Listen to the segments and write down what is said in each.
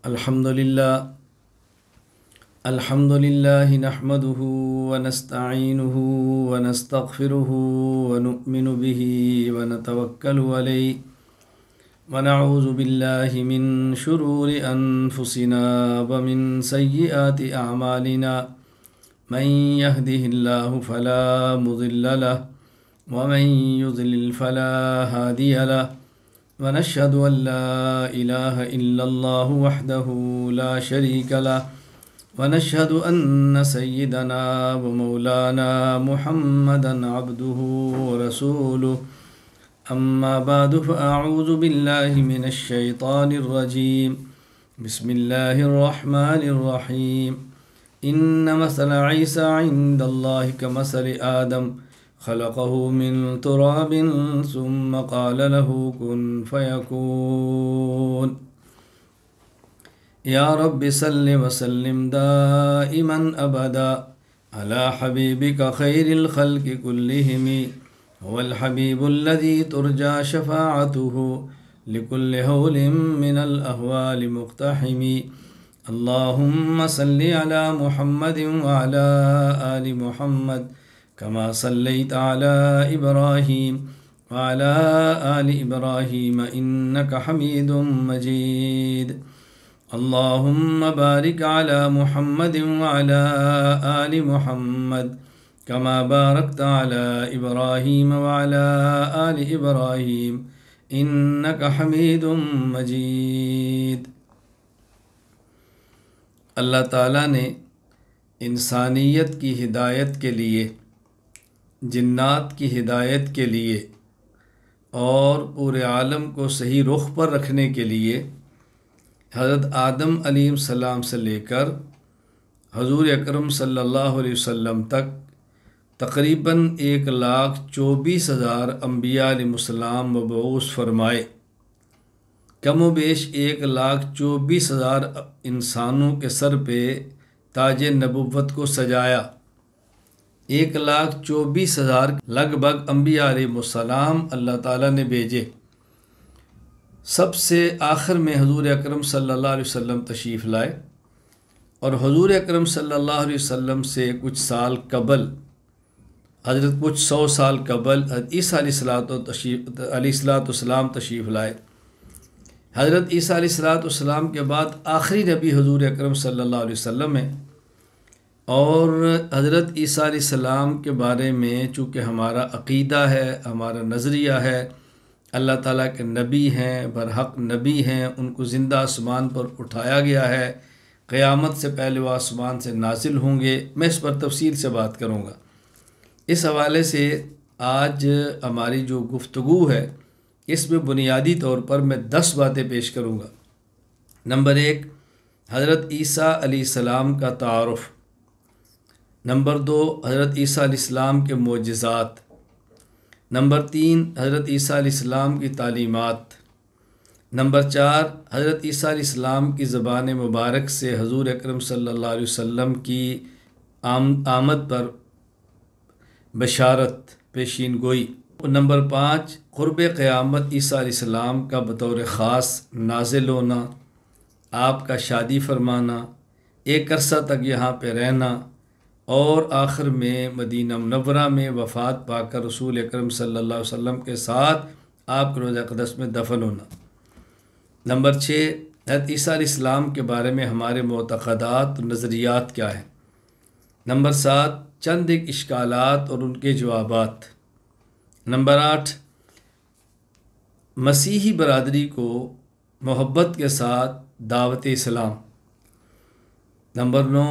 الحمد لله نحمده ونستعينه ونستغفره ونؤمن به ونتوكل عليه ونعوذ بالله من شرور أنفسنا ومن سيئات أعمالنا من يهده الله فلا مضل له ومن يضلل فلا هادي له ونشهد أن لا إله إلا الله وحده لا شريك له ونشهد أن سيدنا ومولانا محمدا عبده ورسوله أما بعد فأعوذ بالله من الشيطان الرجيم بسم الله الرحمن الرحيم إن مثل عيسى عند الله كمثل آدم خلقه من تراب ثم قال له كن فيكون يا رب صل وسلم دائما أبدا على حبيبك خير الخلق كلهم هو الحبيب الذي ترجى شفاعته لكل هول من الأهوال مقتحم اللهم صل على محمد وعلى آل محمد كما صليت على إبراهيم وعلى آل إبراهيم إنك حميد مجيد اللهم بارك على محمد وعلى آل محمد كما باركت على إبراهيم وعلى آل إبراهيم إنك حميد مجيد۔ اللہ تعالیٰ نے انسانیت کی ہدایت کے لیے، جنات کی ہدایت کے لیے اور پورے عالم کو صحیح رخ پر رکھنے کے لیے حضرت آدم علیہ السلام سے لے کر حضور اکرم صلی اللہ علیہ وسلم تک تقریباً 1,24,000 انبیاء علیہ السلام مبعوث فرمائے۔ کم و بیش 1,24,000 انسانوں کے سر پہ تاج نبوت کو سجایا۔ 1,24,000 لگ بھگ انبیاء علیہ السلام اللہ تعالیٰ نے بھیجے۔ سب سے آخر میں حضور اکرم صلی اللہ علیہ وسلم تشریف لائے، اور حضور اکرم صلی اللہ علیہ وسلم سے کچھ سال قبل کچھ 100 سال قبل حضرت عیسیٰ علیہ السلام تشریف لائے۔ حضرت عیسیٰ علیہ السلام کے بعد آخری نبی حضور اکرم صلی اللہ علیہ وسلم ہے، اور حضرت عیسیٰ علیہ السلام کے بارے میں چونکہ ہمارا عقیدہ ہے، ہمارا نظریہ ہے، اللہ تعالیٰ کے نبی ہیں، برحق نبی ہیں، ان کو زندہ آسمان پر اٹھایا گیا ہے، قیامت سے پہلے وہ آسمان سے نازل ہوں گے۔ میں اس پر تفصیل سے بات کروں گا۔ اس حوالے سے آج ہماری جو گفتگو ہے اس میں بنیادی طور پر میں 10 باتیں پیش کروں گا۔ نمبر 1، حضرت عیسیٰ علیہ السلام کا تعارف۔ نمبر 2، حضرت عیسیٰ علیہ السلام کے معجزات۔ نمبر 3، حضرت عیسیٰ علیہ السلام کی تعلیمات۔ نمبر 4، حضرت عیسیٰ علیہ السلام کی زبان مبارک سے حضور اکرم صلی اللہ علیہ وسلم کی آمد پر بشارت، پیشین گوئی۔ نمبر 5، قرب قیامت عیسیٰ علیہ السلام کا بطور خاص نازل ہونا، آپ کا شادی فرمانا، ایک عرصہ تک یہاں پہ رہنا، اور آخر میں مدینہ منورہ میں وفات پا کر رسول اکرم صلی اللہ علیہ وسلم کے ساتھ آپ کے روضہ اقدس میں دفن ہونا۔ نمبر 6، حضرت عیسیٰ علیہ السلام کے بارے میں ہمارے معتقدات و نظریات کیا ہیں۔ نمبر 7، چند ایک اشکالات اور ان کے جوابات۔ نمبر 8، مسیحی برادری کو محبت کے ساتھ دعوت اسلام۔ نمبر 9،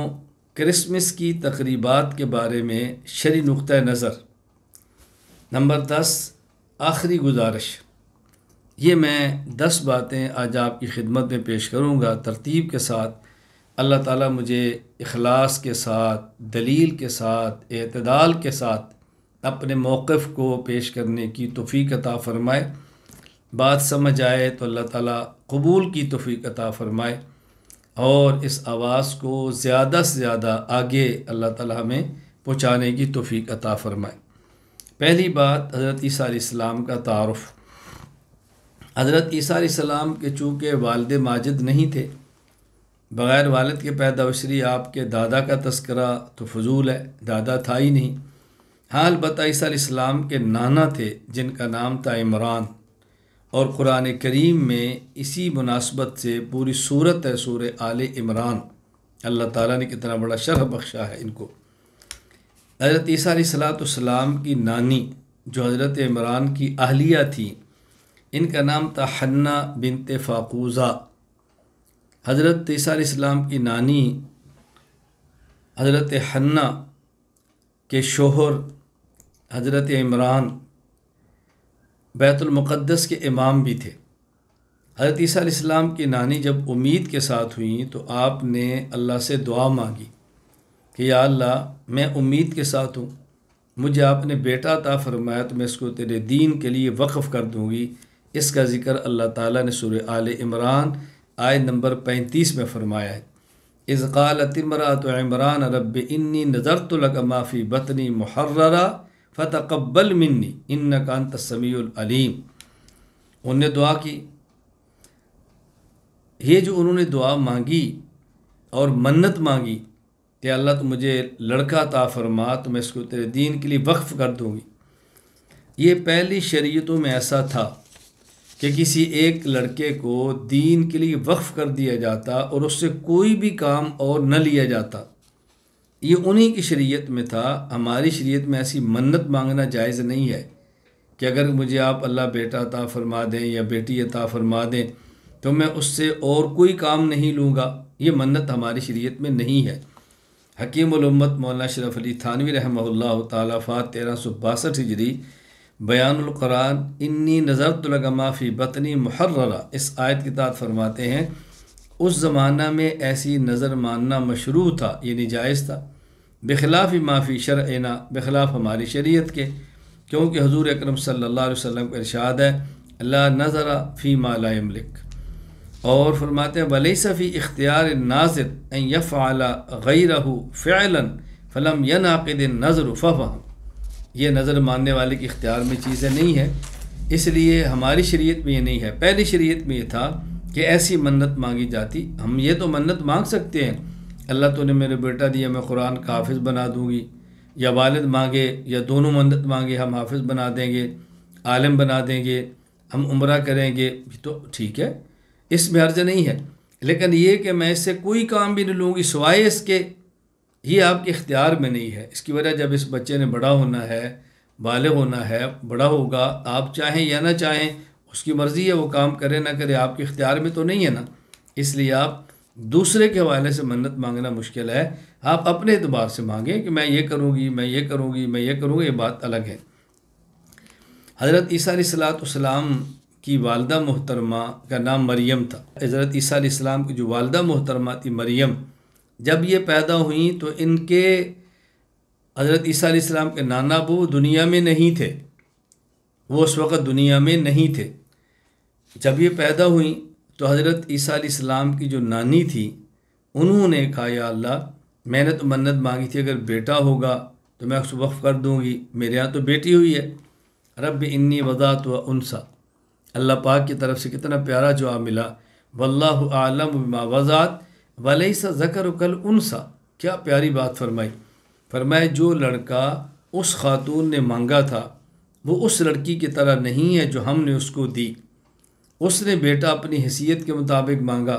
کرسمس کی تقریبات کے بارے میں شرعی نقطہ نظر۔ نمبر 10، آخری گزارش۔ یہ میں 10 باتیں آج آپ کی خدمت میں پیش کروں گا ترتیب کے ساتھ۔ اللہ تعالیٰ مجھے اخلاص کے ساتھ، دلیل کے ساتھ، اعتدال کے ساتھ اپنے موقف کو پیش کرنے کی توفیق عطا فرمائے۔ بات سمجھ آئے تو اللہ تعالیٰ قبول کی توفیق عطا فرمائے، اور اس آواز کو زیادہ سے زیادہ آگے اللہ تعالیٰ ہمیں پہنچانے کی توفیق عطا فرمائے۔ پہلی بات، حضرت عیسیٰ علیہ السلام کا تعارف۔ حضرت عیسیٰ علیہ السلام کے چونکہ والد ماجد نہیں تھے، بغیر والد کے پیدا ہوئی، اس لیے آپ کے دادا کا تذکرہ تو فضول ہے، دادا تھا ہی نہیں۔ ہاں البتہ عیسیٰ علیہ السلام کے نانا تھے جن کا نام تھا عمران، اور قرآن کریم میں اسی مناسبت سے پوری صورت ہے سورہ آل عمران۔ اللہ تعالیٰ نے کتنا بڑا شرح بخشا ہے ان کو۔ حضرت عیسیٰ علیہ السلام کی نانی جو حضرت عمران کی اہلیہ تھی، ان کا نام تھا حنہ بنت فاقوزہ۔ حضرت عیسیٰ علیہ السلام کی نانی حضرت حنہ کے شوہر حضرت عمران بیت المقدس کے امام بھی تھے۔ حضرت عیسیٰ علیہ السلام کی نانی جب امید کے ساتھ ہوئیں تو آپ نے اللہ سے دعا مانگی کہ یا اللہ میں امید کے ساتھ ہوں، مجھے آپ نے بیٹا عطا فرمایا تو میں اس کو تیرے دین کے لیے وقف کر دوں گی۔ اس کا ذکر اللہ تعالیٰ نے سورہ آل عمران آیت نمبر 35 میں فرمایا ہے۔ اذ قالت امرأۃ عمران رب انی نذرت لک ما فی بطنی محررا فتقبل منی انک انت السمیع العلیم۔ انہوں نے دعا کی، یہ جو انہوں نے دعا مانگی اور منت مانگی کہ اللہ تو مجھے لڑکا عطا فرما تو میں اس کو تیرے دین کے لیے وقف کر دوں گی، یہ پہلی شریعتوں میں ایسا تھا کہ کسی ایک لڑکے کو دین کے لیے وقف کر دیا جاتا اور اس سے کوئی بھی کام اور نہ لیا جاتا۔ یہ انہی کی شریعت میں تھا۔ ہماری شریعت میں ایسی منت مانگنا جائز نہیں ہے کہ اگر مجھے آپ اللہ بیٹا عطا فرما دیں یا بیٹی عطا فرما دیں تو میں اس سے اور کوئی کام نہیں لوں گا، یہ منت ہماری شریعت میں نہیں ہے۔ حکیم الامت مولانا اشرف علی تھانوی رحمہ اللہ تعالیٰ فات 1362 ہجری بیان القرآن انی نذرت لک ما فی بطنی محررہ اس آیت کی تحت فرماتے ہیں اس زمانہ میں ایسی نظر ماننا مشروع تھا، یعنی جائز تھا، بخلاف ما فی شرعنا، بخلاف ہماری شریعت کے، کیونکہ حضور اکرم صلی اللہ علیہ وسلم کا ارشاد ہے لا نظر فی ما لا یملک، اور فرماتے ہیں ولیس فی اختیار الناظر ان یفعل غیرہ فعلا فلم ینعقد النظر ففهم، یہ نظر ماننے والے کے اختیار میں چیزیں نہیں ہیں، اس لیے ہماری شریعت میں یہ نہیں ہے۔ پہلی شریعت میں یہ تھا کہ ایسی منت مانگی جاتی۔ ہم یہ تو منت مانگ سکتے ہیں اللہ تو نے میرے بیٹا دیا میں قرآن کا حافظ بنا دوں گی، یا والد مانگے یا دونوں منت مانگے ہم حافظ بنا دیں گے، عالم بنا دیں گے، ہم عمرہ کریں گے، تو ٹھیک ہے، اس میں حرج نہیں ہے، لیکن یہ کہ میں اس سے کوئی کام بھی نہیں لوں گی سوائے اس کے، یہ آپ کے اختیار میں نہیں ہے۔ اس کی وجہ جب اس بچے نے بڑا ہونا ہے، بالغ ہونا ہے، بڑا ہوگا، آپ چاہیں یا نہ چاہیں اس کی مرضی ہے، وہ کام کرے نہ کرے، آپ کے اختیار میں تو نہیں ہے نا، اس لیے آپ دوسرے کے حوالے سے منت مانگنا مشکل ہے۔ آپ اپنے اعتبار سے مانگیں کہ میں یہ کروں گی، میں یہ کروں گی، میں یہ کروں گی، یہ بات الگ ہے۔ حضرت عیسیٰ علیہ السلام کی والدہ محترمہ کا نام مریم تھا۔ حضرت عیسیٰ علیہ السلام کی جو والدہ محترمہ تھی مریم، جب یہ پیدا ہوئیں تو ان کے حضرت عیسیٰ علیہ السلام کے نانا ابو دنیا میں نہیں تھے، وہ اس وقت دنیا میں نہیں تھے۔ جب یہ پیدا ہوئیں تو حضرت عیسیٰ علیہ السلام کی جو نانی تھی انہوں نے کہا یا اللہ میں نے تو منت مانگی تھی اگر بیٹا ہوگا تو میں اس کو وقف کر دوں گی، میرے ہاں تو بیٹی ہوئی ہے، رب انی وضعت انثی، اللہ پاک کی طرف سے کتنا پیارا جواب ملا، واللہ اعلم بما وضعت ولیس ذکر کالانثی، کیا پیاری بات فرمائی۔ فرمائے جو لڑکا اس خاتون نے مانگا تھا وہ اس لڑکی کی طرح نہیں ہے جو ہم نے اس کو دی، اس نے بیٹا اپنی حیثیت کے مطابق مانگا،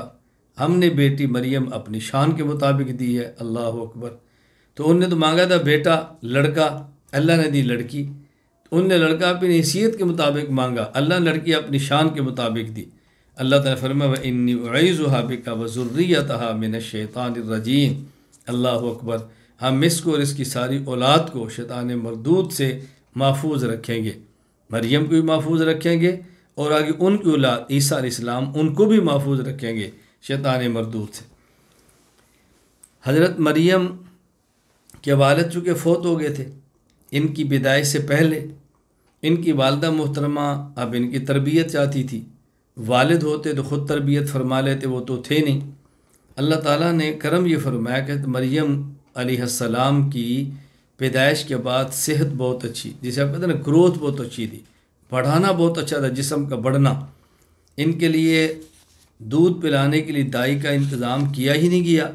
ہم نے بیٹی مریم اپنی شان کے مطابق دی ہے۔ اللہ اکبر۔ تو ان نے تو مانگا تھا بیٹا لڑکا، اللہ نے دی لڑکی، ان نے لڑکا اپنی حیثیت کے مطابق مانگا، اللہ نے لڑکی اپنی شان کے مطابق دی۔ اللہ تعالیٰ فرمایا وَإِنِّي أُعِيذُهَا بِكَ وَذُرِّيَّتَهَا مِنَ الشَّيْطَانِ الرَّجِيمِ، اللہ اکبر۔ ہم اس کو اور اس کی ساری اولاد کو شیطان مردود سے محفوظ رکھیں گے، مریم کو بھی محفوظ رکھیں گے اور آگے ان کی اولاد عیسیٰ علیہ السلام ان کو بھی محفوظ رکھیں گے شیطان مردود سے۔ حضرت مریم کے والد چونکہ فوت ہو گئے تھے ان کی پیدائش سے پہلے، ان کی والدہ محترمہ اب ان کی تربیت چاہتی تھی، والد ہوتے تو خود تربیت فرما لیتے، وہ تو تھے نہیں۔ اللہ تعالیٰ نے کرم یہ فرمایا کہ مریم علیہ السلام کی پیدائش کے بعد صحت بہت اچھی، جسے آپ کہتے ہیں نا گروتھ بہت اچھی تھی، بڑھانا بہت اچھا تھا، جسم کا بڑھنا۔ ان کے لیے دودھ پلانے کے لیے دائی کا انتظام کیا ہی نہیں گیا،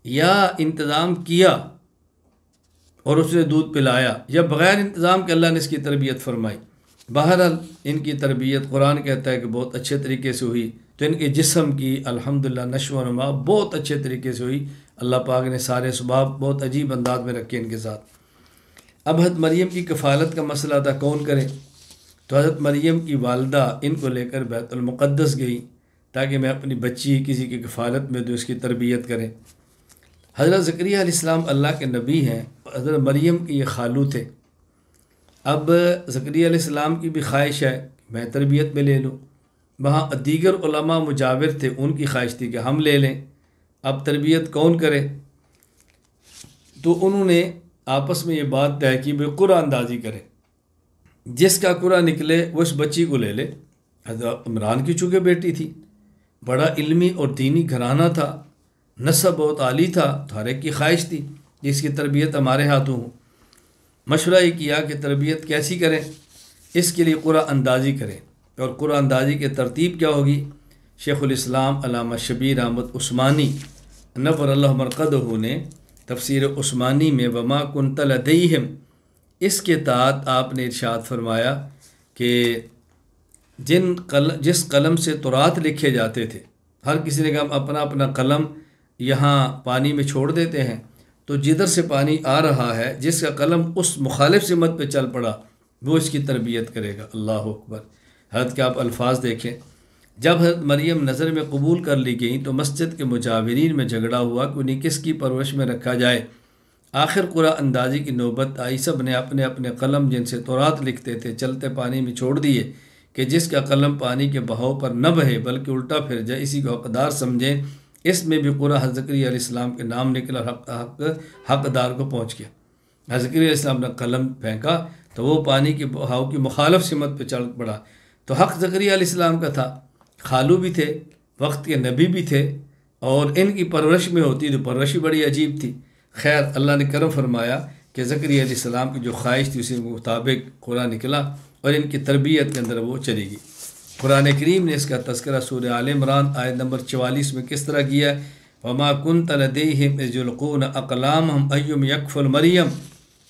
یا انتظام کیا اور اس نے دودھ پلایا، یا بغیر انتظام کے اللہ نے اس کی تربیت فرمائی؟ بہرحال ان کی تربیت قرآن کہتا ہے کہ بہت اچھے طریقے سے ہوئی، تو ان کے جسم کی الحمدللہ نشو و نما بہت اچھے طریقے سے ہوئی۔ اللہ پاک نے سارے اسباب بہت عجیب انداز میں رکھے ان کے ساتھ۔ اب حضرت مریم کی کفالت کا مسئلہ تھا کون کرے، تو حضرت مریم کی والدہ ان کو لے کر بیت المقدس گئی تاکہ میں اپنی بچی کسی کی کفالت میں دوں، اس کی تربیت کریں۔ حضرت زکریا علیہ السلام اللہ کے نبی ہیں، حضرت مریم کے یہ خالو تھے۔ اب زکریا علیہ السلام کی بھی خواہش ہے میں تربیت میں لے لوں، وہاں دیگر علماء مجاور تھے، ان کی خواہش تھی کہ ہم لے لیں، اب تربیت کون کرے؟ تو انہوں نے آپس میں یہ بات طے کی بھئی قرعہ اندازی کریں، جس کا قرعہ نکلے وہ اس بچی کو لے لے۔ حضرت عمران کی چونکہ بیٹی تھی، بڑا علمی اور دینی گھرانہ تھا، نسب بہت عالی تھا، تو ہر ایک کی خواہش تھی کہ اس کی تربیت ہمارے ہاتھوں ہو۔ مشورہ یہ کیا کہ تربیت کیسی کریں، اس کے لیے قرعہ اندازی کریں، اور قرعہ اندازی کی ترتیب کیا ہوگی؟ شیخ الاسلام علامہ شبیر احمد عثمانی نور اللہ مرقدہ نے تفسیر عثمانی میں وما کنت لدیہم، اس کے تحت آپ نے ارشاد فرمایا کہ جس قلم سے تورات لکھے جاتے تھے، ہر کسی نے کہا اپنا اپنا قلم یہاں پانی میں چھوڑ دیتے ہیں، تو جدھر سے پانی آ رہا ہے جس کا قلم اس مخالف سمت پہ چل پڑا وہ اس کی تربیت کرے گا۔ اللہ اکبر! حضرت کے آپ الفاظ دیکھیں، جب حضرت مریم نظر میں قبول کر لی گئیں تو مسجد کے مجاورین میں جھگڑا ہوا کہ انہیں کس کی پرورش میں رکھا جائے۔ آخر قرعہ اندازی کی نوبت آئی، سب نے اپنے اپنے قلم جن سے تورات لکھتے تھے چلتے پانی میں چھوڑ دیے کہ جس کا قلم پانی کے بہاؤ پر نہ بہے بلکہ الٹا پھر جائے، اسی کو حقدار سمجھیں۔ اس میں بھی قرعہ حضرت زکریا علیہ السلام کے نام نکلا، حقدار کو پہنچ گیا۔ حضرت زکریا علیہ السلام نے قلم پھینکا تو وہ پانی کے بہاؤ کی مخالف سمت پہ چل پڑا، تو حق زکریا علیہ السلام کا تھا، خالو بھی تھے، وقت کے نبی بھی تھے، اور ان کی پرورش میں ہوتی تو پرورش ہی بڑی عجیب تھی۔ خیر اللہ نے کرم فرمایا کہ زکریا علیہ السلام کی جو خواہش تھی اسی کے مطابق قرعہ نکلا اور ان کی تربیت کے اندر وہ چلی گئی۔ قرآن کریم نے اس کا تذکرہ سورہ آل عمران آیت نمبر 44 میں کس طرح کیا ہے؟ وما كنت لديهم اذ يلقون اقلامهم ايهم يكفل مریم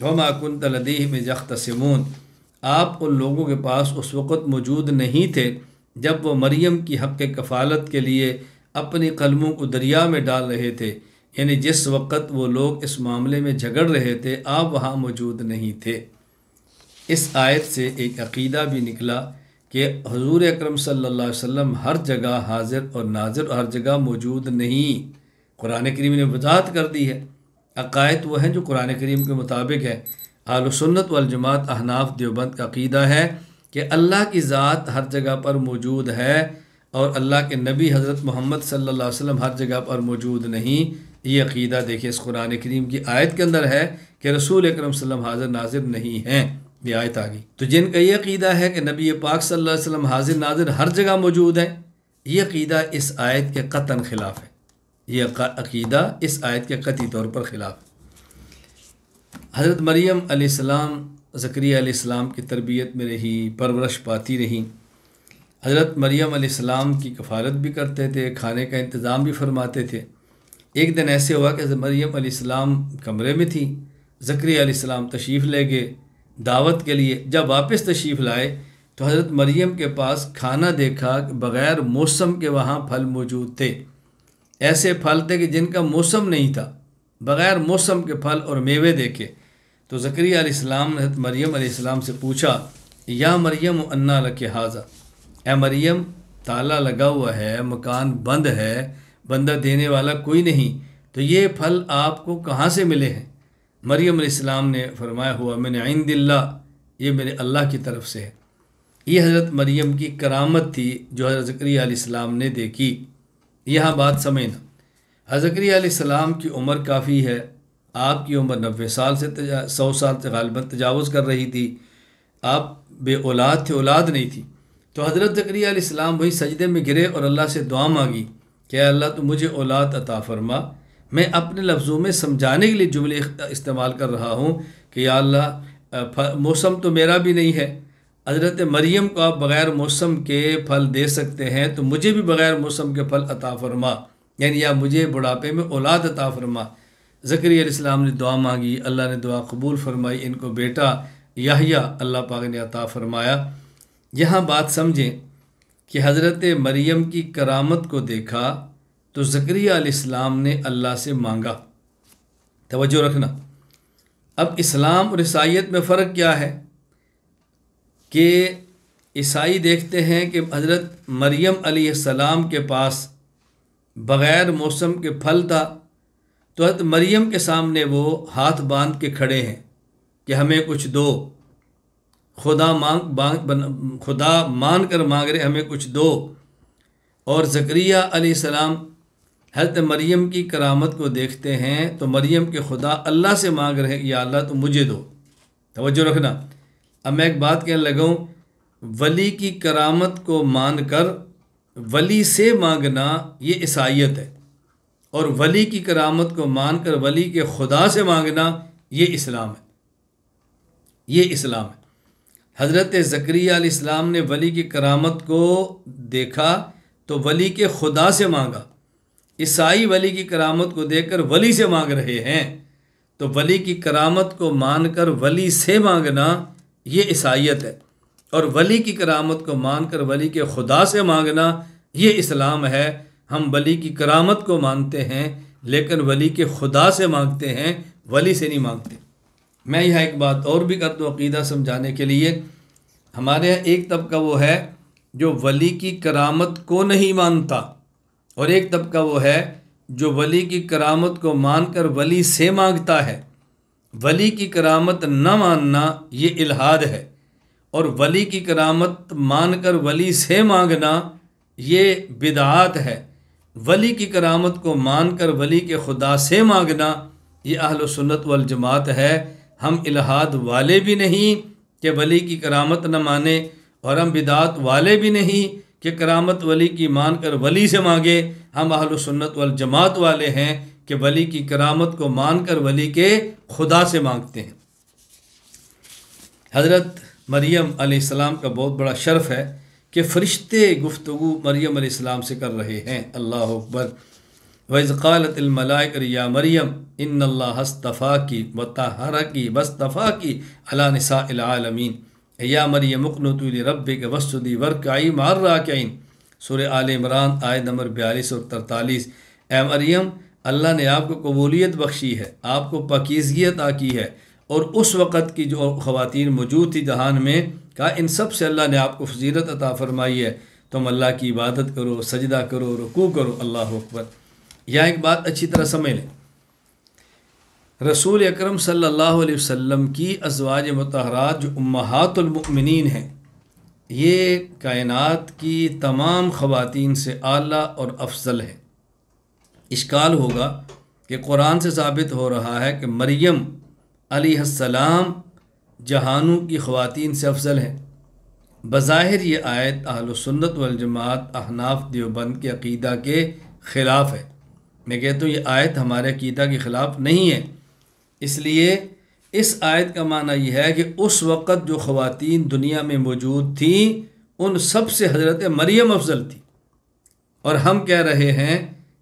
وما كنت لديهم اذ يختصمون، آپ ان لوگوں کے پاس اس وقت موجود نہیں تھے جب وہ مریم کی حق کفالت کے لیے اپنی قلموں کو دریا میں ڈال رہے تھے، یعنی جس وقت وہ لوگ اس معاملے میں جھگڑ رہے تھے آپ وہاں موجود نہیں تھے۔ اس آیت سے ایک عقیدہ بھی نکلا کہ حضور اکرم صلی اللہ علیہ وسلم ہر جگہ حاضر اور ناظر اور ہر جگہ موجود نہیں۔ قرآن کریم نے وضاحت کر دی ہے، عقائد وہ ہیں جو قرآن کریم کے مطابق ہے۔ اہل سنت والجماعت احناف دیوبند کا عقیدہ ہے کہ اللہ کی ذات ہر جگہ پر موجود ہے اور اللہ کے نبی حضرت محمد صلی اللہ علیہ وسلم ہر جگہ پر موجود نہیں۔ یہ عقیدہ دیکھیں اس قرآن کریم کی آیت کے اندر ہے کہ رسول اکرم صلی اللہ علیہ وسلم حاضر ناظر نہیں ہیں، یہ آیت آ گئی۔ تو جن کا یہ عقیدہ ہے کہ نبی پاک صلی اللہ علیہ وسلم حاضر ناظر ہر جگہ موجود ہیں، یہ عقیدہ اس آیت کے قطعاً خلاف ہے، یہ عقیدہ اس آیت کے قطعی طور پر خلاف ہے۔ حضرت مریم علیہ السلام زکریا علیہ السلام کی تربیت میں رہی، پرورش پاتی رہیں۔ حضرت مریم علیہ السلام کی کفالت بھی کرتے تھے، کھانے کا انتظام بھی فرماتے تھے۔ ایک دن ایسے ہوا کہ حضرت مریم علیہ السلام کمرے میں تھی، زکریا علیہ السلام تشریف لے گئے دعوت کے لیے۔ جب واپس تشریف لائے تو حضرت مریم کے پاس کھانا دیکھا کہ بغیر موسم کے وہاں پھل موجود تھے، ایسے پھل تھے کہ جن کا موسم نہیں تھا، بغیر موسم کے پھل اور میوے دیکھے۔ تو زکریا علیہ السلام نے حضرت مریم علیہ السلام سے پوچھا، یا مریم انا لک ھذا، اے مریم تالا لگا ہوا ہے، مکان بند ہے، بندہ دینے والا کوئی نہیں، تو یہ پھل آپ کو کہاں سے ملے ہیں؟ مریم علیہ السلام نے فرمایا ہوا من عند اللہ، یہ میرے اللہ کی طرف سے ہے۔ یہ حضرت مریم کی کرامت تھی جو حضرت زکریا علیہ السلام نے دیکھی۔ یہاں بات سمجھنا، حضرت زکریا علیہ السلام کی عمر کافی ہے، آپ کی عمر 90 سال سے 100 سال سے غالباً تجاوز کر رہی تھی، آپ بے اولاد تھے، اولاد نہیں تھی۔ تو حضرت زکریا علیہ السلام وہی سجدے میں گرے اور اللہ سے دعا مانگی کہ اے اللہ تو مجھے اولاد عطا فرما۔ میں اپنے لفظوں میں سمجھانے کے لیے جملے استعمال کر رہا ہوں کہ یا اللہ موسم تو میرا بھی نہیں ہے حضرت مریم کو آپ بغیر موسم کے پھل دے سکتے ہیں تو مجھے بھی بغیر موسم کے پھل عطا فرما، یعنی یا مجھے بڑھاپے میں اولاد عطا فرما۔ زکریا علیہ السلام نے دعا مانگی، اللہ نے دعا قبول فرمائی، ان کو بیٹا یحییٰ اللہ پاک نے عطا فرمایا۔ یہاں بات سمجھیں کہ حضرت مریم کی کرامت کو دیکھا تو زکریا علیہ السلام نے اللہ سے مانگا۔ توجہ رکھنا، اب اسلام اور عیسائیت میں فرق کیا ہے کہ عیسائی دیکھتے ہیں کہ حضرت مریم علیہ السلام کے پاس بغیر موسم کے پھل تھا، تو حضرت مریم کے سامنے وہ ہاتھ باندھ کے کھڑے ہیں کہ ہمیں کچھ دو، خدا مان کر مانگ رہے ہمیں کچھ دو۔ اور زکریا علیہ السلام حضرت مریم کی کرامت کو دیکھتے ہیں تو مریم کے خدا اللہ سے مانگ رہے ہیں یا اللہ تو مجھے دو۔ توجہ رکھنا، اب میں ایک بات کہنے لگا ہوں، ولی کی کرامت کو مان کر ولی سے مانگنا یہ عیسائیت ہے، اور ولی کی کرامت کو مان کر ولی کے خدا سے مانگنا یہ اسلام ہے، یہ اسلام ہے۔ حضرت زکریا علیہ السلام نے ولی کی کرامت کو دیکھا تو ولی کے خدا سے مانگا، عیسائی ولی کی کرامت کو دیکھ کر ولی سے مانگ رہے ہیں، تو ولی کی کرامت کو مان کر ولی سے مانگنا یہ عیسائیت ہے، اور ولی کی کرامت کو مان کر ولی کے خدا سے مانگنا یہ اسلام ہے۔ ہم ولی کی کرامت کو مانتے ہیں لیکن ولی کے خدا سے مانگتے ہیں، ولی سے نہیں مانگتے۔ میں یہاں ایک بات اور بھی کرتا ہوں عقیدہ سمجھانے کے لیے، ہمارے یہاں ایک طبقہ وہ ہے جو ولی کی کرامت کو نہیں مانتا، اور ایک طبقہ وہ ہے جو ولی کی کرامت کو مان کر ولی سے مانگتا ہے۔ ولی کی کرامت نہ ماننا یہ الحاد ہے، اور ولی کی کرامت مان کر ولی سے مانگنا یہ بدعات ہے۔ ولی کی کرامت کو مان کر ولی کے خدا سے مانگنا یہ اہل سنت والجماعت ہے۔ ہم الحاد والے بھی نہیں کہ ولی کی کرامت نہ مانے، اور ہم بدعات والے بھی نہیں کہ کرامت ولی کی مان کر ولی سے مانگے۔ ہم اہل سنت والجماعت والے ہیں کہ ولی کی کرامت کو مان کر ولی کے خدا سے مانگتے ہیں۔ حضرت مریم علیہ السلام کا بہت بڑا شرف ہے کہ فرشتے گفتگو مریم علیہ السلام سے کر رہے ہیں۔ اللہ اکبر۔ وَإِذْ قَالَتِ الْمَلَائِكَةُ يَا مَرْيَمْ إِنَّ اللَّهَ اصْطَفَاكِ وَطَهَّرَكِ وَاصْطَفَاكِ عَلَى نِسَاءِ الْعَالَمِينَ يَا مَرْيَمُ اقْنُتِي لِرَبِّكِ وَاسْجُدِي وَارْكَعِي مَعَ الرَّاكِعِينَ۔ سورہ آل عمران آیت نمبر 42 اور 43۔ اے مریم، اللہ نے آپ کو قبولیت بخشی ہے، آپ کو پاکیزگی عطا کی ہے، اور اس وقت کی جو خواتین موجود تھی جہان میں، کہا ان سب سے اللہ نے آپ کو فضیلت عطا فرمائی ہے، تم اللہ کی عبادت کرو، سجدہ کرو، رکوع کرو۔ اللہ اکبر۔ یہاں ایک بات اچھی طرح سمجھ لیں، رسول اکرم صلی اللہ علیہ وسلم کی ازواج مطہرات جو امہات المؤمنین ہیں، یہ کائنات کی تمام خواتین سے اعلیٰ اور افضل ہے۔ اشکال ہوگا کہ قرآن سے ثابت ہو رہا ہے کہ مریم علیہ السلام جہانوں کی خواتین سے افضل ہے۔ بظاہر یہ آیت اہل سنت والجماعت احناف دیوبند کے عقیدہ کے خلاف ہے۔ میں کہتا ہوں یہ آیت ہمارے عقیدہ کے خلاف نہیں ہے، اس لیے اس آیت کا معنی یہ ہے کہ اس وقت جو خواتین دنیا میں موجود تھیں ان سب سے حضرت مریم افضل تھی، اور ہم کہہ رہے ہیں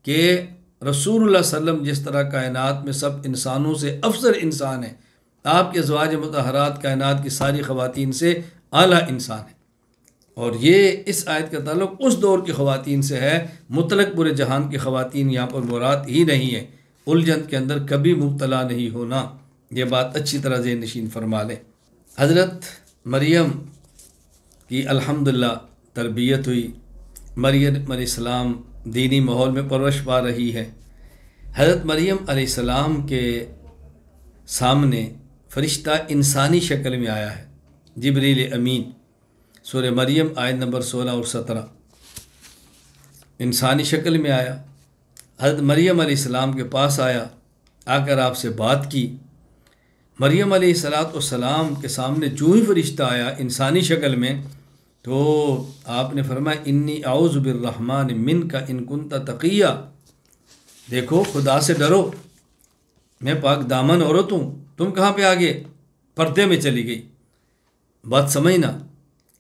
کہ رسول اللہ صلی اللہ علیہ وسلم جس طرح کائنات میں سب انسانوں سے افضل انسان ہیں، آپ کے ازواج مطہرات کائنات کی ساری خواتین سے اعلیٰ انسان ہیں۔ اور یہ اس آیت کا تعلق اس دور کی خواتین سے ہے، مطلق پورے جہان کی خواتین یہاں پر مراد ہی نہیں ہے۔ الجھن کے اندر کبھی مبتلا نہیں ہونا، یہ بات اچھی طرح ذہن نشین فرما لیں۔ حضرت مریم کی الحمدللہ تربیت ہوئی، مریم علیہ السلام دینی ماحول میں پرورش پا رہی ہے۔ حضرت مریم علیہ السلام کے سامنے فرشتہ انسانی شکل میں آیا ہے، جبریل امین، سورہ مریم آیت نمبر 16 اور 17، انسانی شکل میں آیا، حضرت مریم علیہ السلام کے پاس آیا، آ کر آپ سے بات کی۔ مریم علیہ السلام کے سامنے جو ہی فرشتہ آیا انسانی شکل میں تو آپ نے فرمایا انی اعوذ بالرحمن منک ان کنت تقیہ، دیکھو خدا سے ڈرو، میں پاک دامن عورت ہوں، تم کہاں پہ آگے پردے میں چلی گئی۔ بات سمجھنا،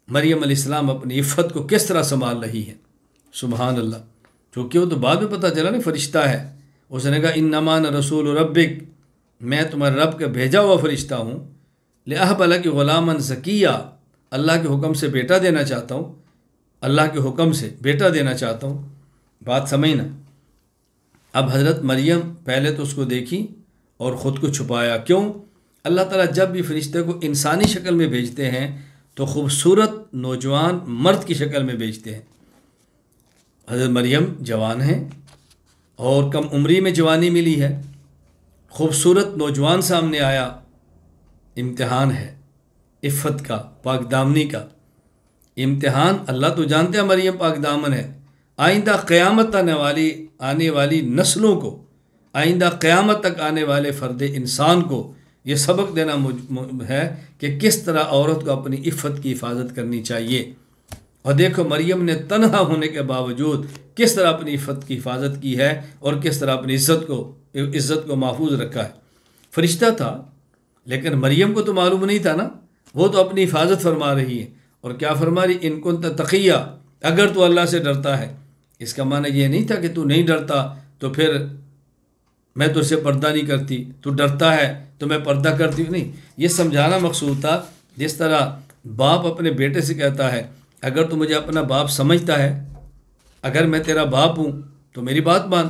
مریم علیہ السلام اپنی عفت کو کس طرح سنبھال رہی ہے، سبحان اللہ۔ چونکہ وہ تو بعد میں پتہ چلا نا فرشتہ ہے، اس نے کہا انما انا رسول ربک، میں تمہارے رب کا بھیجا ہوا فرشتہ ہوں، لأہب لک غلاما زکیہ، اللہ کے حکم سے بیٹا دینا چاہتا ہوں، اللہ کے حکم سے بیٹا دینا چاہتا ہوں۔ بات سمجھنا۔ اب حضرت مریم پہلے تو اس کو دیکھی اور خود کو چھپایا، کیوں؟ اللہ تعالیٰ جب بھی فرشتے کو انسانی شکل میں بھیجتے ہیں تو خوبصورت نوجوان مرد کی شکل میں بھیجتے ہیں۔ حضرت مریم جوان ہیں اور کم عمری میں جوانی ملی ہے، خوبصورت نوجوان سامنے آیا، امتحان ہے عفت کا، پاک دامنی کا امتحان۔ اللہ تو جانتے ہیں مریم پاک دامن ہے، آئندہ قیامت آنے والی نسلوں کو، آئندہ قیامت تک آنے والے فرد انسان کو یہ سبق دینا ہے کہ کس طرح عورت کو اپنی عفت کی حفاظت کرنی چاہیے۔ اور دیکھو مریم نے تنہا ہونے کے باوجود کس طرح اپنی عفت کی حفاظت کی ہے اور کس طرح اپنی عزت کو محفوظ رکھا ہے۔ فرشتہ تھا لیکن مریم کو تو معلوم نہیں تھا نا، وہ تو اپنی حفاظت فرما رہی ہے، اور کیا فرما رہی؟ ان کنت تقیہ، اگر تو اللہ سے ڈرتا ہے۔ اس کا معنی یہ نہیں تھا کہ تو نہیں ڈرتا تو پھر میں تجھ سے پردہ نہیں کرتی، تو ڈرتا ہے تو میں پردہ کرتی ہوں، نہیں، یہ سمجھانا مقصود تھا۔ جس طرح باپ اپنے بیٹے سے کہتا ہے اگر تو مجھے اپنا باپ سمجھتا ہے، اگر میں تیرا باپ ہوں تو میری بات مان،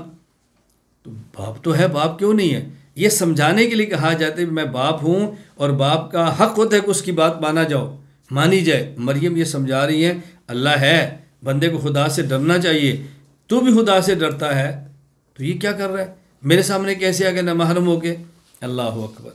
تو باپ تو ہے، باپ کیوں نہیں ہے؟ یہ سمجھانے کے لیے کہا جاتا ہے کہ میں باپ ہوں اور باپ کا حق ہوتا ہے کہ اس کی بات مانی جائے۔ مریم یہ سمجھا رہی ہیں اللہ ہے، بندے کو خدا سے ڈرنا چاہیے، تو بھی خدا سے ڈرتا ہے تو یہ کیا کر رہا ہے میرے سامنے کیسے آ کے نامحرم ہو کے؟ اللہ اکبر۔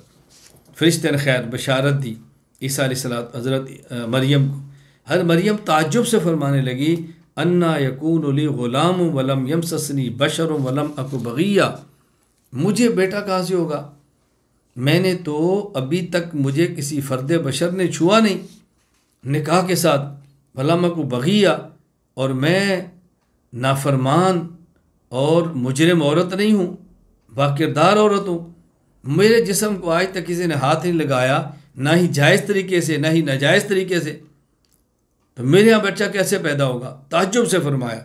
فرشتے نے خیر بشارت دی عیسیٰ علیہ السلام حضرت مریم کو۔ حضرت مریم تعجب سے فرمانے لگی انا یکون لی غلام ولم یمسسنی بشر ولم اک بغیہ، مجھے بیٹا کہاں سے ہوگا؟ میں نے تو ابھی تک مجھے کسی فرد بشر نے چھوا نہیں نکاح کے ساتھ، ولم اک بغیہ، اور میں نافرمان اور مجرم عورت نہیں ہوں، باکردار عورت ہوں، میرے جسم کو آج تک کسی نے ہاتھ نہیں لگایا، نہ ہی جائز طریقے سے نہ ہی ناجائز طریقے سے، تو میرے یہاں بچہ کیسے پیدا ہوگا؟ تعجب سے فرمایا۔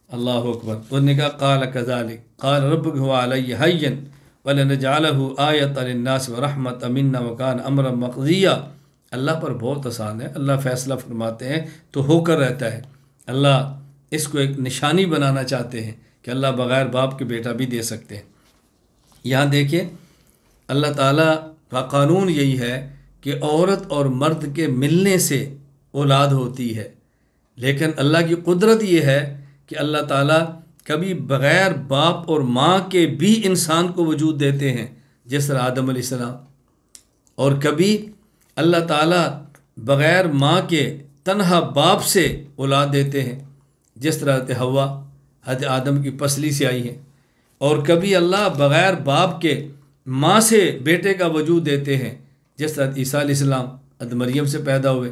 اللہ اکبر۔ انہوں نے کہا قال کذالک قال ربک هو علی حین ولنجعلہ آیۃ للناس ورحمۃ منا وکان امرا مقضیا۔ اللہ پر بہت آسان ہے، اللہ فیصلہ فرماتے ہیں تو ہو کر رہتا ہے۔ اللہ اس کو ایک نشانی بنانا چاہتے ہیں کہ اللہ بغیر باپ کے بیٹا بھی دے سکتے ہیں۔ یہاں دیکھیں اللہ تعالیٰ کا قانون یہی ہے کہ عورت اور مرد کے ملنے سے اولاد ہوتی ہے، لیکن اللہ کی قدرت یہ ہے کہ اللہ تعالیٰ کبھی بغیر باپ اور ماں کے بھی انسان کو وجود دیتے ہیں جس طرح آدم علیہ السلام، اور کبھی اللہ تعالیٰ بغیر ماں کے تنہا باپ سے اولاد دیتے ہیں جس طرح حوا حضرت آدم کی پسلی سے آئی ہیں، اور کبھی اللہ بغیر باپ کے ماں سے بیٹے کا وجود دیتے ہیں جس طرح عیسیٰ علیہ السلام حضرت مریم سے پیدا ہوئے۔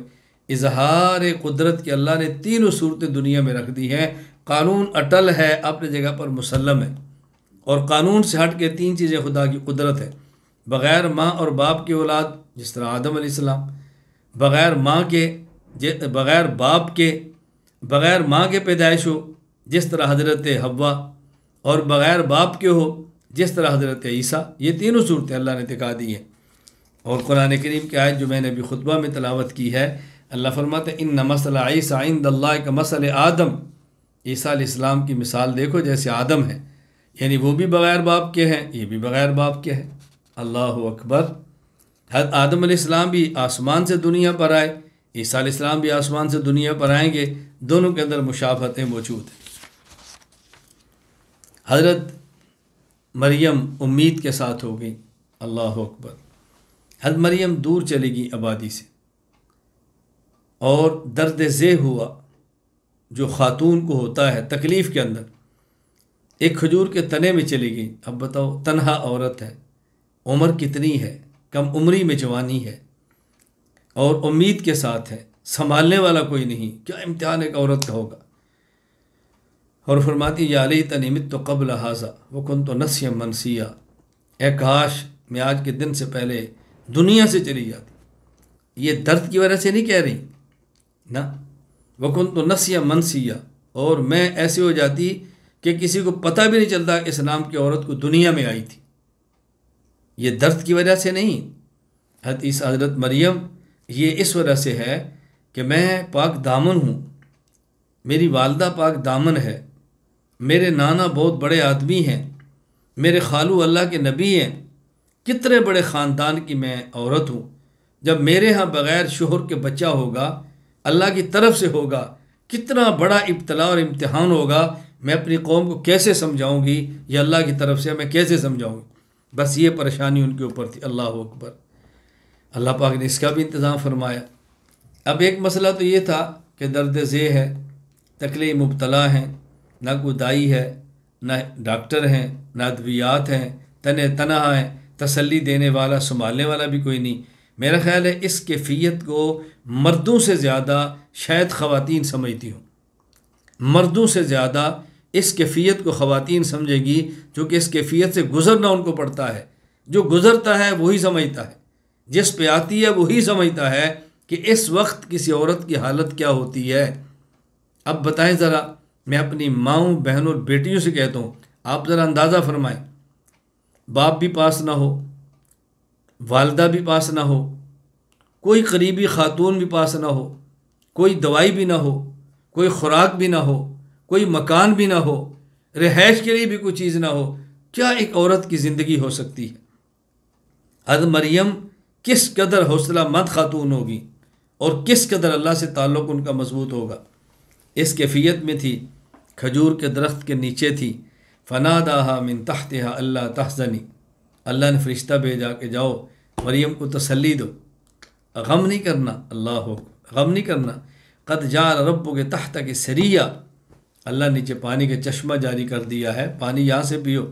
اظہار قدرت کی اللہ نے تینوں صورتیں دنیا میں رکھ دی ہیں۔ قانون اٹل ہے، اپنی جگہ پر مسلم ہے، اور قانون سے ہٹ کے تین چیزیں خدا کی قدرت ہے: بغیر ماں اور باپ کی اولاد جس طرح آدم علیہ السلام، بغیر ماں کے بغیر باپ کے بغیر ماں کے پیدائش ہو جس طرح حضرت حوا، اور بغیر باپ کے ہو جس طرح حضرت عیسیٰ۔ یہ تینوں صورتیں اللہ نے دکھا دی ہیں۔ اور قرآن کریم کی آیت جو میں نے ابھی خطبہ میں تلاوت کی ہے، اللہ فرماتا ہے ان مثل عیسیٰ عند اللہ کمثل آدم، عیسیٰ علیہ السلام کی مثال دیکھو جیسے آدم ہے، یعنی وہ بھی بغیر باپ کے ہیں، یہ بھی بغیر باپ کے ہیں۔ اللہ اکبر۔ حضرت آدم علیہ السلام بھی آسمان سے دنیا پر آئے، عیسیٰ علیہ السلام بھی آسمان سے دنیا پر آئیں گے، دونوں کے اندر مشابہتیں موجود ہیں۔ حضرت مریم امید کے ساتھ ہو گئی۔ اللہ اکبر۔ حضرت مریم دور چلے گی آبادی سے، اور درد ذہ ہوا جو خاتون کو ہوتا ہے تکلیف کے اندر، ایک کھجور کے تنے میں چلی گئی۔ اب بتاؤ، تنہا عورت ہے، عمر کتنی ہے، کم عمری میں جوانی ہے، اور امید کے ساتھ ہے، سنبھالنے والا کوئی نہیں، کیا امتحان ایک عورت کا ہوگا۔ اور فرماتی یا لیتنی مت قبل ھذا وکنت نسیا منسیا، اے کاش میں آج کے دن سے پہلے دنیا سے چلی جاتی۔ یہ درد کی وجہ سے نہیں کہہ رہی، نہ وکنت نسیا منسیا، اور میں ایسے ہو جاتی کہ کسی کو پتہ بھی نہیں چلتا کہ اس نام کی عورت کو دنیا میں آئی تھی۔ یہ درد کی وجہ سے نہیں، حضرت مریم یہ اس وجہ سے ہے کہ میں پاک دامن ہوں، میری والدہ پاک دامن ہے، میرے نانا بہت بڑے آدمی ہیں، میرے خالو اللہ کے نبی ہیں، کتنے بڑے خاندان کی میں عورت ہوں۔ جب میرے ہاں بغیر شوہر کے بچہ ہوگا، اللہ کی طرف سے ہوگا، کتنا بڑا ابتلا اور امتحان ہوگا، میں اپنی قوم کو کیسے سمجھاؤں گی؟ یہ اللہ کی طرف سے میں کیسے سمجھاؤں گی؟ بس یہ پریشانی ان کے اوپر تھی۔ اللہ اکبر، اللہ پاک نے اس کا بھی انتظام فرمایا۔ اب ایک مسئلہ تو یہ تھا کہ درد ذیل ہے، تکلیف مبتلا ہیں، نہ کوئی دائی ہے، نہ ڈاکٹر ہیں، نہ ادویات ہیں، تنہا ہیں، تسلی دینے والا سنبھالنے والا بھی کوئی نہیں۔ میرا خیال ہے اس کیفیت کو مردوں سے زیادہ شاید خواتین سمجھتی ہوں، مردوں سے زیادہ اس کیفیت کو خواتین سمجھے گی، چونکہ اس کیفیت سے گزرنا ان کو پڑتا ہے۔ جو گزرتا ہے وہی سمجھتا ہے، جس پہ آتی ہے وہی سمجھتا ہے کہ اس وقت کسی عورت کی حالت کیا ہوتی ہے۔ اب بتائیں ذرا، میں اپنی ماؤں بہنوں اور بیٹیوں سے کہتا ہوں، آپ ذرا اندازہ فرمائیں، باپ بھی پاس نہ ہو، والدہ بھی پاس نہ ہو، کوئی قریبی خاتون بھی پاس نہ ہو، کوئی دوائی بھی نہ ہو، کوئی خوراک بھی نہ ہو، کوئی مکان بھی نہ ہو، رہائش کے لیے بھی کوئی چیز نہ ہو، کیا ایک عورت کی زندگی ہو سکتی ہے؟ حضرت مریم کس قدر حوصلہ مند خاتون ہوگی اور کس قدر اللہ سے تعلق ان کا مضبوط ہوگا۔ اس کیفیت میں تھی، کھجور کے درخت کے نیچے تھی، فناداہا من تحتہا اللہ تحزنی، اللہ نے فرشتہ بھیجا کہ جاؤ مریم کو تسلی دو، غم نہیں کرنا، اللہ ہو غم نہیں کرنا، قد جعل ربک تحتک سریہ، اللہ نیچے پانی کا چشمہ جاری کر دیا ہے، پانی یہاں سے پیو،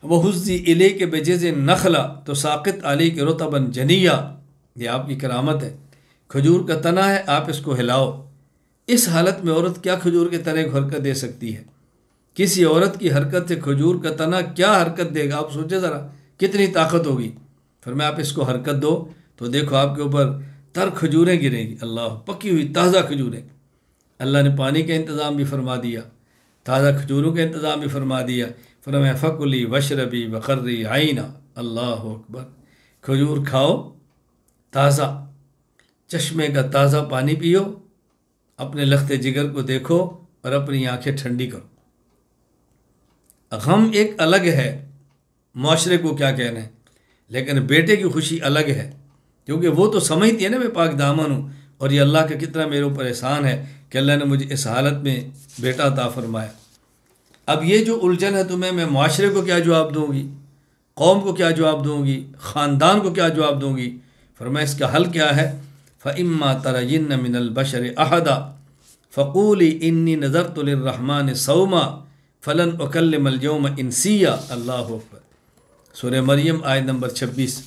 وَحُزِّ إِلَيْكَ بِجِذْعِ النَّخْلَةِ تُسَاقِطْ عَلَيْكَ رُطَبًا جَنِيًّا، یہ آپ کی کرامت ہے، کھجور کا تنا ہے، آپ اس کو ہلاؤ۔ اس حالت میں عورت کیا کھجور کے تنے کو حرکت دے سکتی ہے؟ کسی عورت کی حرکت سے کھجور کا تنا کیا حرکت دے گا؟ آپ سوچیں ذرا کتنی طاقت ہوگی۔ فرمایا آپ اس کو حرکت دو تو دیکھو آپ کے اوپر تر کھجوریں گریں گی، اللہ، پکی ہوئی تازہ کھجوریں۔ اللہ نے پانی کا انتظام بھی فرما دیا، تازہ کھجوروں کا انتظام بھی فرما دیا۔ فرمایا فَكُلِي وَاشْرَبِي وَقَرِّي عَيْنًا، اللہ اکبر، کھجور کھاؤ، تازہ چشمے کا تازہ پانی پیو، اپنے لخت جگر کو دیکھو اور اپنی آنکھیں ٹھنڈی کرو۔ غم ایک الگ ہے، معاشرے کو کیا کہنا ہے، لیکن بیٹے کی خوشی الگ ہے، کیونکہ وہ تو سمجھتی ہے نا میں پاک دامن ہوں، اور یہ اللہ کا کتنا میرے اوپر احسان ہے کہ اللہ نے مجھے اس حالت میں بیٹا عطا فرمایا۔ اب یہ جو الجھن ہے تمہیں، میں معاشرے کو کیا جواب دوں گی، قوم کو کیا جواب دوں گی، خاندان کو کیا جواب دوں گی؟ فرمایا اس کا حل کیا ہے، فَإِمَّا تَرَيِنَّ مِنَ الْبَشَرِ أَحَدًا فَقُولِي إِنِّي نَذَرْتُ لِلرَّحْمَنِ صَوْمًا فَلَنْ أُكَلِّمَ الْيَوْمَ إِنْسِيًّا، اللہ اکبر، سورہ مریم آیت نمبر 26۔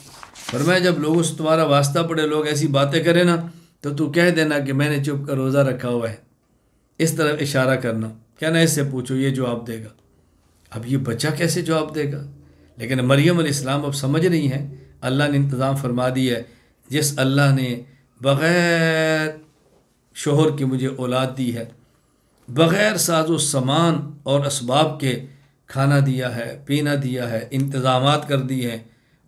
فرمایا جب لوگوں سے تمہارا واسطہ پڑے، لوگ ایسی باتیں کریں نا، تو کہہ دینا کہ میں نے چپ کر روزہ رکھا ہوا ہے، اس طرف اشارہ کرنا، کہنا اس سے پوچھو یہ جواب دے گا۔ اب یہ بچہ کیسے جواب دے گا؟ لیکن مریم علیہ السلام اب سمجھ رہی ہیں، اللہ نے انتظام فرما دیا ہے، جس اللہ نے بغیر شوہر کی مجھے اولاد دی ہے، بغیر ساز و سامان اور اسباب کے کھانا دیا ہے، پینا دیا ہے، انتظامات کر دی ہیں،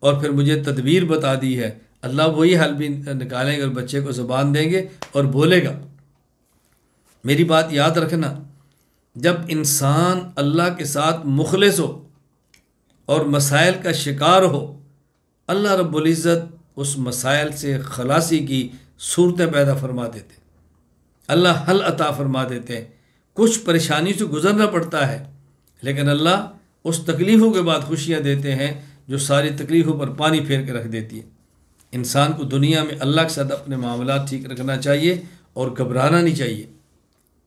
اور پھر مجھے تدبیر بتا دی ہے، اللہ وہی حل بھی نکالیں گے اور بچے کو زبان دیں گے اور بولے گا۔ میری بات یاد رکھنا، جب انسان اللہ کے ساتھ مخلص ہو اور مسائل کا شکار ہو، اللہ رب العزت اس مسائل سے خلاصی کی صورتیں پیدا فرما دیتے، اللہ حل عطا فرما دیتے ہیں۔ کچھ پریشانی سے گزرنا پڑتا ہے، لیکن اللہ اس تکلیفوں کے بعد خوشیاں دیتے ہیں جو ساری تکلیفوں پر پانی پھیر کے رکھ دیتی ہے۔ انسان کو دنیا میں اللہ کے ساتھ اپنے معاملات ٹھیک رکھنا چاہیے اور گھبرانا نہیں چاہیے،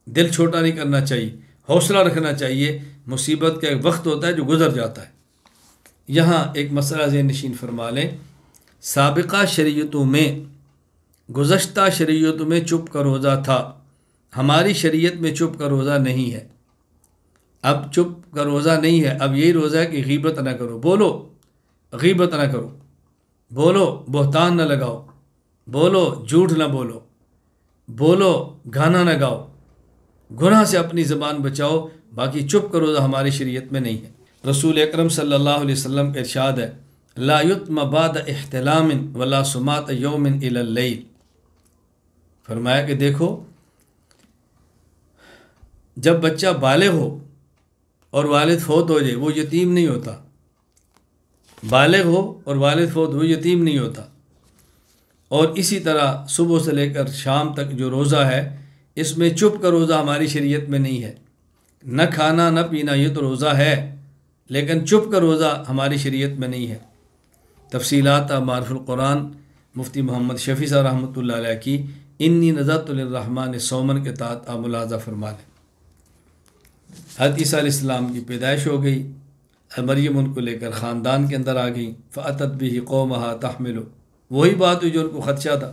دل چھوٹا نہیں کرنا چاہیے، حوصلہ رکھنا چاہیے۔ مصیبت کا ایک وقت ہوتا ہے جو گزر جاتا ہے۔ یہاں ایک مسئلہ ذہن نشین فرما لیں، سابقہ شریعتوں میں، گزشتہ شریعتوں میں چپ کا روزہ تھا، ہماری شریعت میں چپ کا روزہ نہیں ہے۔ اب چپ کا روزہ نہیں ہے، اب یہی روزہ ہے کہ غیبت نہ کرو، بولو، غیبت نہ کرو، بولو، بہتان نہ لگاؤ، بولو، جھوٹ نہ بولو، بولو گانا نہ گاؤ، گناہ سے اپنی زبان بچاؤ، باقی چپ کا روزہ ہماری شریعت میں نہیں ہے۔ رسول اکرم صلی اللہ علیہ وسلم کا ارشاد ہے لا یتم بعد احتلام ولا سمات یوم الی اللیل، فرمایا کہ دیکھو جب بچہ بالغ ہو اور والد فوت ہو جائے وہ یتیم نہیں ہوتا، بالغ ہو اور والد فوت ہو یتیم نہیں ہوتا، اور اسی طرح صبح سے لے کر شام تک جو روزہ ہے اس میں چپ کا روزہ ہماری شریعت میں نہیں ہے، نہ کھانا نہ پینا یہ تو روزہ ہے، لیکن چپ کا روزہ ہماری شریعت میں نہیں ہے۔ تفصیلات معرف القرآن مفتی محمد شفیع صاحب رحمۃ اللہ علیہ کی انی نذرت للرحمن صومن کے تحت آپ ملاحظہ فرما لیں۔ حضرت عیسیٰ علیہ السلام کی پیدائش ہو گئی، مریم ان کو لے کر خاندان کے اندر آ گئی، فأتت بہ قومہا تحملہ، وہی بات ہوئی جو ان کو خدشہ تھا،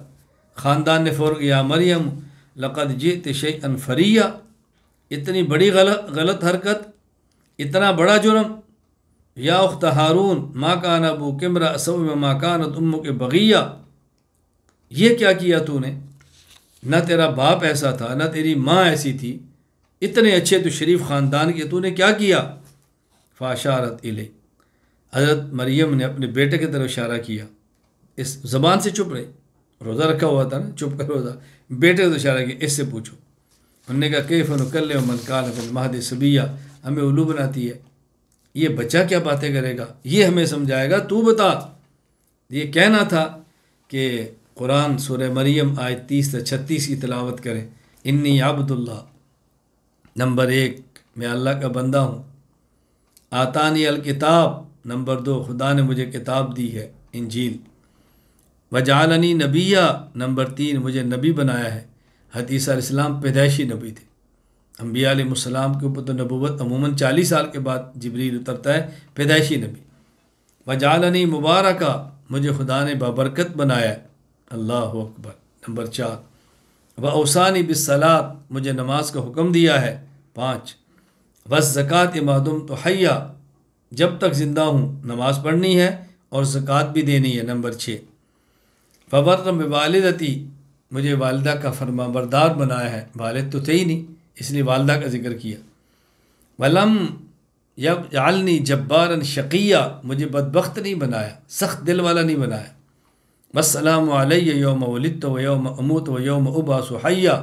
خاندان نے فوراً یا مریم لقد جئت شیئا فریہ، اتنی بڑی غلط حرکت، اتنا بڑا جرم، یا اخت ہارون ما کان ابوک امرأ سوء وما کانت امک بغیہ، یہ کیا کیا تو نے، نہ تیرا باپ ایسا تھا نہ تیری ماں ایسی تھی، اتنے اچھے تو شریف خاندان کے، تو نے کیا کیا؟ فاشارت الیہ، حضرت مریم نے اپنے بیٹے کی طرف اشارہ کیا، اس زبان سے چپ رہے، روزہ رکھا ہوا تھا نا، چپ کر روزہ، بیٹے کو اشارہ کیا اس سے پوچھو، انہوں نے کہا کیف نکلم من کان فی المہد صبیہ، ہمیں الو بناتی ہے، یہ بچہ کیا باتیں کرے گا، یہ ہمیں سمجھائے گا، تو بتا۔ یہ کہنا تھا کہ قرآن سورہ مریم آیت 30 سے 36 کی تلاوت کریں، انی عبد اللہ، نمبر 1 میں اللہ کا بندہ ہوں، آتانی الکتاب، نمبر 2 خدا نے مجھے کتاب دی ہے انجیل، وجعلنی نبیہ، نمبر 3 مجھے نبی بنایا ہے۔ حضرت عیسیٰ علیہ السلام پیدائشی نبی تھے، انبیاء علیہ السلام کے اوپر تو نبوت عموماً 40 سال کے بعد جبریل اترتا ہے، پیدائشی نبی۔ وجعلنی مبارکہ، مجھے خدا نے بابرکت بنایا ہے، اللہ اکبر۔ نمبر 4 واوصانی بالصلاۃ، مجھے نماز کا حکم دیا ہے۔ 5 والزکوٰۃ ما دمت حیا، جب تک زندہ ہوں نماز پڑھنی ہے اور زکوٰۃ بھی دینی ہے۔ نمبر 6 فبرا بوالدتی، مجھے والدہ کا فرما بردار بنایا ہے، والد تو تھے ہی نہیں اس لیے والدہ کا ذکر کیا۔ ولم یجعلنی جبارا شقیہ، مجھے بدبخت نہیں بنایا، سخت دل والا نہیں بنایا۔ والسلام علیہ یوم ولدت و یوم اموت و یوم ابعث حیا،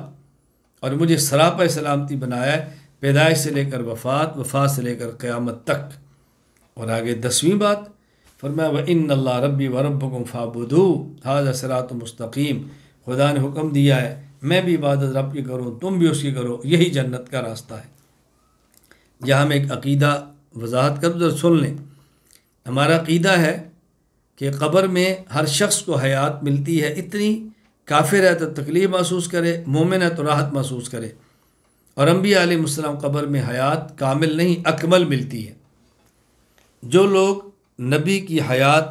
اور مجھے سراپا سلامتی بنایا ہے پیدائش سے لے کر وفات، وفات سے لے کر قیامت تک۔ اور آگے 10ویں بات فرمایا وَإِنَّ اللَّهَ رَبِّي وَرَبُّكُمْ فَاعْبُدُوهُ هَذَا صِرَاطٌ مستقیم، خدا نے حکم دیا ہے میں بھی عبادت رب کی کروں، تم بھی اس کی کرو، یہی جنت کا راستہ ہے۔ یہاں میں ایک عقیدہ وضاحت کر دوں، سن لیں۔ ہمارا عقیدہ ہے کہ قبر میں ہر شخص کو حیات ملتی ہے، اتنی کافر ہے تو تکلیف محسوس کرے، مومن ہے تو راحت محسوس کرے، اور انبیاء علیہ السلام قبر میں حیات کامل نہیں اکمل ملتی ہے۔ جو لوگ نبی کی حیات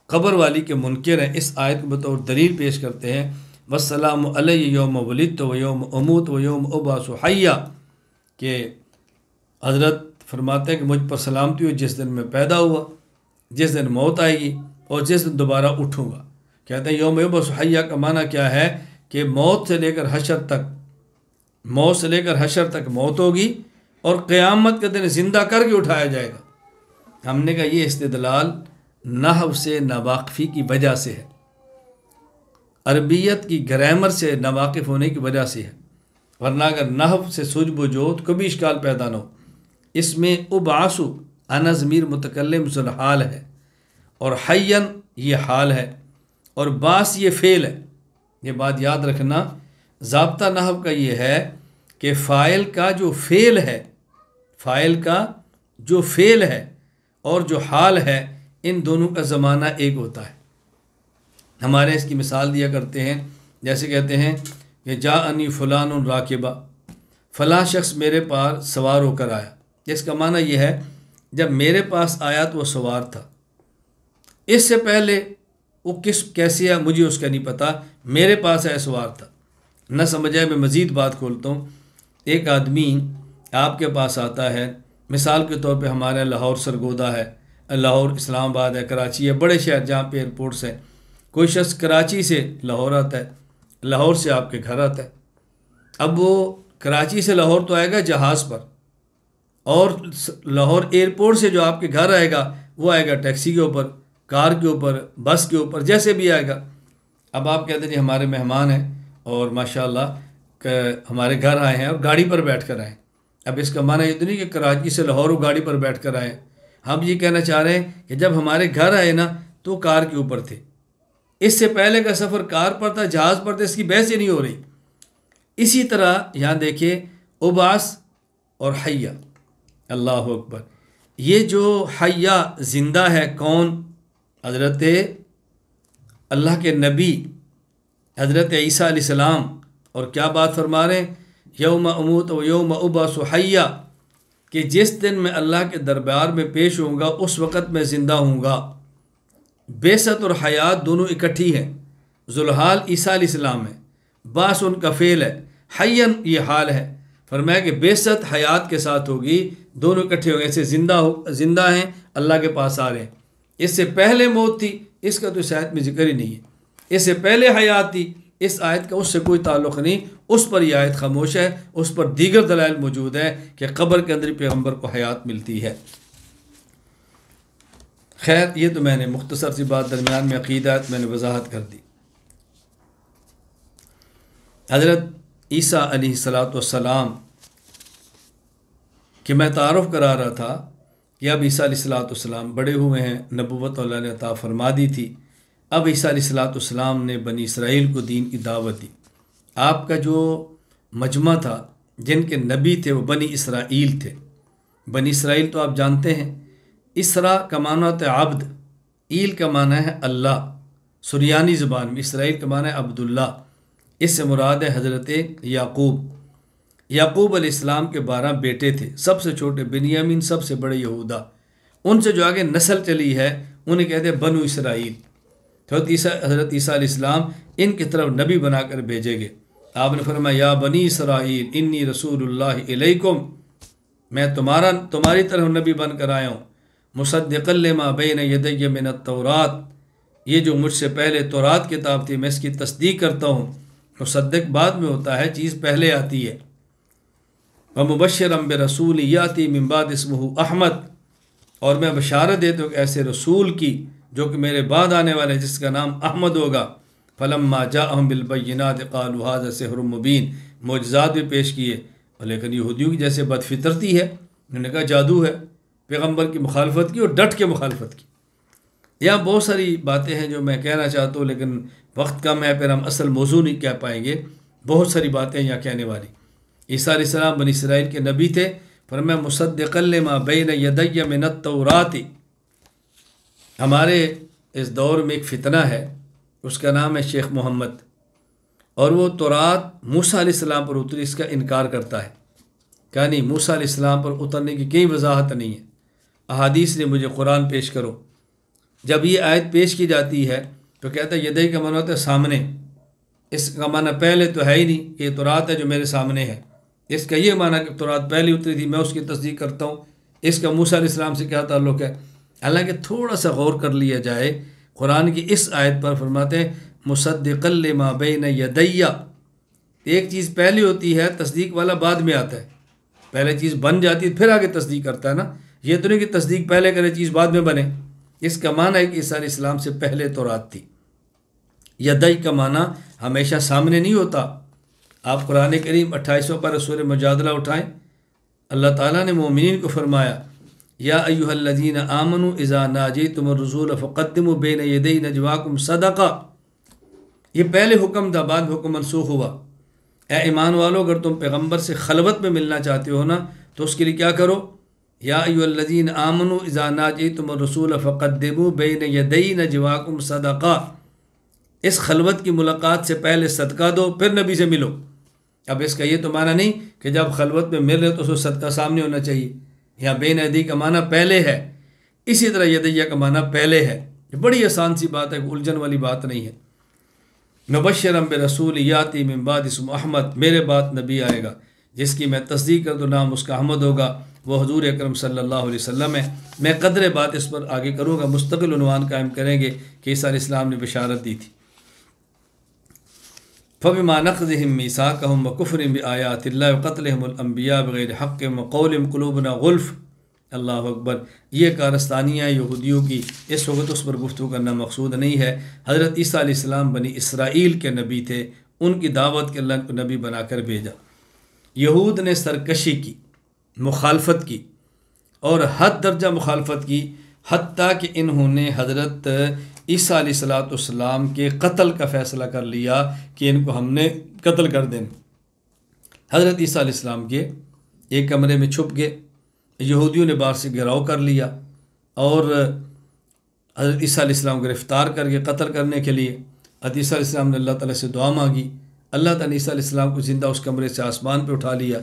قبر والی کے منکر ہیں، اس آیت کو بطور دلیل پیش کرتے ہیں والسلام علیہ یوم ولدت و یوم اموت و یوم ابعث حیا، کہ حضرت فرماتے ہیں کہ مجھ پر سلامتی ہو جس دن میں پیدا ہوا، جس دن موت آئے گی اور جس دن دوبارہ اٹھوں گا۔ کہتے ہیں یوم ابعث حیا کا معنی کیا ہے کہ موت سے لے کر حشر تک، موت سے لے کر حشر تک موت ہوگی اور قیامت کے دن زندہ کر کے اٹھایا جائے گا۔ ہم نے کہا یہ استدلال نحو سے ناواقفی کی وجہ سے ہے، عربیت کی گرامر سے ناواقف ہونے کی وجہ سے ہے، ورنہ اگر نحو سے سوجھ بوجھ ہو تو کبھی اشکال پیدا نہ ہو۔ اس میں ابعث انا ضمیر متکلم ذو الحال ہے، اور حین یہ حال ہے، اور باس یہ فعل ہے۔ یہ بات یاد رکھنا، ضابطہ نحو کا یہ ہے کہ فاعل کا جو فعل ہے، فاعل کا جو فعل ہے اور جو حال ہے، ان دونوں کا زمانہ ایک ہوتا ہے۔ ہمارے اس کی مثال دیا کرتے ہیں، جیسے کہتے ہیں کہ جاءنی فلان راکبہ، فلاں شخص میرے پاس سوار ہو کر آیا۔ اس کا معنی یہ ہے جب میرے پاس آیا تو وہ سوار تھا، اس سے پہلے وہ کیسے ہے مجھے اس کا نہیں پتہ، میرے پاس آیا سوار تھا۔ نہ سمجھے میں مزید بات کھولتا ہوں۔ ایک آدمی آپ کے پاس آتا ہے، مثال کے طور پہ ہمارے لاہور سرگودا ہے، لاہور اسلام آباد ہے، کراچی ہے، بڑے شہر جہاں پہ ایئرپورٹس ہیں۔ کوئی شخص کراچی سے لاہور آتا ہے، لاہور سے آپ کے گھر آتا ہے، اب وہ کراچی سے لاہور تو آئے گا جہاز پر، اور لاہور ایئرپورٹ سے جو آپ کے گھر آئے گا وہ آئے گا ٹیکسی کے اوپر، کار کے اوپر، بس کے اوپر، جیسے بھی آئے گا۔ اب آپ کہتے ہیں جی ہمارے مہمان ہیں اور ماشاءاللہ ہمارے گھر آئے ہیں اور گاڑی پر بیٹھ کر آئے ہیں۔ اب اس کا معنی یہ تو نہیں کہ کراچی سے لاہور وہ گاڑی پر بیٹھ کر آئے ہیں۔ ہم یہ کہنا چاہ رہے ہیں کہ جب ہمارے گھر آئے نا تو کار کے اوپر تھے، اس سے پہلے کا سفر کار پر تھا، جہاز پر تھا، اس کی بحث ہی نہیں ہو رہی۔ اسی طرح یہاں دیکھیں اباس اور حیا، اللہ اکبر، یہ جو حیا زندہ ہے کون؟ حضرت اللہ کے نبی حضرت عیسیٰ علیہ السلام۔ اور کیا بات فرما رہے ہیں؟ یوم اموت و یوم ابعث حیا، کہ جس دن میں اللہ کے دربار میں پیش ہوں گا اس وقت میں زندہ ہوں گا۔ بعثت اور حیات دونوں اکٹھی ہیں۔ ذوالحال عیسیٰ علیہ السلام ہے، باس ان کا فعل ہے، حین یہ حال ہے۔ فرمایا کہ بعثت حیات کے ساتھ ہوگی، دونوں اکٹھے ہوں گے، ایسے زندہ ہیں، اللہ کے پاس آ رہے ہیں۔ اس سے پہلے موت تھی، اس کا تو اس آیت میں ذکر ہی نہیں ہے۔ اس سے پہلے حیات تھی، اس آیت کا اس سے کوئی تعلق نہیں، اس پر یہ آیت خاموش ہے۔ اس پر دیگر دلائل موجود ہے کہ قبر کے اندر پیغمبر کو حیات ملتی ہے۔ خیر، یہ تو میں نے مختصر سی بات درمیان میں عقیدت میں نے وضاحت کر دی۔ حضرت عیسیٰ علیہ السلام کہ میں تعارف کرا رہا تھا کہ اب عیسیٰ علیہ السلام بڑے ہوئے ہیں، نبوت اللہ نے عطا فرما دی تھی۔ اب عیسیٰ علیہ السلام نے بنی اسرائیل کو دین کی دعوت دی۔ آپ کا جو مجمع تھا، جن کے نبی تھے وہ بنی اسرائیل تھے۔ بنی اسرائیل تو آپ جانتے ہیں، اسرا کا معنی ہوتا ہے عبد، ایل کا معنی ہے اللہ، سریانی زبان میں اسرائیل کا معنی ہے عبداللہ۔ اس سے مراد ہے حضرت یعقوب علیہ السلام کے 12 بیٹے تھے، سب سے چھوٹے بنیامین، سب سے بڑے یہودا۔ ان سے جو آگے نسل چلی ہے انہیں کہتے ہیں بنو اسرائیل۔ حضرت عیسیٰ علیہ السلام ان کی طرف نبی بنا کر بھیجے گئے۔ آپ نے فرمایا یا بنی اسرائیل انی رسول اللہ علیکم، میں تمہاری طرف نبی بن کر آیا ہوں، مصدقا لما بین یدی من التورات، یہ جو مجھ سے پہلے تورات کتاب تھی میں اس کی تصدیق کرتا ہوں۔ مصدق بعد میں ہوتا ہے، چیز پہلے آتی ہے۔ ومبشرا برسول یاتی من بعد اسمہ احمد، اور میں بشارت دیتا ہوں کہ ایسے رسول کی جو کہ میرے بعد آنے والے جس کا نام احمد ہوگا۔ فلما جاءہم بالبینات قالوا ھذا سحر مبین، معجزات بھی پیش کیے، لیکن یہودیوں کی جیسے بد فطرتی ہے، انہوں نے کہا جادو ہے، پیغمبر کی مخالفت کی اور ڈٹ کے مخالفت کی۔ یہاں بہت ساری باتیں ہیں جو میں کہنا چاہتا ہوں، لیکن وقت کم ہے، پھر ہم اصل موضوع نہیں کہہ پائیں گے، بہت ساری باتیں یہاں کہنے والی۔ عیسیٰ علیہ السلام بنی اسرائیل کے نبی تھے، فرمایا مصدقا لما بین یدی من التورات۔ ہمارے اس دور میں ایک فتنہ ہے، اس کا نام ہے شیخ محمد، اور وہ تورات موسیٰ علیہ السلام پر اتری، اس کا انکار کرتا ہے کہ نہیں، موسیٰ علیہ السلام پر اترنے کی کوئی وضاحت نہیں ہے، احادیث نے مجھے قرآن پیش کرو۔ جب یہ آیت پیش کی جاتی ہے تو کہتا ہے یدئی کا معنی ہوتا ہے سامنے، اس کا معنی پہلے تو ہے ہی نہیں کہ یہ تورات ہے جو میرے سامنے ہے، اس کا یہ معنی کہ تورات پہلے اتری تھی، میں اس کی تصدیق کرتا ہوں، اس کا موسیٰ علیہ السلام سے کیا تعلق ہے؟ حالانکہ تھوڑا سا غور کر لیا جائے قرآن کی اس آیت پر، فرماتے ہیں مصدقا لما بین یدی، ایک چیز پہلے ہوتی ہے، تصدیق والا بعد میں آتا ہے، پہلے چیز بن جاتی ہے پھر آگے تصدیق کرتا ہے نا، یہ تو نہیں کہ تصدیق پہلے کرے چیز بعد میں بنے۔ اس کا معنی ہے کہ عیسیٰ علیہ السلام سے پہلے تورات تھی۔ یدئی کا معنی ہمیشہ سامنے نہیں ہوتا۔ آپ قرآن کریم 28 پر سورہ مجادلہ اٹھائیں، اللہ تعالیٰ نے مومنین کو فرمایا یا ایھا الذین آمنوا اذا ناجیتم الرسول فقدموا بین یدی نجواکم صدقہ، یہ پہلے حکم تھا، بعد حکم منسوخ ہوا۔ اے ایمان والو، اگر تم پیغمبر سے خلوت میں ملنا چاہتے ہو نا تو اس کے لیے کیا کرو، یا ایھا الذین آمنوا اذا ناجیتم الرسول فقدموا بین یدی نجواکم صدقہ، اس خلوت کی ملاقات سے پہلے صدقہ دو پھر نبی سے ملو۔ اب اس کا یہ تو معنی نہیں کہ جب خلوت میں مل رہے تو اس کو صدقہ سامنے ہونا چاہیے، یہاں بین یدی کا معنی پہلے ہے، اسی طرح یدیہ کا معنی پہلے ہے۔ یہ بڑی آسان سی بات ہے، الجھن والی بات نہیں ہے۔ مبشرا برسول یاتی من بعد اسمہ احمد، میرے بعد نبی آئے گا جس کی میں تصدیق کر دوں نام اس کا احمد ہوگا، وہ حضور اکرم صلی اللہ علیہ وسلم ہے۔ میں قدر بات اس پر آگے کروں گا، مستقل عنوان قائم کریں گے کہ عیسیٰ علیہ السلام نے بشارت دی تھی۔ فبما نقضهم ميثاقهم وكفرهم بآيات الله وقتلهم الانبیاء بغیر حق وقولهم قلوبنا غلف۔ اللہ اکبر۔ یہ کارستانیاں یہودیوں کی اس وقت اس پر گفتگو کرنا مقصود نہیں ہے۔ حضرت عیسیٰ علیہ السلام بنی اسرائیل کے نبی تھے، ان کی دعوت کے اللہ کو نبی بنا کر بھیجا۔ یہود نے سرکشی کی، مخالفت کی، اور حد درجہ مخالفت کی، حتیٰ کہ انہوں نے حضرت عیسیٰ علیہ السلام کے قتل کا فیصلہ کر لیا کہ ان کو ہم نے قتل کر دینا۔ حضرت عیسیٰ علیہ السلام کے ایک کمرے میں چھپ گئے، یہودیوں نے باہر سے گھیراؤ کر لیا اور حضرت عیسیٰ علیہ السلام کو گرفتار کر کے قتل کرنے کے لیے حضرت عیسیٰ علیہ السلام نے اللہ تعالیٰ سے دعا مانگی۔ اللہ تعالیٰ نے عیسیٰ علیہ السلام کو زندہ اس کمرے سے آسمان پہ اٹھا لیا۔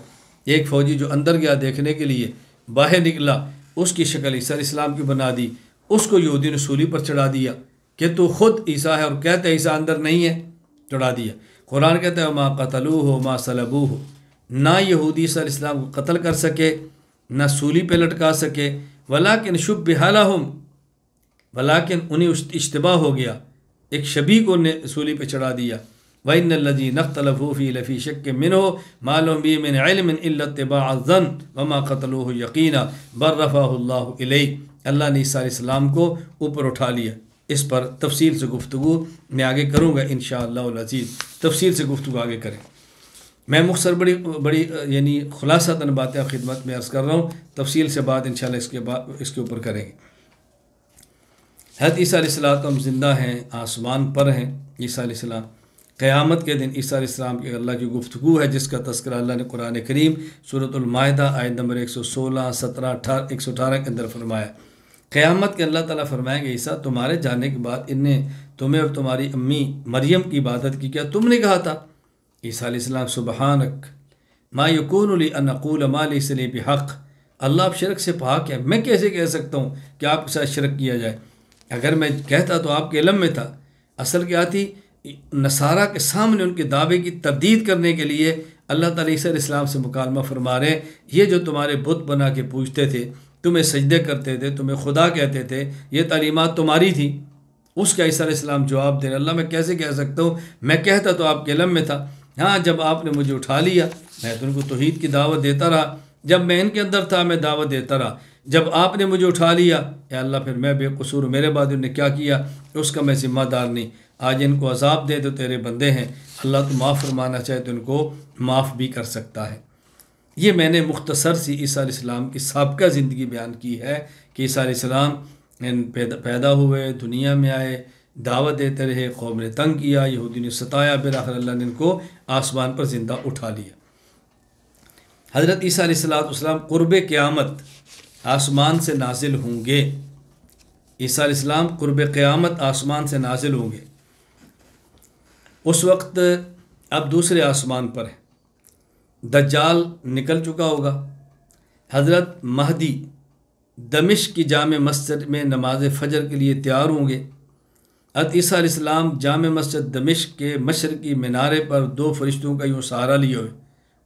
ایک فوجی جو اندر گیا دیکھنے کے لیے باہر نکلا، اس کی شکل عیسیٰ علیہ السلام کی بنا دی، اس کو یہودی نے سولی پر چڑھا دیا کہ تو خود عیسیٰ ہے اور کہتے ہیں عیسیٰ اندر نہیں ہے، چڑھا دیا۔ قرآن کہتا ہے وما قتلوہ وما صلبوہ، نہ یہودی عیسیٰ علیہ السلام کو قتل کر سکے، نہ سولی پہ لٹکا سکے، ولیکن شبہ لہم، ولیکن انہیں اشتباہ ہو گیا، ایک شبیہ کو نے سولی پہ چڑھا دیا۔ وَإِنَّ الَّذِينَ اخْتَلَفُوا فِيهِ لَفِي شَكٍّ مِّنْهُ مَا لَهُم بِهِ مِنْ عِلْمٍ إِلَّا اتِّبَاعَ الظَّنِّ وَمَا قَتَلُوهُ يَقِينًا بَلْ رَفَعَهُ اللَّهُ إِلَيْهِ۔ اللہ نے عیسیٰ علیہ السلام کو اوپر اٹھا لیا۔ اس پر تفصیل سے گفتگو میں آگے کروں گا انشاءاللہ العزیز، تفصیل سے گفتگو آگے کریں۔ میں مختصر بڑی یعنی خلاصتاً باتیں آپ خدمت میں عرض کر رہا ہوں، تفصیل سے بات انشاءاللہ اس کے اوپر کریں گے۔ حضرت عیسیٰ علیہ السلام زندہ ہیں، آسمان پر ہیں عیسیٰ علیہ السلام۔ قیامت کے دن عیسیٰ علیہ السلام کی اللہ کی گفتگو ہے، جس کا تذکرہ اللہ نے قرآن کریم سورۃ المائدہ آیت نمبر 116، 17، 118 کے اندر فرمایا۔ قیامت کے اللہ تعالیٰ فرمائیں گے عیسیٰ تمہارے جانے کے بعد ان نے تمہیں اور تمہاری امی مریم کی عبادت کی، کیا تم نے کہا تھا؟ عیسیٰ علیہ السلام سبحانک ما یکون لی ان اقول ما لیس لی بحق، اللہ آپ شرک سے پاک ہے، میں کیسے کہہ سکتا ہوں کہ آپ کے ساتھ شرک کیا جائے؟ اگر میں کہتا تو آپ کے علم میں تھا۔ اصل کیا تھی؟ نصارہ کے سامنے ان کے دعوے کی تردید کرنے کے لیے اللہ تعالیٰ عیسیٰ علیہ السلام سے مکالمہ فرما رہے ہیں، یہ جو تمہارے بت بنا کے پوجتے تھے، تمہیں سجدے کرتے تھے، تمہیں خدا کہتے تھے، یہ تعلیمات تمہاری تھی۔ اس کا عیسیٰ علیہ السلام جواب دے رہے، اللہ میں کیسے کہہ سکتا ہوں، میں کہتا تو آپ کے علم میں تھا۔ ہاں جب آپ نے مجھے اٹھا لیا میں تو ان کو توحید کی دعوت دیتا رہا، جب میں ان کے اندر تھا میں دعوت دیتا رہا، جب آپ نے مجھے اٹھا لیا اے اللہ پھر میں بے قصور، میرے بعد انہوں نے کیا کیا اس کا میں ذمہ دار نہیں۔ آج ان کو عذاب دے تو تیرے بندے ہیں، اللہ تو معاف فرمانا چاہے تو ان کو معاف بھی کر سکتا ہے۔ یہ میں نے مختصر سی عیسیٰ علیہ السلام کی سابقہ زندگی بیان کی ہے کہ عیسیٰ علیہ السلام پیدا ہوئے، دنیا میں آئے، دعوت دیتے رہے، قوم نے تنگ کیا، یہودی نے ستایا، بالآخر اللہ نے ان کو آسمان پر زندہ اٹھا لیا۔ حضرت عیسیٰ علیہ السلام قرب قیامت آسمان سے نازل ہوں گے۔ عیسیٰ علیہ السلام قرب قیامت آسمان سے نازل ہوں گے۔ اس وقت اب دوسرے آسمان پر ہے، دجال نکل چکا ہوگا، حضرت مہدی دمشق کی جامع مسجد میں نماز فجر کے لیے تیار ہوں گے۔ حضرت عیسیٰ علیہ السلام جامع مسجد دمشق کے مشرقی مینارے پر دو فرشتوں کا یوں سہارا لیے ہوئے،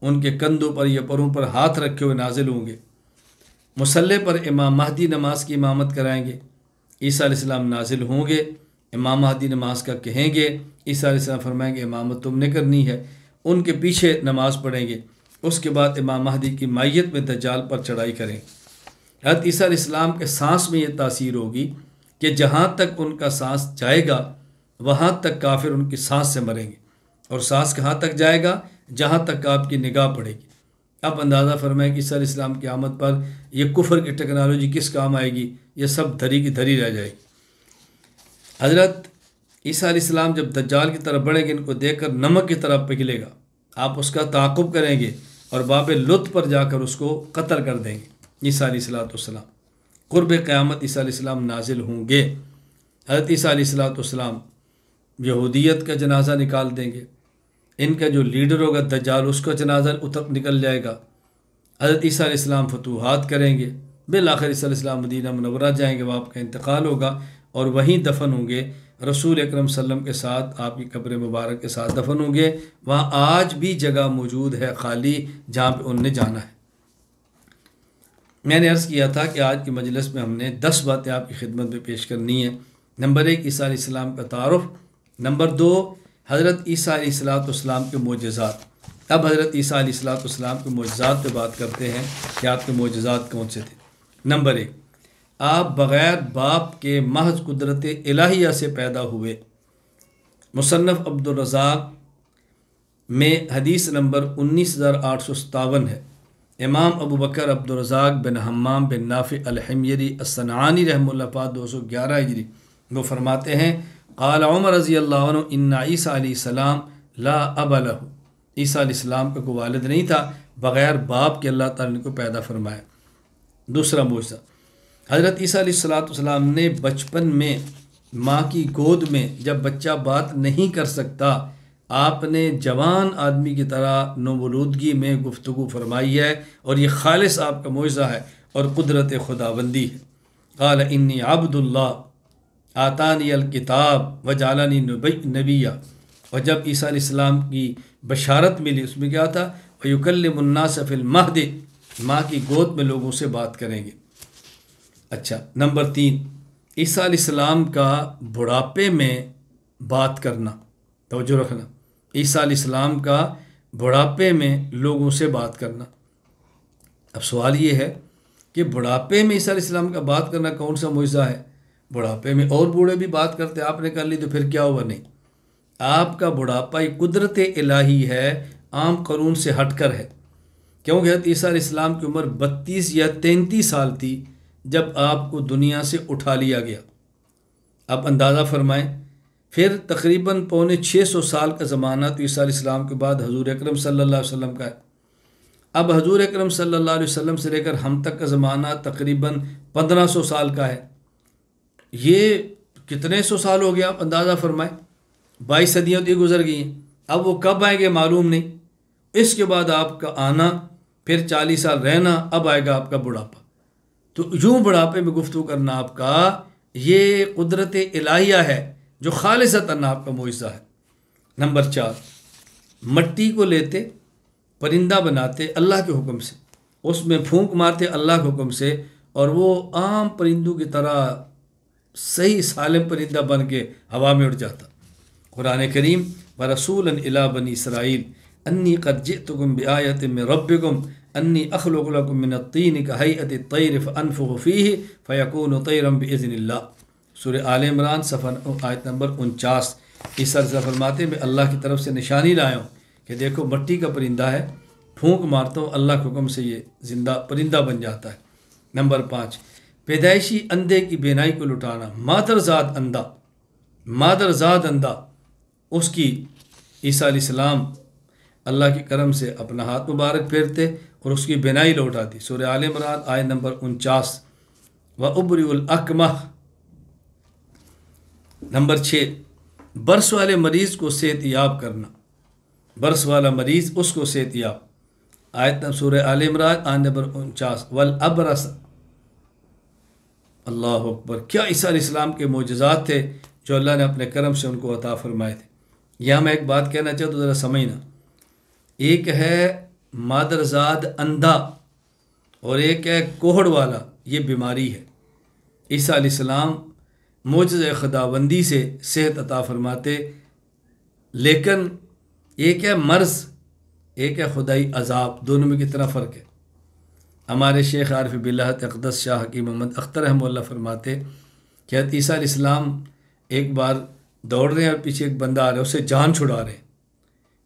ان کے کندھوں پر یا پروں پر ہاتھ رکھے ہوئے نازل ہوں گے۔ مصلی پر امام مہدی نماز کی امامت کرائیں گے، عیسیٰ علیہ السلام نازل ہوں گے، امام مہدی نماز کا کہیں گے، عیسیٰ علیہ السلام فرمائیں گے امامت تم نے کرنی ہے، ان کے پیچھے نماز پڑھیں گے۔ اس کے بعد امام مہدی کی مائیت میں دجال پر چڑھائی کریں۔ حضرت عیسیٰ علیہ السلام کے سانس میں یہ تاثیر ہوگی کہ جہاں تک ان کا سانس جائے گا وہاں تک کافر ان کی سانس سے مریں گے، اور سانس کہاں تک جائے گا؟ جہاں تک آپ کی نگاہ پڑے گی۔ اب اندازہ فرمائیں کہ عیسیٰ علیہ السلام کی آمد پر یہ کفر کی ٹیکنالوجی کس کام آئے گی؟ یہ سب دھری کی دھری رہ جائے گی۔ حضرت عیسیٰ علیہ السلام جب دجال کی طرف بڑھیں گے، ان کو دیکھ کر نمک کی طرف پگھلے گا، آپ اس کا تعاقب کریں گے اور باب لط پر جا کر اس کو قتل کر دیں گے۔ عیسیٰ علیہ السلام قرب قیامت عیسیٰ علیہ السلام نازل ہوں گے۔ حضرت عیسیٰ علیہ السلام یہودیت کا جنازہ نکال دیں گے، ان کا جو لیڈر ہوگا دجال اس کا جنازہ نکل جائے گا۔ حضرت عیسیٰ علیہ السلام فتوحات کریں گے، بالآخر عیسیٰ علیہ السلام مدینہ منورہ جائیں گے، وہاں آپ کا انتقال ہوگا اور وہیں دفن ہوں گے، رسول اکرم صلی اللہ علیہ وسلم کے ساتھ، آپ کی قبر مبارک کے ساتھ دفن ہوں گے۔ وہاں آج بھی جگہ موجود ہے خالی جہاں پہ ان نے جانا ہے۔ میں نے عرض کیا تھا کہ آج کی مجلس میں ہم نے 10 باتیں آپ کی خدمت میں پیش کرنی ہیں۔ نمبر 1 عیسیٰ علیہ السلام کا تعارف، نمبر 2 حضرت عیسیٰ علیہ السلام کے معجزات۔ اب حضرت عیسیٰ علیہ السلام کے معجزات پہ بات کرتے ہیں کہ آپ کے معجزات کون سے تھے۔ نمبر 1، آپ بغیر باپ کے محض قدرت الہیہ سے پیدا ہوئے۔ مصنف عبدالرزاق میں حدیث نمبر 19857 ہے۔ امام ابو بکر عبدالرزاق بن حمام بن نافع الحميري الصنعانی رحمہ اللہ پاک 211 ہجری وہ فرماتے ہیں قال عمر رضی اللہ عنہ ان عیسیٰ علیہ السلام لا اب لہ، عیسیٰ علیہ السلام کا کوئی والد نہیں تھا، بغیر باپ کے اللہ تعالیٰ نے کو پیدا فرمایا۔ دوسرا معجزہ، حضرت عیسیٰ علیہ السلام نے بچپن میں ماں کی گود میں جب بچہ بات نہیں کر سکتا، آپ نے جوان آدمی کی طرح نوولودگی میں گفتگو فرمائی ہے، اور یہ خالص آپ کا معجزہ ہے اور قدرت خداوندی ہے۔ قال انی عبد اللہ آتانی الکتاب وجعلنی نبیہ، اور جب عیسیٰ علیہ السلام کی بشارت ملی اس میں کیا تھا وَيُكَلِّمُ النَّاسَ فِي الْمَهْدِ، ماں کی گود میں لوگوں سے بات کریں گے۔ اچھا، نمبر 3، عیسیٰ علیہ السلام کا بڑھاپے میں بات کرنا، توجہ رکھنا، عیسیٰ علیہ السلام کا بڑھاپے میں لوگوں سے بات کرنا۔ اب سوال یہ ہے کہ بڑھاپے میں عیسیٰ علیہ السلام کا بات کرنا کون سا معجزہ ہے؟ بڑھاپے میں اور بوڑھے بھی بات کرتے، آپ نے کر لی تو پھر کیا ہوا؟ نہیں، آپ کا بڑھاپا ایک قدرت الہی ہے، عام قانون سے ہٹ کر ہے، کیونکہ حضرت عیسیٰ علیہ السلام کی عمر 32 یا 33 سال تھی جب آپ کو دنیا سے اٹھا لیا گیا۔ آپ اندازہ فرمائیں، پھر تقریباً 650 سال کا زمانہ تو عیسیٰ علیہ السلام کے بعد حضور اکرم صلی اللہ علیہ وسلم کا ہے۔ اب حضور اکرم صلی اللہ علیہ وسلم سے لے کر ہم تک کا زمانہ تقریباً 1500 سال کا ہے۔ یہ کتنے سو سال ہو گیا، آپ اندازہ فرمائیں، 22 صدیاں تو یہ گزر گئی ہیں۔ اب وہ کب آئیں گے معلوم نہیں، اس کے بعد آپ کا آنا، پھر 40 سال رہنا، اب آئے گا آپ کا بڑھاپا۔ تو یوں بڑھاپے میں گفتگو کرنا آپ کا یہ قدرت الہیہ ہے جو خالصتاً آپ کا معجزہ ہے۔ نمبر 4، مٹی کو لیتے پرندہ بناتے اللہ کے حکم سے، اس میں پھونک مارتے اللہ کے حکم سے، اور وہ عام پرندوں کی طرح صحیح سالم پرندہ بن کے ہوا میں اڑ جاتا۔ قرآن کریم وَرَسُولًا إِلَىٰ بَنِي إِسْرَائِيلَ أَنِّي قَدْ جِئْتُكُم بِآيَةٍ مِّن رَّبِّكُمْ أَنِّي أَخْلُقُ لَكُم مِّنَ الطِّينِ كَهَيْئَةِ الطَّيْرِ فَأَنفُخُ فِيهِ فَيَكُونُ طَيْرًا بِإِذْنِ اللَّهِ۔ سورہ آل عمران صفحہ آیت نمبر 49۔ عیسیٰ علیہ السلام فرماتے ہیں میں اللہ کی طرف سے نشانی لایا ہوں کہ دیکھو مٹی کا پرندہ ہے، پھونک مارتا ہوں اللہ کے حکم سے یہ زندہ پرندہ بن جاتا ہے۔ نمبر 5، پیدائشی اندھے کی بینائی کو لٹانا، مادرزاد اندھا، مادرزاد اندھا، اس کی عیسیٰ علیہ السلام اللہ کے کرم سے اپنا ہاتھ مبارک پھیرتے اور اس کی بینائی لوٹ آتی۔ سورہ آل عمران آیت نمبر 49۔ وَأُبْرِئُ الْأَكْمَحَ۔ نمبر 6، برس والے مریض کو صحت یاب کرنا، برس والا مریض اس کو صحت یاب، آیت سورہ آل عمران آیت نمبر 49۔ وَالْأَبْرَصَ۔ اللہ اکبر، کیا عیسیٰ علیہ السلام کے معجزات تھے جو اللہ نے اپنے کرم سے ان کو عطا فرمائے تھے۔ یہاں میں ایک بات کہنا چاہتا ہوں، ذرا سمجھنا، ایک ہے مادرزاد اندھا اور ایک ہے کوہڑ والا، یہ بیماری ہے۔ عیسیٰ علیہ السلام معجزہ خداوندی سے صحت عطا فرماتے، لیکن ایک ہے مرض، ایک ہے خدائی عذاب، دونوں میں کتنا فرق ہے۔ ہمارے شیخ عارف باللہ اقدس شاہ حکیم محمد اختر رحمہ اللہ فرماتے کہ حضرت عیسیٰ علیہ السلام ایک بار دوڑ رہے ہیں اور پیچھے ایک بندہ آ رہا ہے، اسے جان چھڑا رہے ہیں۔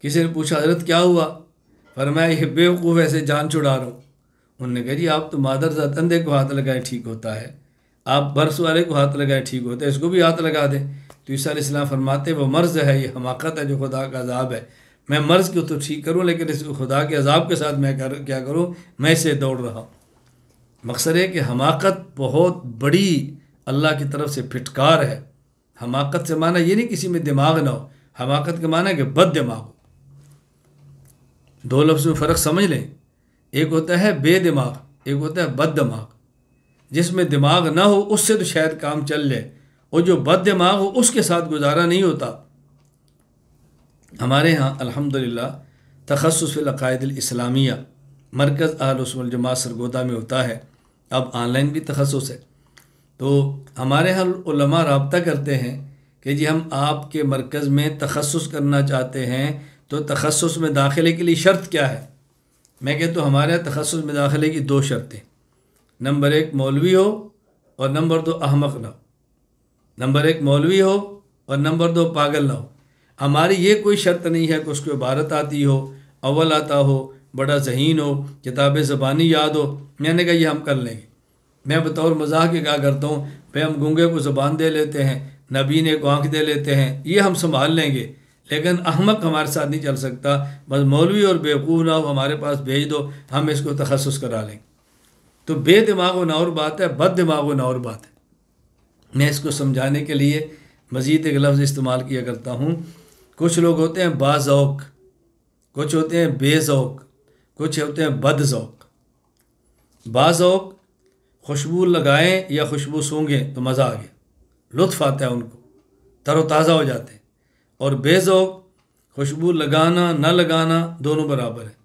کسی نے پوچھا حضرت کیا ہوا؟ فرمایا یہ بیوقوف ایسے جان چھڑا رہا ہوں۔ انہوں نے کہا جی آپ تو مادرزاد اندھے کو ہاتھ لگائیں ٹھیک ہوتا ہے، آپ برس والے کو ہاتھ لگائیں ٹھیک ہوتا ہے، اس کو بھی ہاتھ لگا دیں۔ تو عیسیٰ علیہ السلام فرماتے وہ مرض ہے، یہ حماقت ہے جو خدا کا عذاب ہے، میں مرض کو تو ٹھیک کروں لیکن اس کو خدا کے عذاب کے ساتھ میں کیا کروں، میں اسے دوڑ رہا ہوں۔ مقصد ہے کہ حماقت بہت بڑی اللہ کی طرف سے پھٹکار ہے۔ حماقت سے معنی یہ نہیں کسی میں دماغ نہ ہو، حماقت کے معنی ہے کہ بد دماغ ہو۔ دو لفظ میں فرق سمجھ لیں، ایک ہوتا ہے بے دماغ، ایک ہوتا ہے بد دماغ۔ جس میں دماغ نہ ہو اس سے تو شاید کام چل جائے، اور جو بد دماغ ہو اس کے ساتھ گزارا نہیں ہوتا۔ ہمارے ہاں الحمدللہ تخصص فی العقائد الاسلامیہ مرکز اہل سنت والجماعت سرگودا میں ہوتا ہے، اب آن لائن بھی تخصص ہے۔ تو ہمارے ہاں علماء رابطہ کرتے ہیں کہ جی ہم آپ کے مرکز میں تخصص کرنا چاہتے ہیں تو تخصص میں داخلے کے لیے شرط کیا ہے؟ میں کہتا ہوں ہمارے یہاں تخصص میں داخلے کی 2 شرطیں، نمبر 1 مولوی ہو اور نمبر 2 احمق نہ ہو۔ نمبر 1 مولوی ہو اور نمبر 2 پاگل نہ ہو۔ ہماری یہ کوئی شرط نہیں ہے کہ اس کو عبارت آتی ہو، اول آتا ہو، بڑا ذہین ہو، کتاب زبانی یاد ہو۔ میں نے کہا یہ ہم کر لیں گے۔ میں بطور مزاح کے کہا کرتا ہوں پہ ہم گونگے کو زبان دے لیتے ہیں، نبینے کو آنکھ دے لیتے ہیں، یہ ہم سنبھال لیں گے، لیکن احمق ہمارے ساتھ نہیں چل سکتا۔ بس مولوی اور بیوقوف نہ ہو، ہمارے پاس بھیج دو، ہم اس کو تخصص کرا لیں گے۔ تو بے دماغ ہونا اور بات ہے، بد دماغ ہونا اور بات ہے۔ میں اس کو سمجھانے کے لیے مزید ایک لفظ استعمال کیا کرتا ہوں۔ کچھ لوگ ہوتے ہیں با ذوق، کچھ ہوتے ہیں بے ذوق، کچھ ہوتے ہیں بد ذوق۔ با ذوق خوشبو لگائیں یا خوشبو سونگھیں تو مزہ آ گیا، لطف آتا ہے ان کو، تر و تازہ ہو جاتے ہیں۔ اور بے ذوق خوشبو لگانا نہ لگانا دونوں برابر ہے،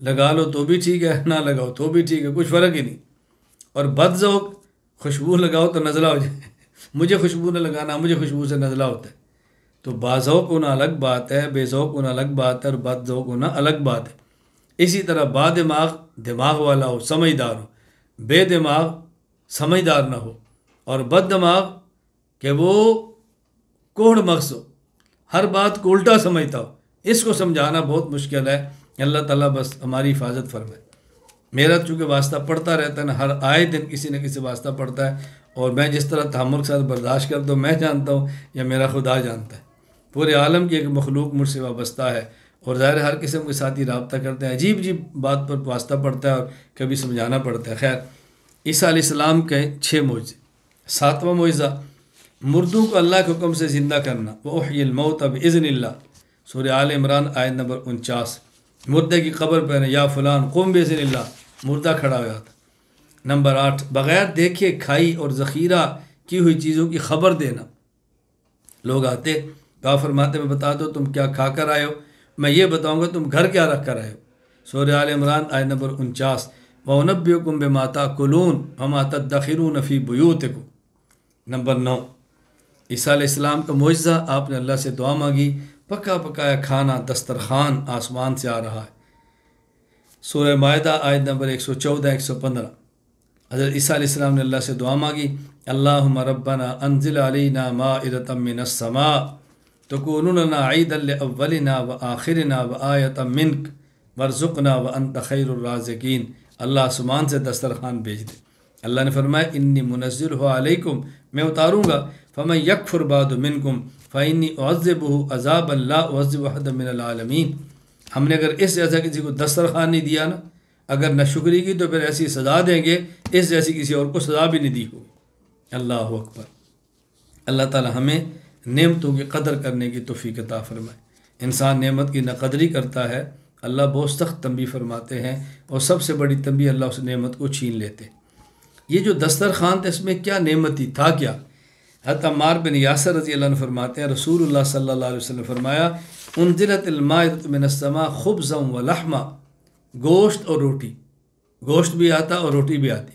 لگا لو تو بھی ٹھیک ہے، نہ لگاؤ تو بھی ٹھیک ہے، کچھ فرق ہی نہیں۔ اور بد ذوق خوشبو لگاؤ تو نزلہ ہو جائے، مجھے خوشبو نہ لگانا، مجھے خوشبو سے نزلہ ہوتا ہے۔ تو با ذوق ہونا الگ بات ہے، بے ذوق ہونا الگ بات ہے، اور بد ذوق ہونا الگ بات ہے۔ اسی طرح با دماغ دماغ والا ہو، سمجھدار ہو، بے دماغ سمجھدار نہ ہو، اور بد دماغ کہ وہ کوڑ مغز ہو، ہر بات کو الٹا سمجھتا ہو۔ اس کو سمجھانا بہت مشکل ہے۔ اللہ تعالیٰ بس ہماری حفاظت فرمائے۔ میرا چونکہ واسطہ پڑتا رہتا ہے نا، ہر آئے دن کسی نہ کسی واسطہ پڑتا ہے، اور میں جس طرح تحمل کے ساتھ برداشت کرتا ہوں، میں جانتا ہوں یا میرا خدا جانتا ہے۔ پورے عالم کی ایک مخلوق مجھ سے وابستہ ہے، اور ظاہر ہر قسم کے ساتھ ہی رابطہ کرتے ہیں، عجیب عجیب بات پر واسطہ پڑتا ہے اور کبھی سمجھانا پڑتا ہے۔ خیر، عیسیٰ علیہ السلام کے 6 معجزے۔ 7واں معجزہ مردوں کو اللہ کے حکم سے زندہ کرنا، وَأُحْيِي الْمَوْتَ بِإِذْنِ اللَّهِ، سورہ آل عمران آیت نمبر 49۔ مردے کی قبر پہ یا فلان قم بِإِذْنِ اللَّهِ، مردہ کھڑا ہوا تھا۔ نمبر 8 بغیر دیکھے کھائی اور ذخیرہ کی ہوئی چیزوں کی خبر دینا۔ لوگ آتے، آپ فرماتے میں بتا دو تم کیا کھا کر آئے ہو، میں یہ بتاؤں گا تم گھر کیا رکھ کر آئے ہو۔ سورہ آل عمران آیت نمبر 49۔ وَأُنَبِّئُكُم بِمَا تَأْكُلُونَ وَمَا تَدَّخِرُونَ فِي بُيُوتِكُمْ۔ نمبر 9 عیسیٰ علیہ السلام کا معجزہ، آپ نے اللہ سے دعا مانگی، پکا پکایا کھانا دسترخوان آسمان سے آ رہا ہے۔ سورہ مائدہ آیت نمبر 114 115۔ حضرت عیسیٰ علیہ السلام نے اللہ سے دعا مانگی، اللہم ربنا انزل علینا مائدۃ من السماء تکون لنا عیدا لاولنا وآخرنا وآیۃ منک وارزقنا وانت خیر الرازقین۔ اللہ آسمان سے دسترخوان بھیج دے۔ اللہ نے فرمایا انی منزلہ علیکم، میں اتاروں گا، فمن یکفر بعد منکم فانی اعذبہ عذابا لا اعذب احدا من العالمین۔ ہم نے اگر اس جیسا کسی کو دسترخوان نہیں دیا نا، اگر نہ شکری کی تو پھر ایسی سزا دیں گے اس جیسی کسی اور کو سزا بھی نہیں دی ہوگی۔ اللہ اکبر۔ اللہ تعالی ہمیں نعمتوں کی قدر کرنے کی توفیق عطا فرمائے۔ انسان نعمت کی ناقدری کرتا ہے، اللہ بہت سخت تنبیہ فرماتے ہیں، اور سب سے بڑی تنبیہ اللہ اس نعمت کو چھین لیتے۔ یہ جو دسترخوان تھا اس میں کیا نعمت تھی، تھا کیا؟ حضرت عمار بن یاسر رضی اللہ عنہ فرماتے ہیں رسول اللہ صلی اللہ علیہ وسلم فرمایا انزلت المائدۃ من السماء خبزا ولحما، گوشت اور روٹی، گوشت بھی آتا اور روٹی بھی آتی۔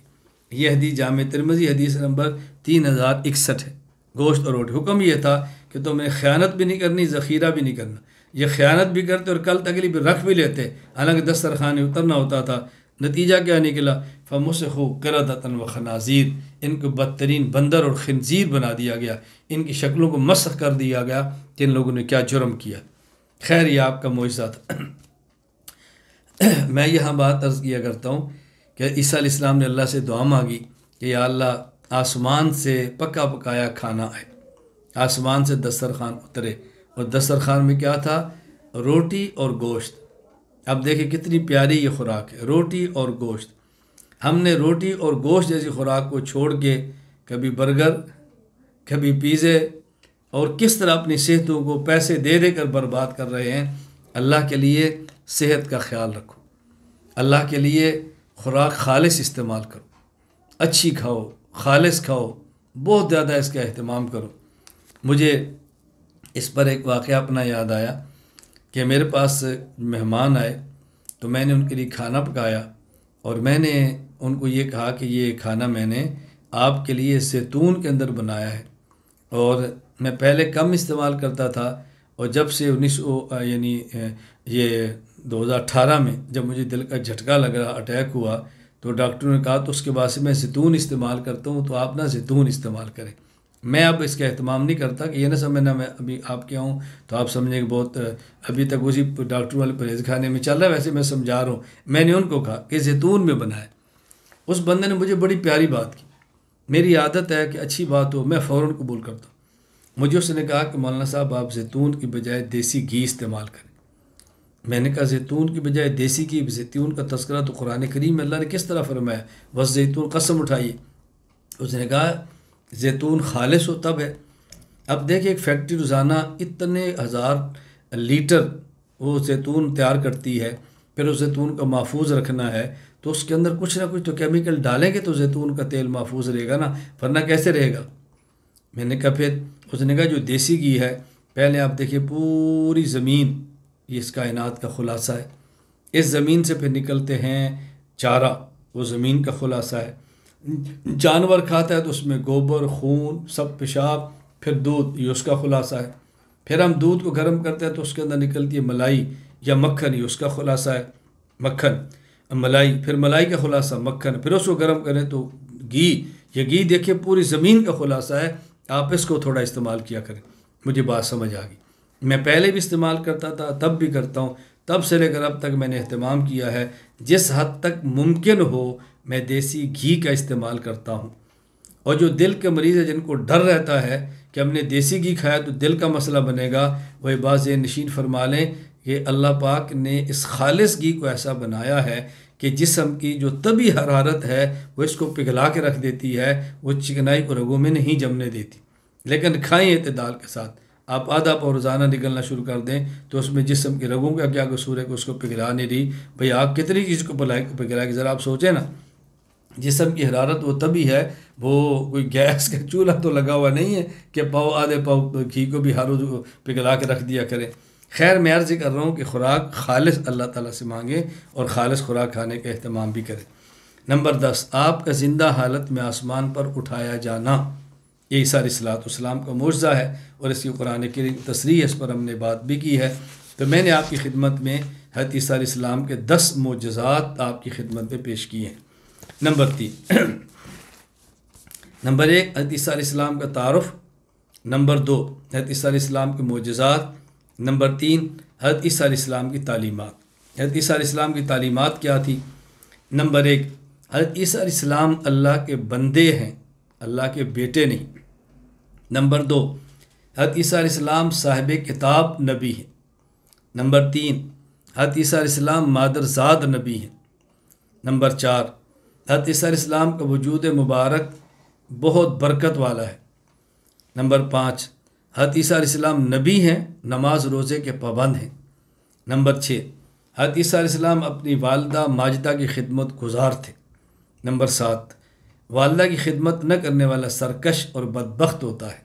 یہ حدیث جامع ترمذی حدیث نمبر 3061 ہے۔ گوشت اور روٹی، حکم یہ تھا کہ تم نے خیانت بھی نہیں کرنی، ذخیرہ بھی نہیں کرنا۔ یہ خیانت بھی کرتے اور کل تک بھی رکھ بھی لیتے، حالانکہ دسترخوان اترنا ہوتا تھا۔ نتیجہ کیا نکلا؟ فَمُسِخُوا قِرَدَةً وَخَنَازِيرَ، ان کو بدترین بندر اور خنزیر بنا دیا گیا، ان کی شکلوں کو مسخ کر دیا گیا کہ ان لوگوں نے کیا جرم کیا۔ خیر یہ آپ کا معجزہ تھا۔ میں یہاں بات عرض کیا کرتا ہوں کہ عیسیٰ علیہ السلام نے اللہ سے دعا مانگی کہ یا اللہ آسمان سے پکا پکایا کھانا آئے، آسمان سے دسترخوان اترے، اور دسترخوان میں کیا تھا؟ روٹی اور گوشت۔ اب دیکھیں کتنی پیاری یہ خوراک ہے، روٹی اور گوشت۔ ہم نے روٹی اور گوشت جیسی خوراک کو چھوڑ کے کبھی برگر، کبھی پیزے، اور کس طرح اپنی صحتوں کو پیسے دے دے کر برباد کر رہے ہیں۔ اللہ کے لیے صحت کا خیال رکھو، اللہ کے لیے خوراک خالص استعمال کرو، اچھی کھاؤ، خالص کھاؤ، بہت زیادہ اس کا اہتمام کرو۔ مجھے اس پر ایک واقعہ اپنا یاد آیا کہ میرے پاس مہمان آئے تو میں نے ان کے لیے کھانا پکایا، اور میں نے ان کو یہ کہا کہ یہ کھانا میں نے آپ کے لیے زیتون کے اندر بنایا ہے، اور میں پہلے کم استعمال کرتا تھا، اور جب سے 19 یعنی یہ 2018 میں جب مجھے دل کا جھٹکا لگا، اٹیک ہوا، تو ڈاکٹروں نے کہا تو اس کے بعد سے میں زیتون استعمال کرتا ہوں، تو آپ نہ زیتون استعمال کریں۔ میں اب اس کا اہتمام نہیں کرتا کہ یہ نہ سمجھنا میں ابھی آپ کے ہوں تو آپ سمجھیں کہ بہت ابھی تک اسی ڈاکٹر والے پرہیز کھانے میں چل رہا ہے۔ ویسے میں سمجھا رہا ہوں، میں نے ان کو کہا کہ زیتون میں بنائے۔ اس بندے نے مجھے بڑی پیاری بات کی۔ میری عادت ہے کہ اچھی بات ہو میں فوراً قبول کرتا ہوں۔ مجھے اس نے کہا کہ مولانا صاحب آپ زیتون کی بجائے دیسی گھی استعمال کریں۔ میں نے کہا زیتون کی بجائے دیسی گھی؟ زیتون کا تذکرہ تو قرآن کریم میں اللہ نے کس طرح فرمایا؟ بس زیتون قسم اٹھائیے۔ اس نے کہا زیتون خالص ہو تب ہے۔ اب دیکھیں ایک فیکٹری روزانہ اتنے ہزار لیٹر وہ زیتون تیار کرتی ہے، پھر اس زیتون کا محفوظ رکھنا ہے تو اس کے اندر کچھ نہ کچھ تو کیمیکل ڈالیں گے تو زیتون کا تیل محفوظ رہے گا نا، ورنہ کیسے رہے گا؟ میں نے کہا پھر اس نے کہا جو دیسی گھی ہے، پہلے آپ دیکھیے پوری زمین یہ اس کائنات کا خلاصہ ہے، اس زمین سے پھر نکلتے ہیں چارہ، وہ زمین کا خلاصہ ہے، جانور کھاتا ہے تو اس میں گوبر، خون، سب پیشاب، پھر دودھ، یہ اس کا خلاصہ ہے، پھر ہم دودھ کو گرم کرتے ہیں تو اس کے اندر نکلتی ہے ملائی یا مکھن، یہ اس کا خلاصہ ہے، مکھن، ملائی، پھر ملائی کا خلاصہ مکھن، پھر اس کو گرم کریں تو گھی، یہ گھی دیکھیں پوری زمین کا خلاصہ ہے، آپ اس کو تھوڑا استعمال کیا کریں۔ مجھے بات سمجھ آ گئی۔ میں پہلے بھی استعمال کرتا تھا، تب بھی کرتا ہوں، تب سے لے کر اب تک میں نے اہتمام کیا ہے جس حد تک ممکن ہو میں دیسی گھی کا استعمال کرتا ہوں۔ اور جو دل کے مریض ہے، جن کو ڈر رہتا ہے کہ ہم نے دیسی گھی کھایا تو دل کا مسئلہ بنے گا، وہ باز نشین فرما لیں کہ اللہ پاک نے اس خالص گھی کو ایسا بنایا ہے کہ جسم کی جو طبی حرارت ہے وہ اس کو پگھلا کے رکھ دیتی ہے، وہ چکنائی کو رگوں میں نہیں جمنے دیتی، لیکن کھائیں اعتدال کے ساتھ۔ آپ آدھا پاؤ روزانہ نکلنا شروع کر دیں تو اس میں جسم کی رگوں کا کیا قصور ہے کہ اس کو پگھلا نہیں رہی؟ بھئی آپ کتنی چیز کو پگھلائے گی؟ ذرا آپ سوچیں نا، جسم کی حرارت وہ تبھی ہے، وہ کوئی گیس کا چولہا تو لگا ہوا نہیں ہے کہ پاؤ آدھے پاؤ گھی کو بھی ہر روز پگھلا کے رکھ دیا کریں۔ خیر میں عرض کر رہا ہوں کہ خوراک خالص اللہ تعالیٰ سے مانگیں اور خالص خوراک کھانے کا اہتمام بھی کریں۔ نمبر 10، آپ کا زندہ حالت میں آسمان پر اٹھایا جانا، یہ عیسیٰ علیہ السلام کا معجزہ ہے اور اس کی قرآن کی تصریح ہے، اس پر ہم نے بات بھی کی ہے۔ تو میں نے آپ کی خدمت میں حضرت عیسیٰ علیہ السلام کے 10 معجزات آپ کی خدمت میں پیش کیے ہیں۔ نمبر 3، نمبر 1 حضرت عیسیٰ علیہ السلام کا تعارف، نمبر 2 حضرت عیسیٰ علیہ السلام کے معجزات، نمبر 3 حضرت عیسیٰ علیہ السلام کی تعلیمات۔ حضرت عیسیٰ علیہ السلام کی تعلیمات کیا تھی؟ نمبر 1، حضرت عیسیٰ علیہ السلام اللہ کے بندے ہیں، اللہ کے بیٹے نہیں۔ نمبر 2، حضرت عیسیٰ علیہ السلام صاحب کتاب نبی ہیں۔ نمبر 3، حضرت عیسیٰ علیہ السلام مادرزاد نبی ہیں۔ نمبر 4، حضرت عیسیٰ علیہ السلام کا وجود مبارک بہت برکت والا ہے۔ نمبر 5، حضرت عیسیٰ علیہ السلام نبی ہیں، نماز روزے کے پابند ہیں۔ نمبر 6، حضرت عیسیٰ علیہ السلام اپنی والدہ ماجدہ کی خدمت گزار تھے۔ نمبر 7، والدہ کی خدمت نہ کرنے والا سرکش اور بدبخت ہوتا ہے۔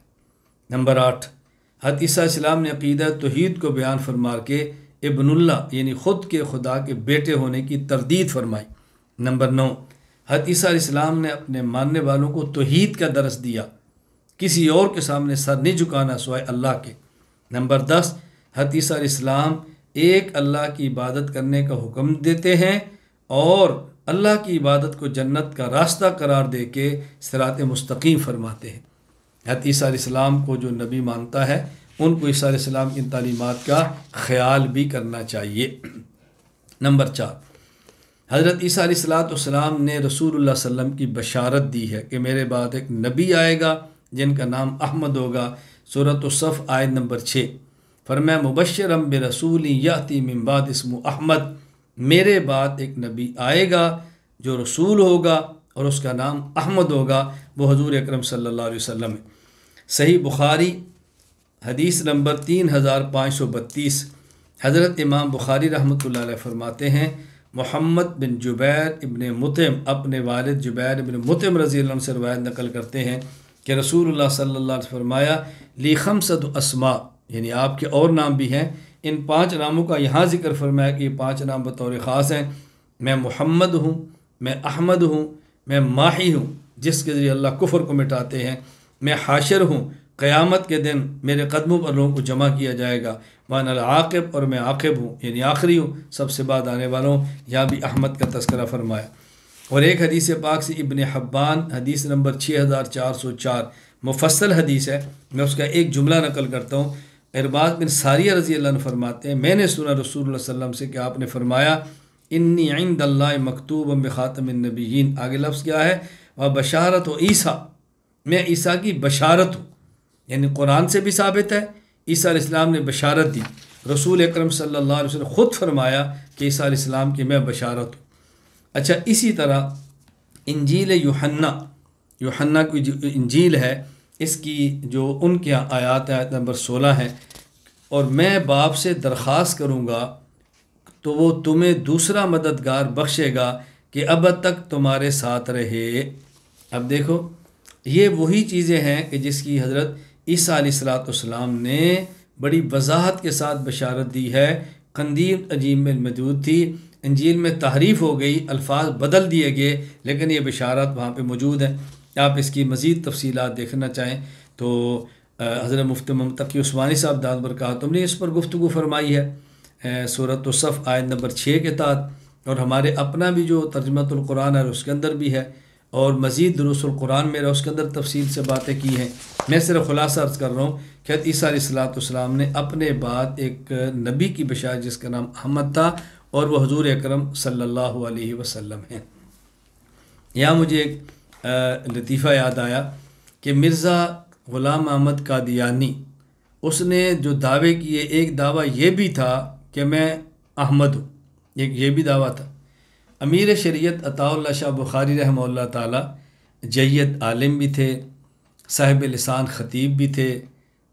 نمبر 8، حضرت عیسیٰ علیہ السلام نے عقیدہ توحید کو بیان فرما کے ابن اللہ یعنی خود کے خدا کے بیٹے ہونے کی تردید فرمائی۔ نمبر 9، حضرت عیسیٰ علیہ السلام نے اپنے ماننے والوں کو توحید کا درس دیا، کسی اور کے سامنے سر نہیں جھکانا سوائے اللہ کے۔ نمبر 10، حضرت عیسیٰ علیہ السلام ایک اللہ کی عبادت کرنے کا حکم دیتے ہیں اور اللہ کی عبادت کو جنت کا راستہ قرار دے کے صراط مستقیم فرماتے ہیں۔ حضرت عیسیٰ علیہ السلام کو جو نبی مانتا ہے ان کو عیسیٰ علیہ السلام کی تعلیمات کا خیال بھی کرنا چاہیے۔ نمبر 4، حضرت عیسیٰ علیہ السلام نے رسول اللہ صلی اللہ علیہ وسلم کی بشارت دی ہے کہ میرے بعد ایک نبی آئے گا جن کا نام احمد ہوگا۔ سورۃ الصف آیت نمبر 6، فرمایا مبشرا برسول یاتی من بعد اسمہ احمد، میرے بعد ایک نبی آئے گا جو رسول ہوگا اور اس کا نام احمد ہوگا، وہ حضور اکرم صلی اللہ علیہ وسلم ہے۔ صحیح بخاری حدیث نمبر 3532، حضرت امام بخاری رحمۃ اللہ علیہ فرماتے ہیں محمد بن جبیر ابن مطعم اپنے والد جبیر ابن مطعم رضی اللہ عنہ سے روایت نقل کرتے ہیں کہ رسول اللہ صلی اللہ علیہ وسلم فرمایا لی خمسۃ اسماء، یعنی آپ کے اور نام بھی ہیں، ان 5 ناموں کا یہاں ذکر فرمایا کہ یہ 5 نام بطور خاص ہیں، میں محمد ہوں، میں احمد ہوں، میں ماحی ہوں جس کے ذریعے اللہ کفر کو مٹاتے ہیں، میں حاشر ہوں قیامت کے دن میرے قدموں پر لوگوں کو جمع کیا جائے گا، وانا العاقب، اور میں عاقب ہوں، یعنی آخری ہوں، سب سے بعد آنے والوں. یہاں بھی احمد کا تذکرہ فرمایا. اور ایک حدیث پاک سے ابن حبان حدیث نمبر 6404 مفصل حدیث ہے، میں اس کا ایک جملہ نقل کرتا ہوں. ارباز بن ساریہ رضی اللہ عنہ فرماتے ہیں میں نے سنا رسول اللہ صلی اللہ علیہ وسلم سے کہ آپ نے فرمایا انی عند اللہ مکتوب بخاتم النبیین. آگے لفظ کیا ہے؟ بشارت و عیسیٰ، میں عیسیٰ کی بشارت ہوں، یعنی قرآن سے بھی ثابت ہے، عیسیٰ علیہ السلام نے بشارت دی. رسول اکرم صلی اللہ علیہ وسلم خود فرمایا کہ عیسیٰ علیہ السلام کی میں بشارت ہوں. اچھا، اسی طرح انجیل یوحنا کی جو انجیل ہے، اس کی جو ان کے آیات نمبر 16 ہیں، اور میں باپ سے درخواست کروں گا تو وہ تمہیں دوسرا مددگار بخشے گا کہ اب تک تمہارے ساتھ رہے. اب دیکھو، یہ وہی چیزیں ہیں کہ جس کی حضرت عیسیٰ علیہ السلام نے بڑی وضاحت کے ساتھ بشارت دی ہے. قندیل عجیب میں موجود تھی، انجیل میں تحریف ہو گئی، الفاظ بدل دیے گئے، لیکن یہ بشارت وہاں پہ موجود ہے. آپ اس کی مزید تفصیلات دیکھنا چاہیں تو حضرت مفتی محمد تقی عثمانی صاحب دامت برکاتہم نے اس پر گفتگو فرمائی ہے سورۃ الصف آیت نمبر 6 کے تحت، اور ہمارے اپنا بھی جو ترجمۃ القرآن ہے اس کے اندر بھی ہے، اور مزید دروس القرآن میرا اس کے اندر تفصیل سے باتیں کی ہیں. میں صرف خلاصہ عرض کر رہا ہوں کہ عیسیٰ علیہ السلام نے اپنے بعد ایک نبی کی بشارت جس کا نام احمد تھا، اور وہ حضور اکرم صلی اللہ علیہ وسلم ہیں. یہاں مجھے ایک لطیفہ یاد آیا کہ مرزا غلام احمد قادیانی، اس نے جو دعوے کیے، ایک دعویٰ یہ بھی تھا کہ میں احمد ہوں، ایک یہ بھی دعویٰ تھا. امیر شریعت عطا اللہ شاہ بخاری رحمہ اللہ تعالی جید عالم بھی تھے، صاحب لسان خطیب بھی تھے،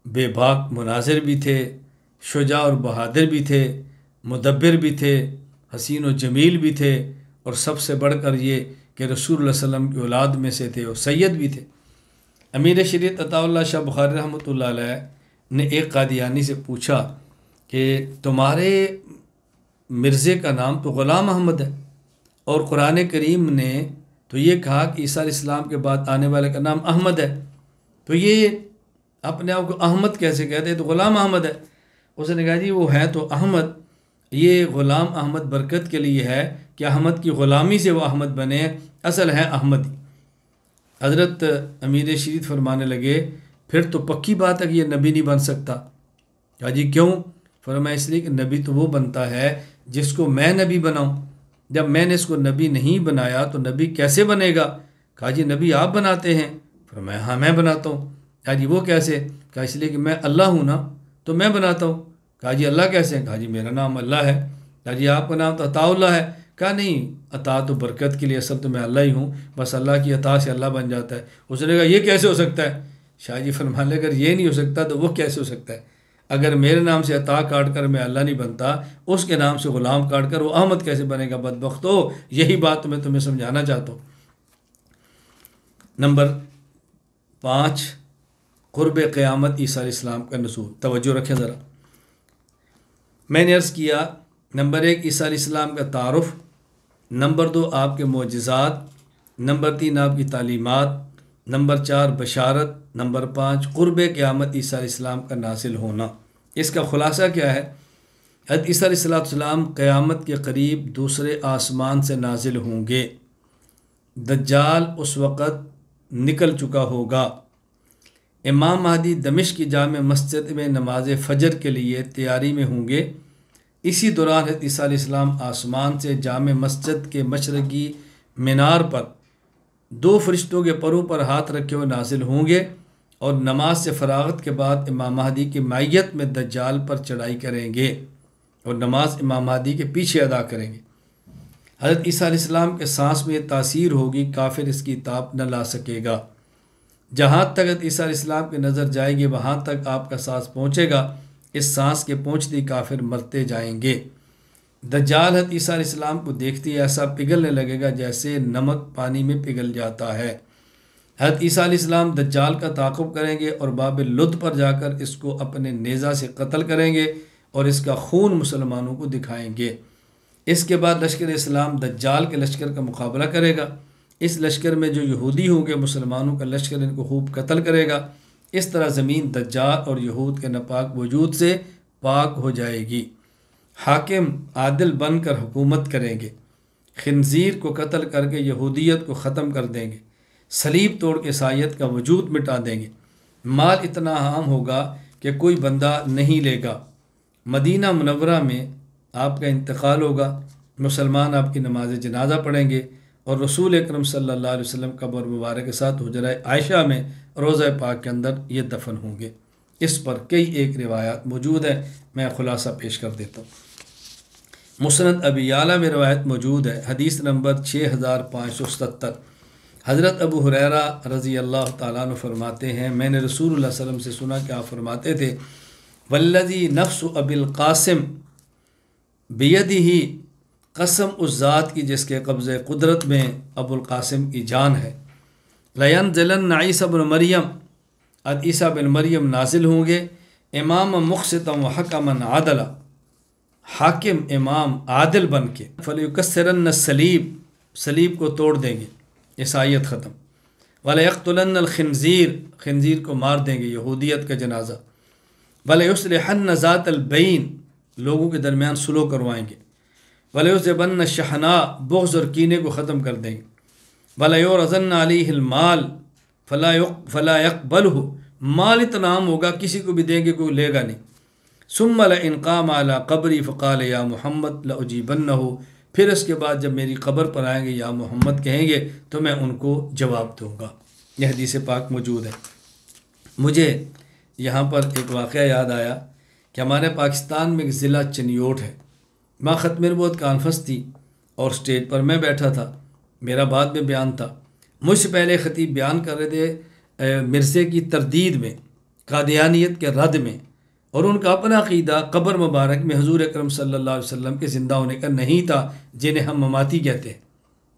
بے باک مناظر بھی تھے، شجاع اور بہادر بھی تھے، مدبر بھی تھے، حسین و جمیل بھی تھے، اور سب سے بڑھ کر یہ کہ رسول اللہ صلی اللہ علیہ وسلم کی اولاد میں سے تھے، اور سید بھی تھے. امیر شریعت عطا اللہ شاہ بخاری رحمۃ اللہ علیہ نے ایک قادیانی سے پوچھا کہ تمہارے مرزے کا نام تو غلام احمد ہے، اور قرآن کریم نے تو یہ کہا کہ عیسیٰ علیہ السلام کے بعد آنے والے کا نام احمد ہے، تو یہ اپنے آپ کو احمد کیسے کہتے ہیں؟ تو غلام احمد ہے. اس نے کہا جی وہ ہے تو احمد، یہ غلام احمد برکت کے لیے ہے کہ احمد کی غلامی سے وہ احمد بنے، اصل ہے احمدی. حضرت امیر شریعت فرمانے لگے پھر تو پکی بات ہے کہ یہ نبی نہیں بن سکتا. کہا جی کیوں؟ فرمایا اس لیے کہ نبی تو وہ بنتا ہے جس کو میں نبی بناؤں، جب میں نے اس کو نبی نہیں بنایا تو نبی کیسے بنے گا؟ کہا جی نبی آپ بناتے ہیں؟ فرمایا ہاں میں بناتا ہوں. کہا جی وہ کیسے؟ کہا اس لیے کہ میں اللہ ہوں نا، تو میں بناتا ہوں. کہا جی اللہ کیسے؟ کہا جی میرا نام اللہ ہے. کہا جی آپ کا نام تو عطا اللہ ہے. کہا نہیں، عطا تو برکت کے لیے، اصل تو میں اللہ ہی ہوں، بس اللہ کی عطا سے اللہ بن جاتا ہے. اس نے کہا یہ کیسے ہو سکتا ہے؟ شاہ جی فرمانے اگر یہ نہیں ہو سکتا تو وہ کیسے ہو سکتا ہے؟ اگر میرے نام سے عطا کاٹ کر میں اللہ نہیں بنتا، اس کے نام سے غلام کاٹ کر وہ احمد کیسے بنے گا؟ بدبخت ہو. یہی بات میں تمہیں سمجھانا چاہتا ہوں. نمبر 5، قرب قیامت عیسیٰ علیہ السلام کا نزول. توجہ رکھیں ذرا. میں نے عرض کیا نمبر 1 عیسیٰ علیہ السلام کا تعارف، نمبر 2 آپ کے معجزات، نمبر 3 آپ کی تعلیمات، نمبر 4 بشارت، نمبر 5 قرب قیامت عیسیٰ علیہ السلام کا نازل ہونا. اس کا خلاصہ کیا ہے؟ حضرت عیسیٰ علیہ السلام قیامت کے قریب دوسرے آسمان سے نازل ہوں گے. دجال اس وقت نکل چکا ہوگا. امام مہدی دمشق کی جامع مسجد میں نماز فجر کے لیے تیاری میں ہوں گے. اسی دوران حضرت عیسیٰ علیہ السلام آسمان سے جامع مسجد کے مشرقی مینار پر 2 فرشتوں کے پروں پر ہاتھ رکھے ہوئے نازل ہوں گے، اور نماز سے فراغت کے بعد امام مہدی کی معیت میں دجال پر چڑھائی کریں گے، اور نماز امام مہدی کے پیچھے ادا کریں گے. حضرت عیسیٰ علیہ السلام کے سانس میں یہ تاثیر ہوگی، کافر اس کی تاب نہ لا سکے گا. جہاں تک حضرت عیسیٰ علیہ السلام کی نظر جائے گی وہاں تک آپ کا سانس پہنچے گا. اس سانس کے پہنچتی کافر مرتے جائیں گے. دجال حضرت عیسیٰ علیہ السلام کو دیکھتی ایسا پگھلنے لگے گا جیسے نمک پانی میں پگھل جاتا ہے. حضرت عیسیٰ علیہ السلام دجال کا تعاقب کریں گے اور باب لد پر جا کر اس کو اپنے نیزہ سے قتل کریں گے اور اس کا خون مسلمانوں کو دکھائیں گے. اس کے بعد لشکر اسلام دجال کے لشکر کا مقابلہ کرے گا. اس لشکر میں جو یہودی ہوں گے مسلمانوں کا لشکر ان کو خوب قتل کرے گا. اس طرح زمین دجال اور یہود کے ناپاک وجود سے پاک ہو جائے گی۔ حاکم عادل بن کر حکومت کریں گے، خنزیر کو قتل کر کے یہودیت کو ختم کر دیں گے، صلیب توڑ کے عیسائیت کا وجود مٹا دیں گے، مال اتنا عام ہوگا کہ کوئی بندہ نہیں لے گا۔ مدینہ منورہ میں آپ کا انتقال ہوگا، مسلمان آپ کی نماز جنازہ پڑھیں گے اور رسول اکرم صلی اللہ علیہ وسلم قبر مبارک کے ساتھ حجرہ عائشہ میں روضہ پاک کے اندر یہ دفن ہوں گے۔ اس پر کئی ایک روایات موجود ہیں، میں خلاصہ پیش کر دیتا ہوں۔ مسند ابی یعلیٰ میں روایت موجود ہے، حدیث نمبر 6577۔ حضرت ابو ہریرہ رضی اللہ تعالیٰ عنہ فرماتے ہیں، میں نے رسول اللہ صلی اللہ علیہ وسلم سے سنا کہ آپ فرماتے تھے، والذی نفس ابی القاسم بیدہ، قسم اس ذات کی جس کے قبضہ قدرت میں ابو القاسم کی جان ہے، لینزلن عیسیٰ بن مریم، عیسیٰ بن مریم نازل ہوں گے، امام مقسطا و حکما عادلا، حاکم امام عادل بن کے، فلیکسرن الصلیب، صلیب کو توڑ دیں گے، عیسائیت ختم، ولیقتلن الخنزیر، خنزیر کو مار دیں گے، یہودیت کا جنازہ، ولیصلحن ذات البین، لوگوں کے درمیان صلح کروائیں گے، ولیذهبن الشحناء، بغض اور کینے کو ختم کر دیں گے، ولیعرضن علیہ المال فلا يقبلہ، مال اتنا عام ہوگا کسی کو بھی دیں گے کوئی لے گا نہیں، ثم لئن قام علی قبری فقال یا محمد لاجیبنہ، پھر اس کے بعد جب میری قبر پر آئیں گے یا محمد کہیں گے تو میں ان کو جواب دوں گا۔ یہ حدیث پاک موجود ہے۔ مجھے یہاں پر ایک واقعہ یاد آیا کہ ہمارے پاکستان میں ایک ضلع چنیوٹ ہے، وہاں ختم نبوت کانفرنس تھی اور اسٹیج پر میں بیٹھا تھا، میرا بعد میں بیان تھا، مجھ سے پہلے خطیب بیان کر رہے تھے مرزے کی تردید میں، قادیانیت کے رد میں، اور ان کا اپنا عقیدہ قبر مبارک میں حضور اکرم صلی اللہ علیہ وسلم کے زندہ ہونے کا نہیں تھا، جنہیں ہم مماتی کہتے ہیں،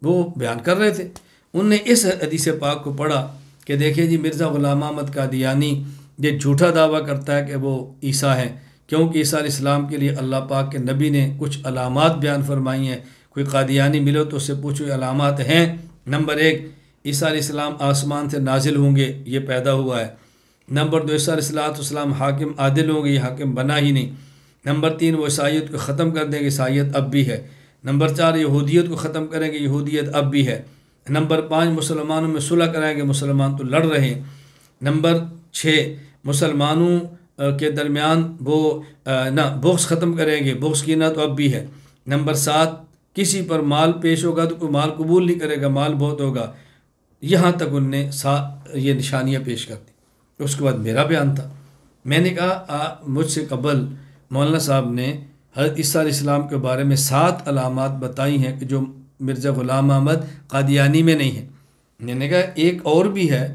وہ بیان کر رہے تھے۔ ان نے اس حدیث پاک کو پڑھا کہ دیکھیں جی مرزا غلام احمد قادیانی یہ جھوٹا دعویٰ کرتا ہے کہ وہ عیسیٰ ہیں، کیونکہ عیسیٰ علیہ السلام کے لیے اللہ پاک کے نبی نے کچھ علامات بیان فرمائی ہیں، کوئی قادیانی ملو تو اس سے پوچھو یہ علامات ہیں۔ نمبر 1، عیسیٰ علیہ السلام آسمان سے نازل ہوں گے، یہ پیدا ہوا ہے۔ نمبر 2، عیسیٰ علیہ السلام حاکم عادل ہوں گے، یہ حاکم بنا ہی نہیں۔ نمبر 3، وہ عیسائیت کو ختم کر دیں گے، عیسائیت اب بھی ہے۔ نمبر 4، یہودیت کو ختم کریں گے، یہودیت اب بھی ہے۔ نمبر 5، مسلمانوں میں صلح کرائیں گے، مسلمان تو لڑ رہے ہیں۔ نمبر 6، مسلمانوں کے درمیان وہ بغض ختم کریں گے، بغض کینہ تو اب بھی ہے۔ نمبر 7، کسی پر مال پیش ہوگا تو کوئی مال قبول نہیں کرے گا، مال بہت ہوگا۔ یہاں تک ان نے یہ نشانیاں پیش کر دی۔ اس کے بعد میرا بیان تھا، میں نے کہا مجھ سے قبل مولانا صاحب نے حضرت عیسیٰ علیہ السلام کے بارے میں 7 علامات بتائی ہیں کہ جو مرزا غلام احمد قادیانی میں نہیں ہے۔ میں نے کہا ایک اور بھی ہے،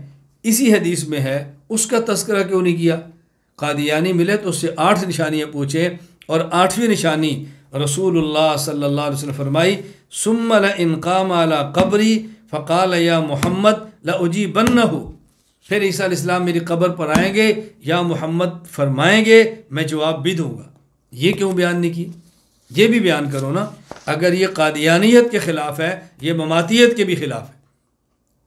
اسی حدیث میں ہے، اس کا تذکرہ کیوں نہیں کیا؟ قادیانی ملے تو اس سے 8 نشانیاں پوچھے، اور 8ویں نشانی رسول اللہ صلی اللہ علیہ وسلم فرمائی، ثم لئن قام علی قبری فقال یا محمد لاجیبنہ، پھر عیسیٰ علیہ السلام میری قبر پر آئیں گے، یا محمد فرمائیں گے، میں جواب بھی دوں گا۔ یہ کیوں بیان نہیں کی؟ یہ بھی بیان کرو نا۔ اگر یہ قادیانیت کے خلاف ہے، یہ مماتیت کے بھی خلاف ہے،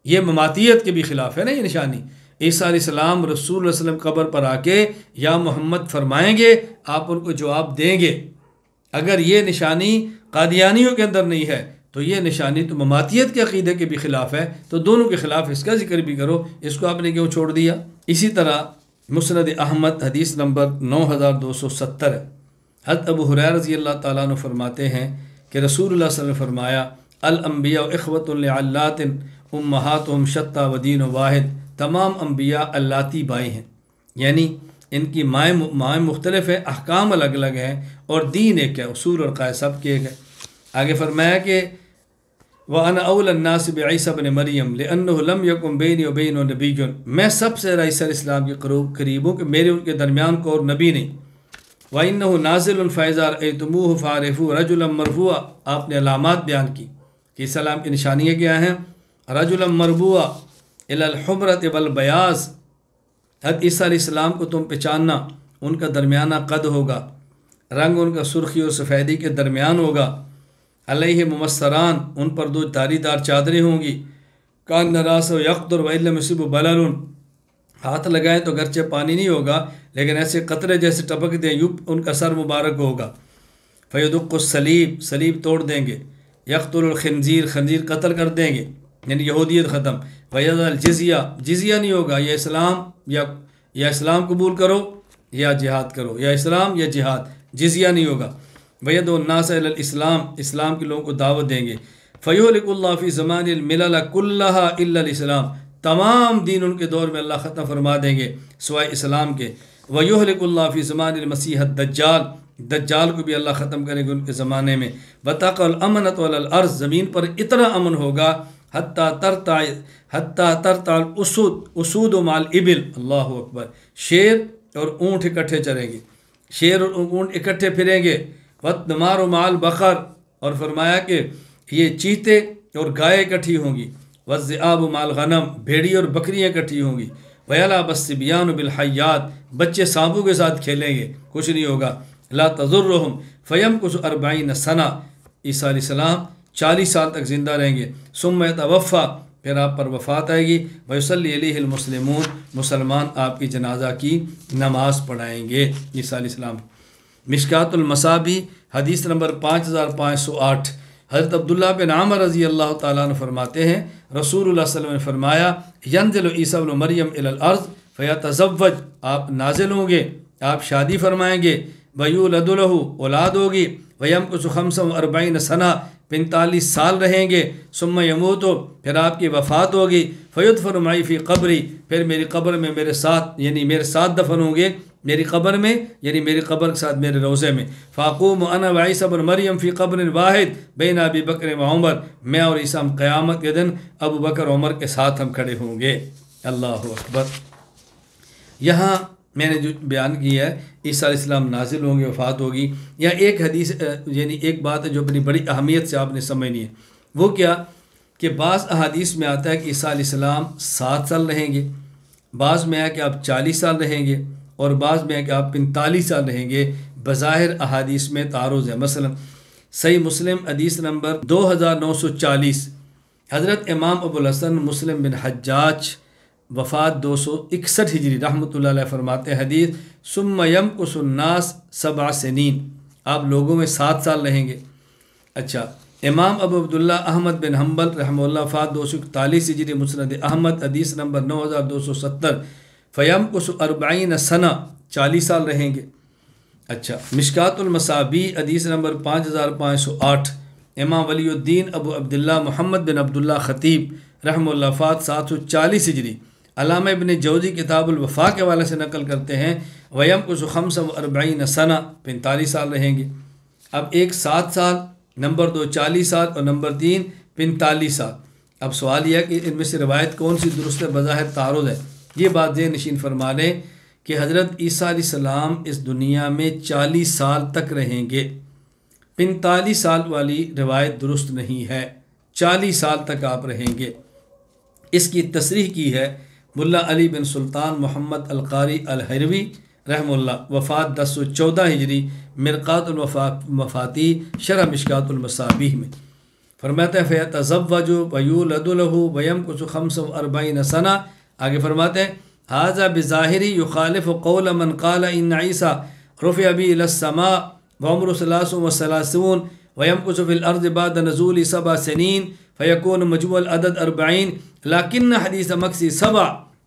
یہ مماتیت کے بھی خلاف ہے نا یہ نشانی۔ عیسیٰ علیہ السلام رسول اللہ علیہ وسلم قبر پر آ کے یا محمد فرمائیں گے، آپ ان کو جواب دیں گے۔ اگر یہ نشانی قادیانیوں کے اندر نہیں ہے تو یہ نشانی تو مماتیت کے عقیدے کے بھی خلاف ہے، تو دونوں کے خلاف اس کا ذکر بھی کرو، اس کو آپ نے کیوں چھوڑ دیا؟ اسی طرح مسند احمد حدیث نمبر 9270 ہے۔ حضرت ابو ہریرہ رضی اللہ تعالیٰ عنہ فرماتے ہیں کہ رسول اللہ صلی اللہ علیہ وسلم فرمایا، الانبیاء اخوۃ لعلات امہاتہم شتیٰ ودین واحد، تمام انبیاء اللاتی بھائی ہیں، یعنی ان کی مائیں مختلف ہیں، احکام الگ الگ ہیں، اور دین ایک ہے، اصول اور قاعدے سب کے ایک ہے۔ آگے فرمایا کہ وَأَنَا أَوْلَى النَّاسِ بِعِيسَىٰ بْنِ مَرْيَمَ لِأَنَّهُ لَمْ يَكُنْ بَيْنِي وَبَيْنَهُ نَبِيٌّ، میں سب سے عیسیٰ علیہ السلام کے قریب ہوں کہ میرے ان کے درمیان کو اور نبی نہیں۔ وَإِنَّهُ نَازِلٌ فَإِذَا رَأَيْتُمُوهُ فَاعْرِفُوهُ رَجُلًا مَرْفُوعًا، آپ نے علامات بیان کی کہ السلام کی نشانیاں کیا ہیں؟ رَجُلًا مَرْفُوعًا إِلَى الْحُمْرَةِ وَالْبَيَاضِ، حضرت عیسیٰ علیہ السلام کو تم پہچاننا، ان کا درمیانہ قد ہوگا، رنگ ان کا سرخی اور سفیدی کے درمیان ہوگا، علیہ ممسران، ان پر 2 داری دار چادریں ہوں گی، کان راس و یقدر و علم یصب بلل، ہاتھ لگائیں تو گرچہ پانی نہیں ہوگا لیکن ایسے قطرے جیسے ٹپک دیں یوں ان کا سر مبارک ہوگا۔ فیدق الصلیب، صلیب توڑ دیں گے۔ یقتل الخنزیر، خنزیر قتل کر دیں گے یعنی یہودیت ختم۔ ویضع الجزیہ، جزیہ نہیں ہوگا، یا اسلام یا اسلام قبول کرو یا جہاد کرو، یا اسلام یا جہاد، جزیہ نہیں ہوگا۔ ویدعو الناس الی الاسلام، اسلام کے لوگوں کو دعوت دیں گے۔ فیہلک اللہ فی زمان الملل کلہا الا الاسلام، تمام دین ان کے دور میں اللہ ختم فرما دیں گے سوائے اسلام کے۔ ویہلک اللہ فی زمان المسیح الدجال، دجال کو بھی اللہ ختم کرے گا ان کے زمانے میں۔ وتقع الامنۃ علی الارض، زمین پر اتنا امن ہوگا حتیٰ ترتع الاسود مع الابل، اللہ اکبر، شیر اور اونٹ اکٹھے چریں گے، شیر اور اونٹ اکٹھے پھریں گے۔ والنمار مع البقر، اور فرمایا کہ یہ چیتے اور گائے اکٹھی ہوں گی۔ والذئاب مع الغنم، بھیڑی اور بکریاں اکٹھی ہوں گی۔ ویلعب الصبیان بالحیات، بچے سانپوں کے ساتھ کھیلیں گے، کچھ نہیں ہوگا۔ لا تضرهم فیمکث 40 سنہ، عیسیٰ علیہ السلام 40 سال تک زندہ رہیں گے۔ ثم یتوفی، پھر آپ پر وفات آئے گی۔ ویصلی علیہ المسلمون، مسلمان آپ کی جنازہ کی نماز پڑھائیں گے عیسیٰ علیہ السلام۔ مشکات المصابیح حدیث نمبر 5508، حضرت عبداللہ بن عمر رضی اللہ تعالیٰ عنہ فرماتے ہیں رسول اللہ صلی اللہ علیہ وسلم نے فرمایا ینزل عیسیٰ ابن مریم الی الارض فیتزوج، آپ نازل ہوں گے، آپ شادی فرمائیں گے۔ ویولد لہ، اولاد ہوگی۔ ویمکث 45 سنہ، 45 سال رہیں گے۔ ثم یموت، پھر آپ کی وفات ہوگی۔ فیدفن معی فی قبری، پھر میری قبر میں میرے ساتھ یعنی میرے ساتھ دفن ہوں گے، میری قبر میں یعنی میری قبر کے ساتھ میرے روضے میں۔ فاقوم انا وعیسیٰ بن مریم فی قبر واحد بین ابی بکر و عمر، میں اور عیسیٰ قیامت کے دن ابو بکر عمر کے ساتھ ہم کھڑے ہوں گے۔ اللہ اکبر۔ یہاں میں نے جو بیان کیا ہے عیسیٰ علیہ السلام نازل ہوں گے، وفات ہوگی، یا ایک حدیث یعنی ایک بات ہے جو اپنی بڑی اہمیت سے آپ نے سمجھنی ہے، وہ کیا کہ بعض احادیث میں آتا ہے کہ عیسیٰ علیہ السلام 7 سال رہیں گے، بعض میں ہے کہ آپ 40 سال رہیں گے، اور بعض میں ہے کہ آپ 45 سال رہیں گے۔ بظاہر احادیث میں تعارض ہے۔ مثلا صحیح مسلم حدیث نمبر 2940، حضرت امام ابو الحسن مسلم بن حجاج وفات 261 ہجری رحمۃ اللہ علیہ فرماتے ہیں حدیث ثم یمکث الناس 7 سنین، آپ لوگوں میں 7 سال رہیں گے۔ اچھا، امام ابو عبداللہ احمد بن حنبل رحمہ اللہ وفات 241 ہجری مسند احمد حدیث نمبر 9270، فیمکث 40 سنہ، 40 سال رہیں گے۔ اچھا، مشکات المصابیح حدیث نمبر 5508، امام ولی الدین ابو عبداللہ محمد بن عبداللہ خطیب رحمہ اللہ وفات 740 ہجری، علامہ ابن جوزی کتاب الوفا کے حوالے سے نقل کرتے ہیں ویمکث 45 سنہ، 45 سال رہیں گے۔ اب ایک 7 سال، نمبر 2 40 سال، اور نمبر 3 45 سال۔ اب سوال یہ ہے کہ ان میں سے روایت کون سی درست ہے؟ بظاہر تعارض ہے۔ یہ بات ذہن نشین فرما لیں کہ حضرت عیسیٰ علیہ السلام اس دنیا میں 40 سال تک رہیں گے، 45 سال والی روایت درست نہیں ہے، 40 سال تک آپ رہیں گے۔ اس کی تصریح کی ہے ملا علی بن سلطان محمد القاری الحروی رحمہ اللہ، وفات 1014 ہجری، مرقات المفاتی شرح مشکات المصابیح میں فرماتے ہیں فیتزوج ویولد لہ ویمکث 45 سنہ۔ آگے فرماتے ہیں ھذا بظاہری یخالف قول من قال ان عیسیٰ رفع به الی السماء وعمر 33 ویمکث فی الارض بعد نزول 7 سنین فیکون مجموع العدد 40، لكن حدیث مکث 7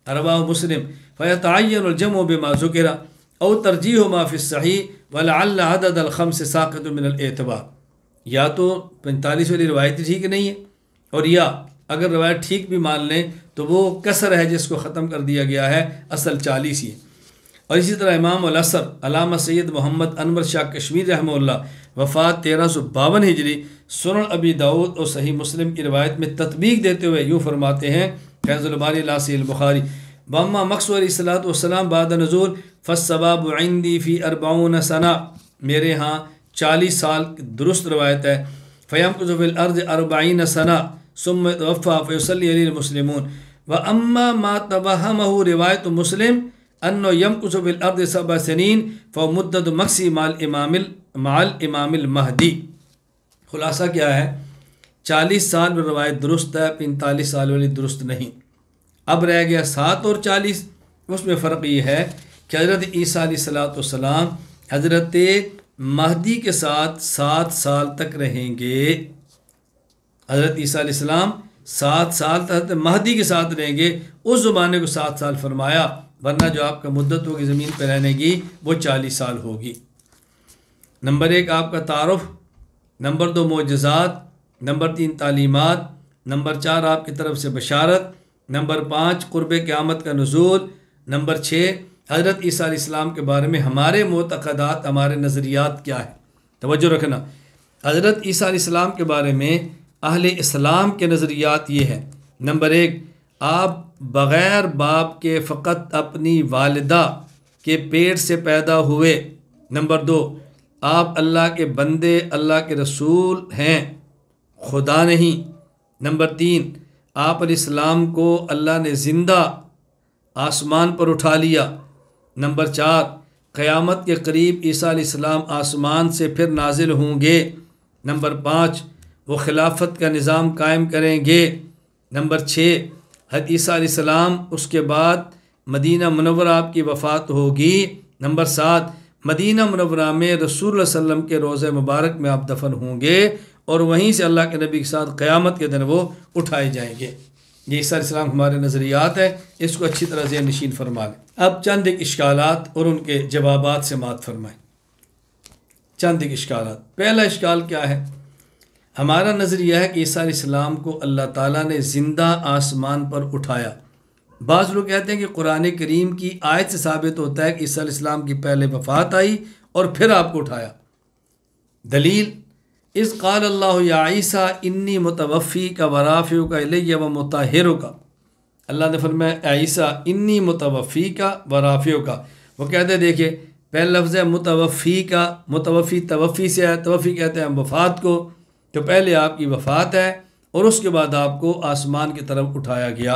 رواه مسلم فیتعین الجمع بما ذکر او ترجیح ما فی الصحیح ولعل عدد الخمس ساقط من الاعتبار۔ یا تو 45 والی روایت ٹھیک نہیں ہے، اور یا اگر روایت ٹھیک بھی مان لیں تو وہ کسر ہے جس کو ختم کر دیا گیا ہے، اصل 40 ہی ہے۔ اور اسی طرح امام الاثر علامہ سید محمد انور شاہ کشمیر رحمہ اللہ وفات 1352 ہجری، سنن ابی داؤد اور صحیح مسلم کی روایت میں تطبیق دیتے ہوئے یوں فرماتے ہیں فیض الباری لا صحیح البخاری واما مقصود علیہ الصلوۃ والسلام بعد نزول فالثواب عندی فی 40 سنہ، میرے ہاں 40 سال درست روایت ہے۔ فیمکث فی الارض 40 سنہ ثم توفى فیصلی علیہ المسلمون واما ما توہمہ روایت مسلم انه يمكث في الارض 7 سنين فمدت مکثی مع الامام المہدی۔ خلاصہ کیا ہے؟ 40 سال میں روایت درست ہے، 45 سال والی درست نہیں۔ اب رہ گیا 7 اور 40، اس میں فرق یہ ہے کہ حضرت عیسیٰ علیہ السلام حضرت مہدی کے ساتھ 7 سال تک رہیں گے۔ حضرت عیسیٰ علیہ السلام 7 سال تک حضرت مہدی کے ساتھ رہیں گے، اس زمانے کو 7 سال فرمایا، ورنہ جو آپ کا مدت ہوگی زمین پہ رہنے کی وہ 40 سال ہوگی۔ نمبر 1 آپ کا تعارف، نمبر 2 معجزات، نمبر 3 تعلیمات، نمبر 4 آپ کی طرف سے بشارت، نمبر 5 قرب قیامت کا نزول، نمبر 6 حضرت عیسیٰ علیہ السلام کے بارے میں ہمارے معتقدات، ہمارے نظریات کیا ہے۔ توجہ رکھنا، حضرت عیسیٰ علیہ السلام کے بارے میں اہل اسلام کے نظریات یہ ہیں۔ نمبر 1 آپ بغیر باپ کے فقط اپنی والدہ کے پیٹ سے پیدا ہوئے۔ نمبر 2 آپ اللہ کے بندے، اللہ کے رسول ہیں، خدا نہیں۔ نمبر 3 آپ علیہ السلام کو اللہ نے زندہ آسمان پر اٹھا لیا۔ نمبر 4 قیامت کے قریب عیسیٰ علیہ السلام آسمان سے پھر نازل ہوں گے۔ نمبر 5 وہ خلافت کا نظام قائم کریں گے۔ نمبر 6 حضرت عیسیٰ علیہ السلام اس کے بعد مدینہ منورہ آپ کی وفات ہوگی۔ نمبر 7 مدینہ منورہ میں رسول اللہ صلی اللہ علیہ وسلم کے روضہ مبارک میں آپ دفن ہوں گے اور وہیں سے اللہ کے نبی کے ساتھ قیامت کے دن وہ اٹھائے جائیں گے۔ یہ عیسیٰ علیہ السلام ہمارے نظریات ہیں، اس کو اچھی طرح ذہن نشین فرما لیں۔ اب چند ایک اشکالات اور ان کے جوابات سے مات فرمائیں۔ چند ایک اشکالات۔ پہلا اشکال کیا ہے؟ ہمارا نظریہ ہے کہ عیسیٰ علیہ السلام کو اللہ تعالیٰ نے زندہ آسمان پر اٹھایا۔ بعض لوگ کہتے ہیں کہ قرآن کریم کی آیت سے ثابت ہوتا ہے کہ عیسیٰ علیہ السلام کی پہلے وفات آئی اور پھر آپ کو اٹھایا۔ دلیل اذ قال اللہ یا عیسیٰ انی متوفیک ورافعک الی ومطہرک۔ اللہ نے فرمایا اے عیسیٰ انی متوفیک ورافعک۔ وہ کہتے ہیں دیکھیں پہلا لفظ ہے متوفی کا، متوفی توفی سے ہے، توفی کہتے ہیں وفات کو، تو پہلے آپ کی وفات ہے اور اس کے بعد آپ کو آسمان کی طرف اٹھایا گیا۔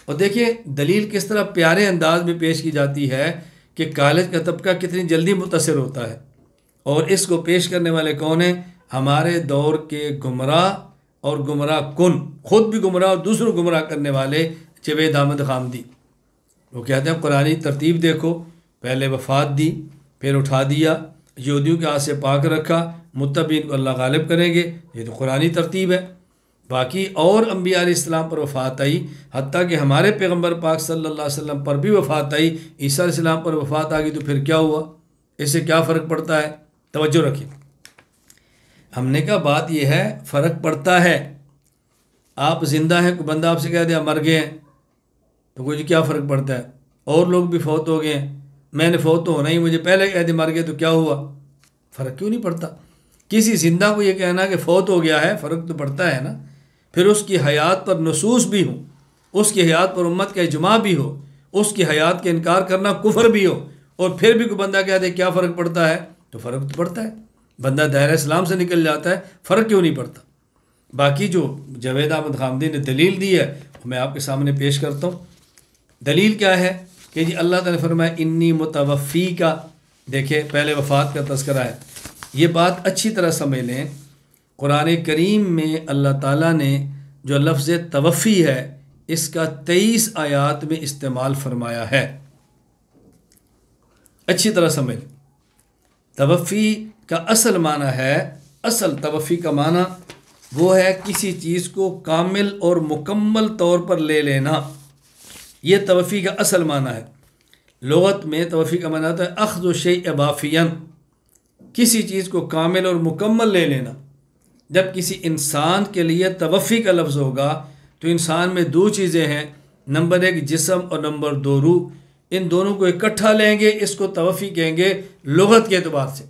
اور دیکھیں دلیل کس طرح پیارے انداز میں پیش کی جاتی ہے کہ کالج کا طبقہ کتنی جلدی متاثر ہوتا ہے، اور اس کو پیش کرنے والے کون ہیں؟ ہمارے دور کے گمراہ اور گمراہ کن، خود بھی گمراہ اور دوسروں گمراہ کرنے والے جاوید احمد خامدی۔ وہ کہتے ہیں قرآنی ترتیب دیکھو، پہلے وفات دی، پھر اٹھا دیا، یہودیوں کے ہاتھ سے پاک رکھا، متبعین کو اللہ غالب کریں گے، یہ تو قرآنی ترتیب ہے۔ باقی اور انبیاء علیہ السلام پر وفات آئی، حتیٰ کہ ہمارے پیغمبر پاک صلی اللہ علیہ وسلم پر بھی وفات آئی، عیسیٰ علیہ السلام پر وفات آ گئی، تو پھر کیا ہوا؟ اس سے کیا فرق پڑتا ہے؟ توجہ رکھیں۔ ہم نے کہا بات یہ ہے فرق پڑتا ہے، آپ زندہ ہیں، کوئی بندہ آپ سے کہہ دیا مر گئے ہیں، تو کوئی کیا فرق پڑتا ہے؟ اور لوگ بھی فوت ہو گئے ہیں، میں نے فوت تو ہونا ہی، مجھے پہلے کہہ دیا مر گئے، تو کیا ہوا؟ فرق کیوں نہیں پڑتا؟ کسی زندہ کو یہ کہنا کہ فوت ہو گیا ہے، فرق تو پڑتا ہے نا۔ پھر اس کی حیات پر نصوص بھی ہوں، اس کی حیات پر امت کا اجماع بھی ہو، اس کی حیات کا انکار کرنا کفر بھی ہو، اور پھر بھی کوئی بندہ کہہ دے کیا فرق پڑتا ہے؟ تو فرق تو پڑتا ہے، بندہ دائرہ اسلام سے نکل جاتا ہے، فرق کیوں نہیں پڑتا؟ باقی جو جاوید احمد خامدی نے دلیل دی ہے میں آپ کے سامنے پیش کرتا ہوں۔ دلیل کیا ہے کہ جی اللہ تعالیٰ نے فرمایا انی متوفی کا، دیکھیں پہلے وفات کا تذکرہ ہے۔ یہ بات اچھی طرح سمجھ لیں، قرآن کریم میں اللہ تعالیٰ نے جو لفظ توفی ہے اس کا 23 آیات میں استعمال فرمایا ہے، اچھی طرح سمجھ لیں۔ توفی کا اصل معنی ہے، اصل توفی کا معنی وہ ہے کسی چیز کو کامل اور مکمل طور پر لے لینا، یہ توفی کا اصل معنی ہے۔ لغت میں توفی کا معنی ہوتا ہے اخذ الشیء بافیاً، کسی چیز کو کامل اور مکمل لے لینا۔ جب کسی انسان کے لیے توفی کا لفظ ہوگا تو انسان میں 2 چیزیں ہیں، نمبر 1 جسم اور نمبر 2 روح، ان دونوں کو اکٹھا لیں گے، اس کو توفی کہیں گے لغت کے اعتبار سے۔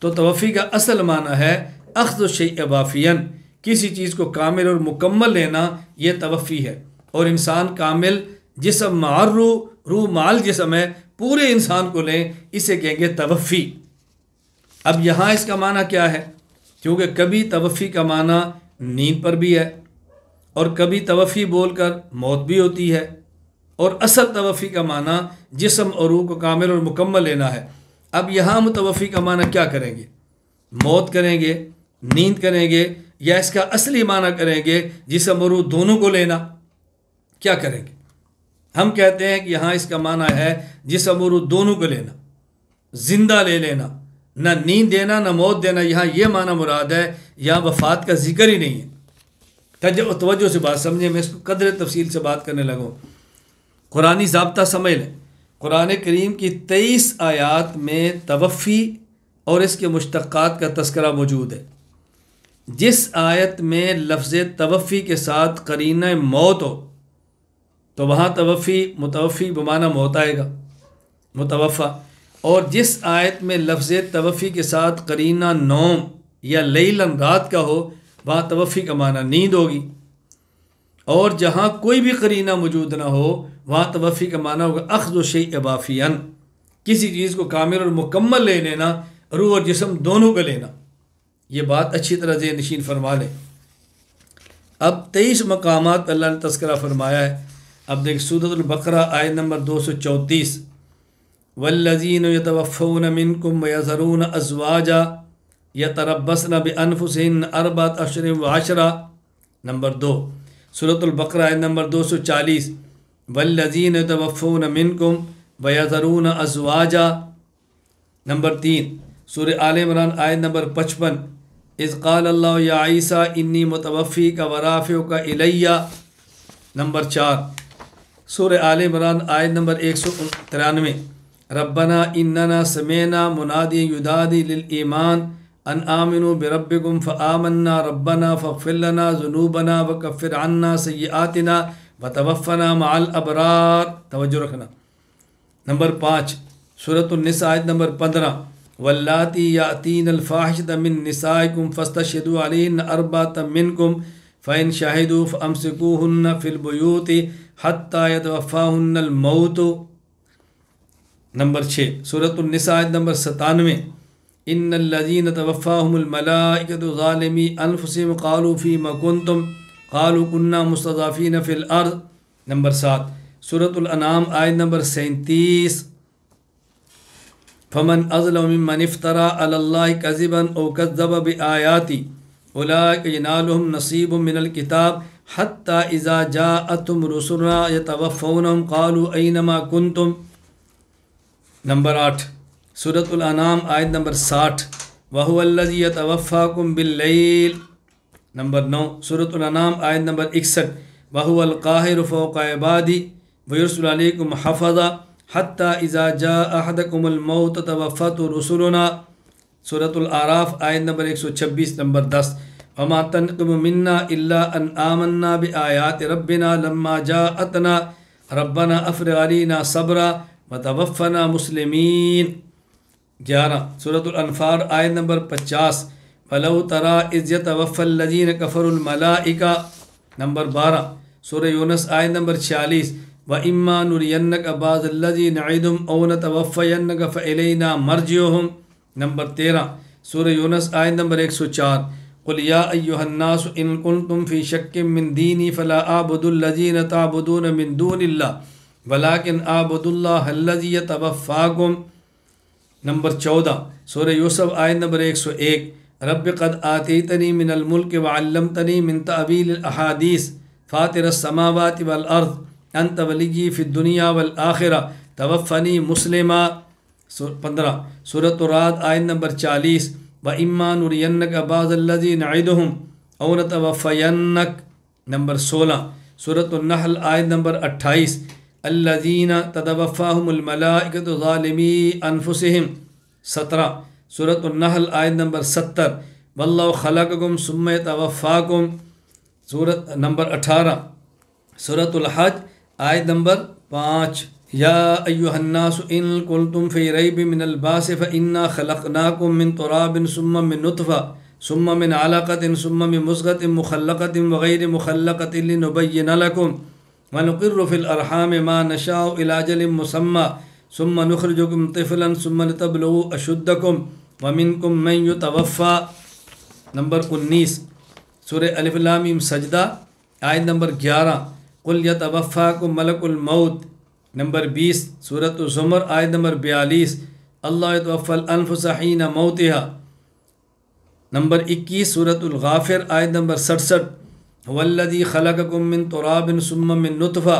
تو توفی کا اصل معنی ہے اخذ الشیء بافیاً، کسی چیز کو کامل اور مکمل لینا، یہ توفی ہے۔ اور انسان کامل، جسم مع روح، روح مع جسم ہے، پورے انسان کو لیں، اسے کہیں گے توفی۔ اب یہاں اس کا معنی کیا ہے؟ کیونکہ کبھی توفی کا معنی نیند پر بھی ہے، اور کبھی توفی بول کر موت بھی ہوتی ہے، اور اصل توفی کا معنی جسم اور روح کو کامل اور مکمل لینا ہے۔ اب یہاں متوفی کا معنی کیا کریں گے؟ موت کریں گے، نیند کریں گے، یا اس کا اصلی معنی کریں گے جسم اور روح دونوں کو لینا؟ کیا کریں گے؟ ہم کہتے ہیں کہ یہاں اس کا معنی ہے جسم اور روح دونوں کو لینا، زندہ لے لینا، نہ نیند دینا نہ موت دینا، یہاں یہ معنی مراد ہے، یہاں وفات کا ذکر ہی نہیں ہے۔ توجہ سے بات سمجھیں، میں اس کو قدر تفصیل سے بات کرنے لگوں۔ قرآنی ضابطہ سمجھ لیں، قرآن کریم کی 23 آیات میں توفی اور اس کے مشتقات کا تذکرہ موجود ہے۔ جس آیت میں لفظ توفی کے ساتھ قرینہ موت ہو تو وہاں توفی متوفی بمعنی موت آئے گا، متوفع، اور جس آیت میں لفظ توفی کے ساتھ قرینہ نوم یا لیلاً رات کا ہو وہاں توفی کا معنی نیند ہوگی، اور جہاں کوئی بھی قرینہ موجود نہ ہو وہاں توفی کا معنی ہوگا اخذ الشیء وافیاً، کسی چیز کو کامل اور مکمل لے لینا، روح اور جسم دونوں کو لینا۔ یہ بات اچھی طرح ذہن نشین فرما لیں۔ اب 23 مقامات پہ اللہ نے تذکرہ فرمایا ہے۔ اب دیکھ سورۃ البقرہ آیت نمبر 234، والذین یتوفون منکم ویذرون ازواجا یتربصن بانفسہن اربعۃ اشہر وعشرا، نمبر 2۔ سورۃ البقرہ آیت نمبر 240، والذین یتوفون منکم ویذرون ازواجا، نمبر 3۔ سورہ آل عمران آیت نمبر 55، اذ قال اللہ یا عیسیٰ انی متوفیک ورافعک الی، نمبر 4۔ سورہ آل عمران آیت نمبر 193، ربنا اننا سمعنا منادی ینادی للایمان ان آمنوا بربکم فآمنا ربنا فاغفر لنا ذنوبنا وکفر عنا سیئاتنا وتوفنا مع الابرار، توجہ رکھنا۔ نمبر 5، سورۃ النساء آیت نمبر 15، واللاتی یاتین الفاحشۃ من نسائکم فاستشہدوا علیہن اربعۃ منکم فإن شہدوا فامسکوہن فی البیوت حتی یتوفاہن الموت، نمبر 6۔ سورۃ النساء آیت نمبر 97، ان الذین توفاہم الملائکۃ ظالمی انفسہم قالوا فیم کنتم قالوا کنا مستضعفین فی الارض، نمبر 7۔ سورۃ الانعام آیت نمبر 37، فمن اظلم ممن افترى علی اللہ کذبا او کذب بآیاتی اولئک ینالهم نصیب من الکتاب حتی اذا جاءتهم رسلنا یتوفونہم قالوا اینما کنتم، نمبر 8۔ سورۃ الانعام آیت نمبر 60، وهو الذی یتوفاکم باللیل، نمبر 9۔ سورۃ الانعام آیت نمبر 61، وهو القاہر فوق عبادی ویرسل علیکم حفظا حتی اذا جاء احدکم الموت توفته رسلنا، سورۃ الاعراف آیت نمبر 126، نمبر 10، وما تنقم منا الا ان آمنا بآیات ربنا لما جاءتنا ربنا افرغ علینا صبرا وتوفنا مسلمین، 11۔ سورۃ الانفال آیت نمبر 50، فلو تری اذ یتوفی الذین کفروا الملائکہ، نمبر 12۔ سورہ یونس آیت نمبر 46، وَإِمَّا نُرِيَنَّكَ بَعْضَ الَّذِي نَعِدُهُمْ أَوْ نَتَوَفَّيَنَّكَ فَإِلَيْنَا مَرْجِعُهُمْ، نمبر 13۔ سورہ یونس آیت نمبر 104، قُلْ يَا أَيُّهَا النَّاسُ إِن كُنتُمْ فِي شَكٍّ مِّن دِينِي فَلَا أَعْبُدُ الَّذِينَ تَعْبُدُونَ مِن دُونِ اللَّهِ وَلَكِنْ أَعْبُدُ اللَّهَ الَّذِي يَتَوَفَّاكُمْ، نمبر 14۔ سورہ یوسف آیت نمبر 101، رب قد آتیتنی من الملک وعلمتنی من تأویل الاحادیث فاطر السماوات والارض انت ولی فی الدنیا والآخرہ توفنی مسلما، 15۔ سورۃ الرعد آیت نمبر 40، وَإِمَّا نُرِيَنَّكَ بَعْضَ الَّذِي نَعِدُهُمْ أَوْ نَتَوَفَّيَنَّكَ، نمبر 16۔ سورۃ النحل آیت نمبر 28، الَّذِينَ تَتَوَفَّاهُمُ الْمَلَائِكَةُ ظَالِمِي أَنفُسِهِمْ، 17۔ سورۃ النحل آیت نمبر 70، وَاللَّهُ خَلَقَكُمْ ثُمَّ يَتَوَفَّاكُمْ، سورۃ نمبر 18۔ سورۃ الحج آیت نمبر 5، یا ایہا الناس ان کنتم فی ریب من البعث فإنا خلقناکم من تراب ثم من نطفہ ثم من علقۃ ثم من مضغۃ مخلقۃ وغیر مخلقۃ لنبین لکم ونقر فی الارحام ما نشاء الی اجل مسمى ثم نخرجکم طفلا ثم لتبلغوا اشدکم ومنکم من یتوفی، نمبر 19۔ سورہ الف لام میم سجدہ آیت نمبر 11، قل یتوفاکم ملک الموت، نمبر 20۔ سورۃ الزمر آیت نمبر 42، اللہ یتوفی الانفس حین موتہا، نمبر 21۔ سورۃ الغافر آیت نمبر 67، هو الذی خلقکم من تراب ثم من نطفہ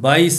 22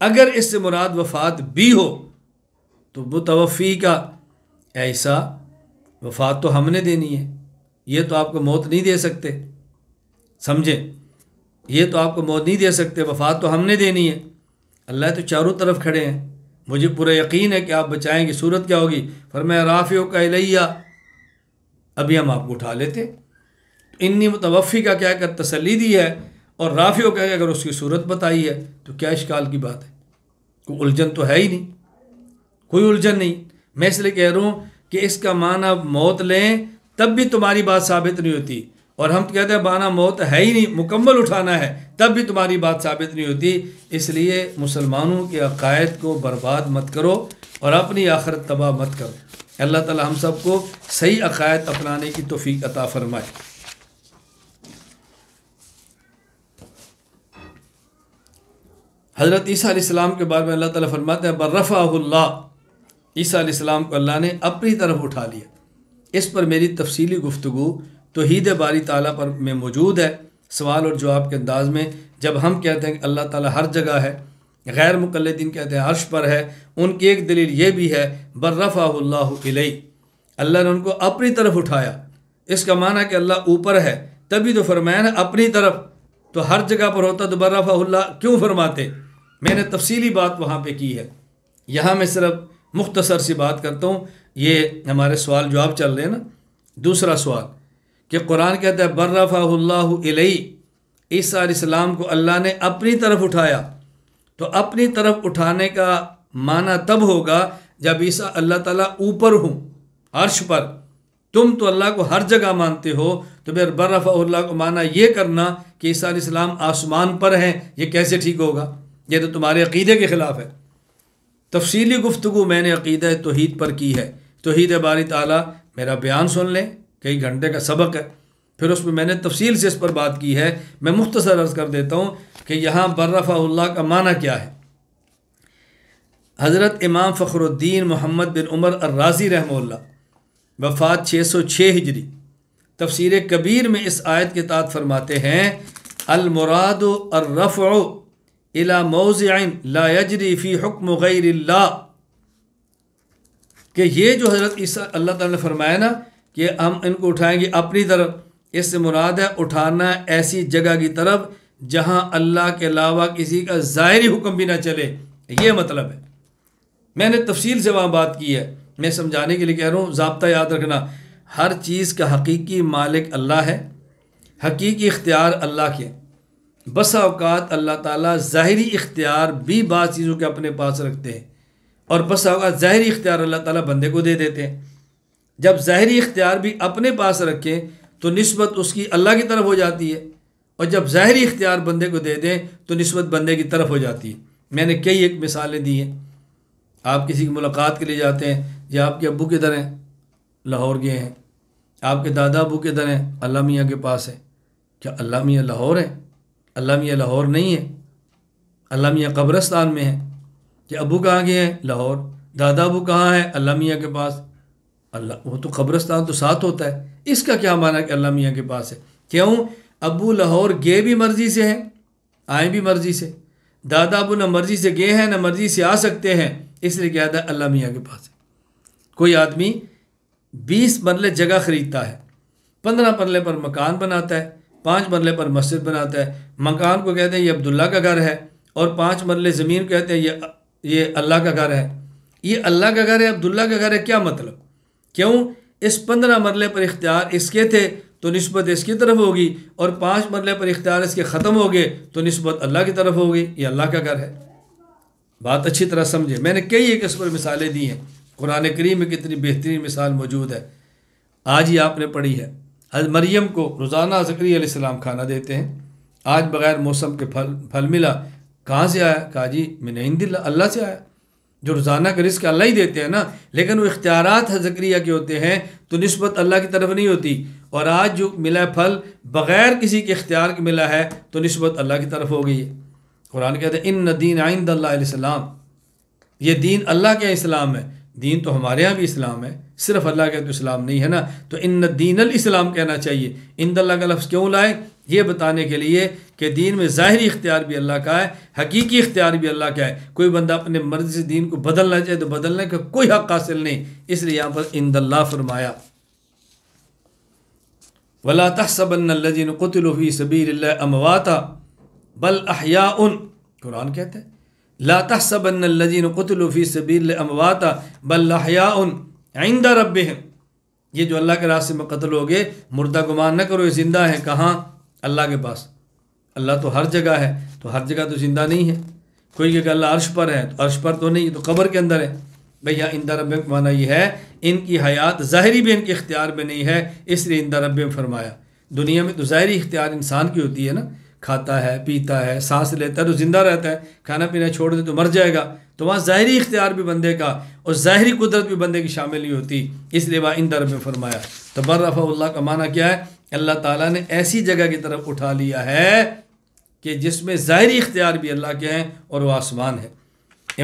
اگر اس سے مراد وفات بھی ہو تو متوفی کا ایسا وفات تو ہم نے دینی ہے، یہ تو آپ کو موت نہیں دے سکتے، سمجھیں، یہ تو آپ کو موت نہیں دے سکتے، وفات تو ہم نے دینی ہے۔ اللہ تو چاروں طرف کھڑے ہیں، مجھے پورا یقین ہے کہ آپ بچائیں گے۔ صورت کیا ہوگی؟ فرمایا رافعک الیہ، ابھی ہم آپ کو اٹھا لیتے۔ انی متوفی کا کیا کر تسلی دی ہے، اور رافعک کا اگر اس کی صورت بتائی ہے تو کیا اشکال کی بات ہے؟ کوئی الجھن تو ہے ہی نہیں، کوئی الجھن نہیں۔ میں اس لیے کہہ رہا ہوں کہ اس کا معنی موت لیں تب بھی تمہاری بات ثابت نہیں ہوتی، اور ہم کہتے ہیں معنی موت ہے ہی نہیں، مکمل اٹھانا ہے، تب بھی تمہاری بات ثابت نہیں ہوتی۔ اس لیے مسلمانوں کے عقائد کو برباد مت کرو اور اپنی آخرت تباہ مت کرو۔ اللہ تعالی ہم سب کو صحیح عقائد اپنانے کی توفیق عطا فرمائے۔ حضرت عیسیٰ علیہ السلام کے بارے میں اللہ تعالیٰ فرماتے ہیں برفعہ اللہ، عیسیٰ علیہ السلام کو اللہ نے اپنی طرف اٹھا لیا۔ اس پر میری تفصیلی گفتگو توحید باری تعالیٰ پر میں موجود ہے، سوال اور جواب کے انداز میں۔ جب ہم کہتے ہیں کہ اللہ تعالیٰ ہر جگہ ہے، غیر مقلدین کہتے ہیں عرش پر ہے، ان کی ایک دلیل یہ بھی ہے برفعہ اللہ الیہ، اللہ نے ان کو اپنی طرف اٹھایا۔ اس کا معنی کہ اللہ اوپر ہے، تبھی تو فرمایا نا اپنی طرف، تو ہر جگہ پر ہوتا تو برفعہ اللہ کیوں فرماتے؟ میں نے تفصیلی بات وہاں پہ کی ہے، یہاں میں صرف مختصر سی بات کرتا ہوں۔ یہ ہمارے سوال جواب چل رہے ہیں نا۔ دوسرا سوال کہ قرآن کہتا ہے برفعہ اللہ الیہ، عیسیٰ علیہ السلام کو اللہ نے اپنی طرف اٹھایا، تو اپنی طرف اٹھانے کا معنی تب ہوگا جب عیسیٰ اللہ تعالیٰ اوپر ہوں عرش پر۔ تم تو اللہ کو ہر جگہ مانتے ہو، تو پھر برفعہ اللہ کو معنی یہ کرنا کہ عیسیٰ علیہ السلام آسمان پر ہیں، یہ کیسے ٹھیک ہوگا؟ یہ تو تمہارے عقیدے کے خلاف ہے۔ تفصیلی گفتگو میں نے عقیدہ توحید پر کی ہے، توحید باری تعالیٰ، میرا بیان سن لیں، کئی گھنٹے کا سبق ہے، پھر اس میں نے تفصیل سے اس پر بات کی ہے۔ میں مختصر عرض کر دیتا ہوں کہ یہاں برفعہ اللہ کا معنی کیا ہے۔ حضرت امام فخر الدین محمد بن عمر الرازی رحمہ اللہ، وفات 606 ہجری، تفسیر کبیر میں اس آیت کے تحت فرماتے ہیں المراد الرفع الى موضع لا یجری فی حکم غیر اللہ، کہ یہ جو حضرت عیسیٰ اللہ تعالیٰ نے فرمایا نا کہ ہم ان کو اٹھائیں گے اپنی طرف، اس سے مراد ہے اٹھانا ایسی جگہ کی طرف جہاں اللہ کے علاوہ کسی کا ظاہری حکم بھی نہ چلے، یہ مطلب ہے۔ میں نے تفصیل سے وہاں بات کی ہے، میں سمجھانے کے لیے کہہ رہا ہوں، ضابطہ یاد رکھنا، ہر چیز کا حقیقی مالک اللہ ہے، حقیقی اختیار اللہ کے۔ بسا اوقات اللہ تعالیٰ ظاہری اختیار بھی بعض چیزوں کے اپنے پاس رکھتے ہیں، اور بسا اوقات ظاہری اختیار اللہ تعالیٰ بندے کو دے دیتے ہیں۔ جب ظاہری اختیار بھی اپنے پاس رکھیں تو نسبت اس کی اللہ کی طرف ہو جاتی ہے، اور جب ظاہری اختیار بندے کو دے دیں تو نسبت بندے کی طرف ہو جاتی ہے۔ میں نے کئی ایک مثالیں دی ہیں۔ آپ کسی کی ملاقات کے لیے جاتے ہیں، یا آپ کے ابو کدھر ہیں؟ لاہور گئے ہیں۔ آپ کے دادا ابو کدھر ہیں؟ اللہ میاں کے پاس ہے۔ کیا اللہ میاں لاہور ہیں؟ اللہ میاں لاہور نہیں ہے، اللہ میاں قبرستان میں ہے۔ کہ ابو کہاں گئے ہیں؟ لاہور۔ دادا ابو کہاں ہیں؟ اللہ میاں کے پاس۔ اللہ، وہ تو قبرستان تو ساتھ ہوتا ہے، اس کا کیا معنی کہ اللہ میاں کے پاس ہے؟ کیوں؟ ابو لاہور گئے بھی مرضی سے ہیں، آئیں بھی مرضی سے، دادا ابو نہ مرضی سے گئے ہیں نہ مرضی سے آ سکتے ہیں، اس لیے کہتا ہے اللہ میاں کے پاس ہے۔ کوئی آدمی 20 مرلے جگہ خریدتا ہے، 15 مرلے پر مکان بناتا ہے، 5 مرلے پر مسجد بناتا ہے۔ مکان کو کہتے ہیں یہ عبداللہ کا گھر ہے، اور 5 مرلے زمین کہتے ہیں یہ اللہ کا گھر ہے۔ یہ اللہ کا گھر ہے، عبداللہ کا گھر ہے، کیا مطلب؟ کیوں؟ اس 15 مرلے پر اختیار اس کے تھے تو نسبت اس کی طرف ہوگی، اور 5 مرلے پر اختیار اس کے ختم ہو گئے تو نسبت اللہ کی طرف ہوگی، یہ اللہ کا گھر ہے۔ بات اچھی طرح سمجھے، میں نے کئی ایک اس پر مثالیں دی ہیں، قرآن کریم میں کتنی بہترین مثال موجود ہے، آج ہی آپ نے پڑھی ہے۔ حضرت مریم کو روزانہ زکریا علیہ السلام کھانا دیتے ہیں، آج بغیر موسم کے پھل ملا، کہاں سے آیا؟ کہا جی من عند اللہ، اللہ سے آیا۔ جو روزانہ کا رزق اللہ ہی دیتے ہیں نا، لیکن وہ اختیارات زکریا کے ہوتے ہیں تو نسبت اللہ کی طرف نہیں ہوتی، اور آج جو ملا ہے پھل بغیر کسی کے اختیار کے ملا ہے تو نسبت اللہ کی طرف ہو گئی ہے۔ قرآن کہتے ہیں ان دین عند اللہ الاسلام، یہ دین اللہ کے اسلام ہے۔ دین تو ہمارے ہاں بھی اسلام ہے، صرف اللہ کا تو اسلام نہیں ہے نا، تو ان دین الاسلام کہنا چاہیے۔ ان اللہ کا لفظ کیوں لائے؟ یہ بتانے کے لیے کہ دین میں ظاہری اختیار بھی اللہ کا ہے، حقیقی اختیار بھی اللہ کا ہے۔ کوئی بندہ اپنے مرضی سے دین کو بدلنا چاہے تو بدلنے کا کوئی حق حاصل نہیں، اس لیے یہاں پر ان اللہ فرمایا۔ وَلَا تَحْسَبَنَّ الَّذِينَ قُتِلُوا فِي سَبِيلِ اللَّهِ أَمْوَاتًا بَلْ أَحْيَاءٌ، قرآن کہتا ہے لا تحسبن الذين قتلوا في سبيل الله امواتا بل احياء عند ربهم، یہ جو اللہ کے راستے میں قتل ہو گئے مردہ گمان نہ کرو یہ زندہ ہیں، کہاں؟ اللہ کے پاس۔ اللہ تو ہر جگہ ہے، تو ہر جگہ تو زندہ نہیں ہے۔ کوئی کہ اللہ عرش پر ہے، تو عرش پر تو نہیں، تو قبر کے اندر ہے۔ بھئی یہاں عند ربهم کا معنی یہ ہے ان کی حیات ظاہری بھی ان کے اختیار میں نہیں ہے، اس لیے عند ربهم فرمایا۔ دنیا میں تو ظاہری اختیار انسان کی ہوتی ہے نا، کھاتا ہے، پیتا ہے، سانس لیتا ہے تو زندہ رہتا ہے، کھانا پینا چھوڑ دے تو مر جائے گا، تو وہاں ظاہری اختیار بھی بندے کا اور ظاہری قدرت بھی بندے کی شامل نہیں ہوتی، اس لیے وہاں عند ربهم فرمایا۔ تبرفہ اللہ کا معنی کیا ہے؟ اللہ تعالیٰ نے ایسی جگہ کی طرف اٹھا لیا ہے کہ جس میں ظاہری اختیار بھی اللہ کے ہیں اور وہ آسمان ہے۔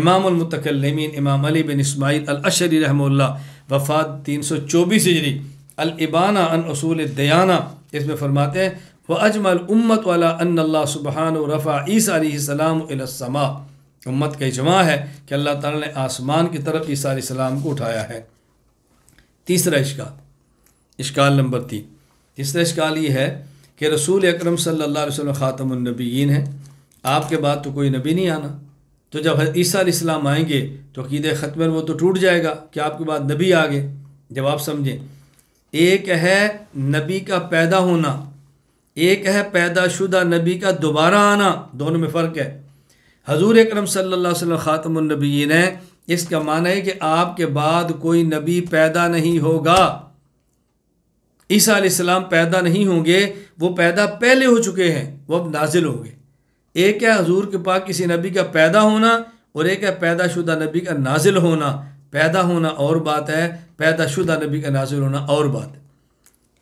امام المتکلمین امام علی بن اسماعیل الاشعری رحمہ اللہ، وفات 324 ہجری، الابانہ عن اصول الدیانہ، اس میں فرماتے ہیں وَأَجْمَعَ الْأُمَّةُ عَلَىٰ أَنَّ اللَّهَ سُبْحَانَهُ رَفَعَ عِيسَىٰ علیہ السلام إِلَى السَّمَاءِ، امت کا اجماع ہے کہ اللہ تعالیٰ نے آسمان کی طرف عیسیٰ علیہ السلام کو اٹھایا ہے۔ تیسرا اشکال نمبر 3، تیسرا اشکال یہ ہے کہ رسول اکرم صلی اللہ علیہ وسلم خاتم النبیین ہیں، آپ کے بعد تو کوئی نبی نہیں آنا، تو جب عیسیٰ علیہ السلام آئیں گے تو عقیدہ ختم وہ تو ٹوٹ جائے گا کہ آپ کے بعد نبی آ گئے۔ جب آپ سمجھیں، ایک ہے نبی کا پیدا ہونا، ایک ہے پیدا شدہ نبی کا دوبارہ آنا، دونوں میں فرق ہے۔ حضور اکرم صلی اللہ علیہ وسلم خاتم النبیین ہے، اس کا معنی ہے کہ آپ کے بعد کوئی نبی پیدا نہیں ہوگا۔ عیسیٰ علیہ السلام پیدا نہیں ہوں گے، وہ پیدا پہلے ہو چکے ہیں، وہ اب نازل ہوں گے۔ ایک ہے حضور کے پاس کسی نبی کا پیدا ہونا اور ایک ہے پیدا شدہ نبی کا نازل ہونا۔ پیدا ہونا اور بات ہے، پیدا شدہ نبی کا نازل ہونا اور بات ہے۔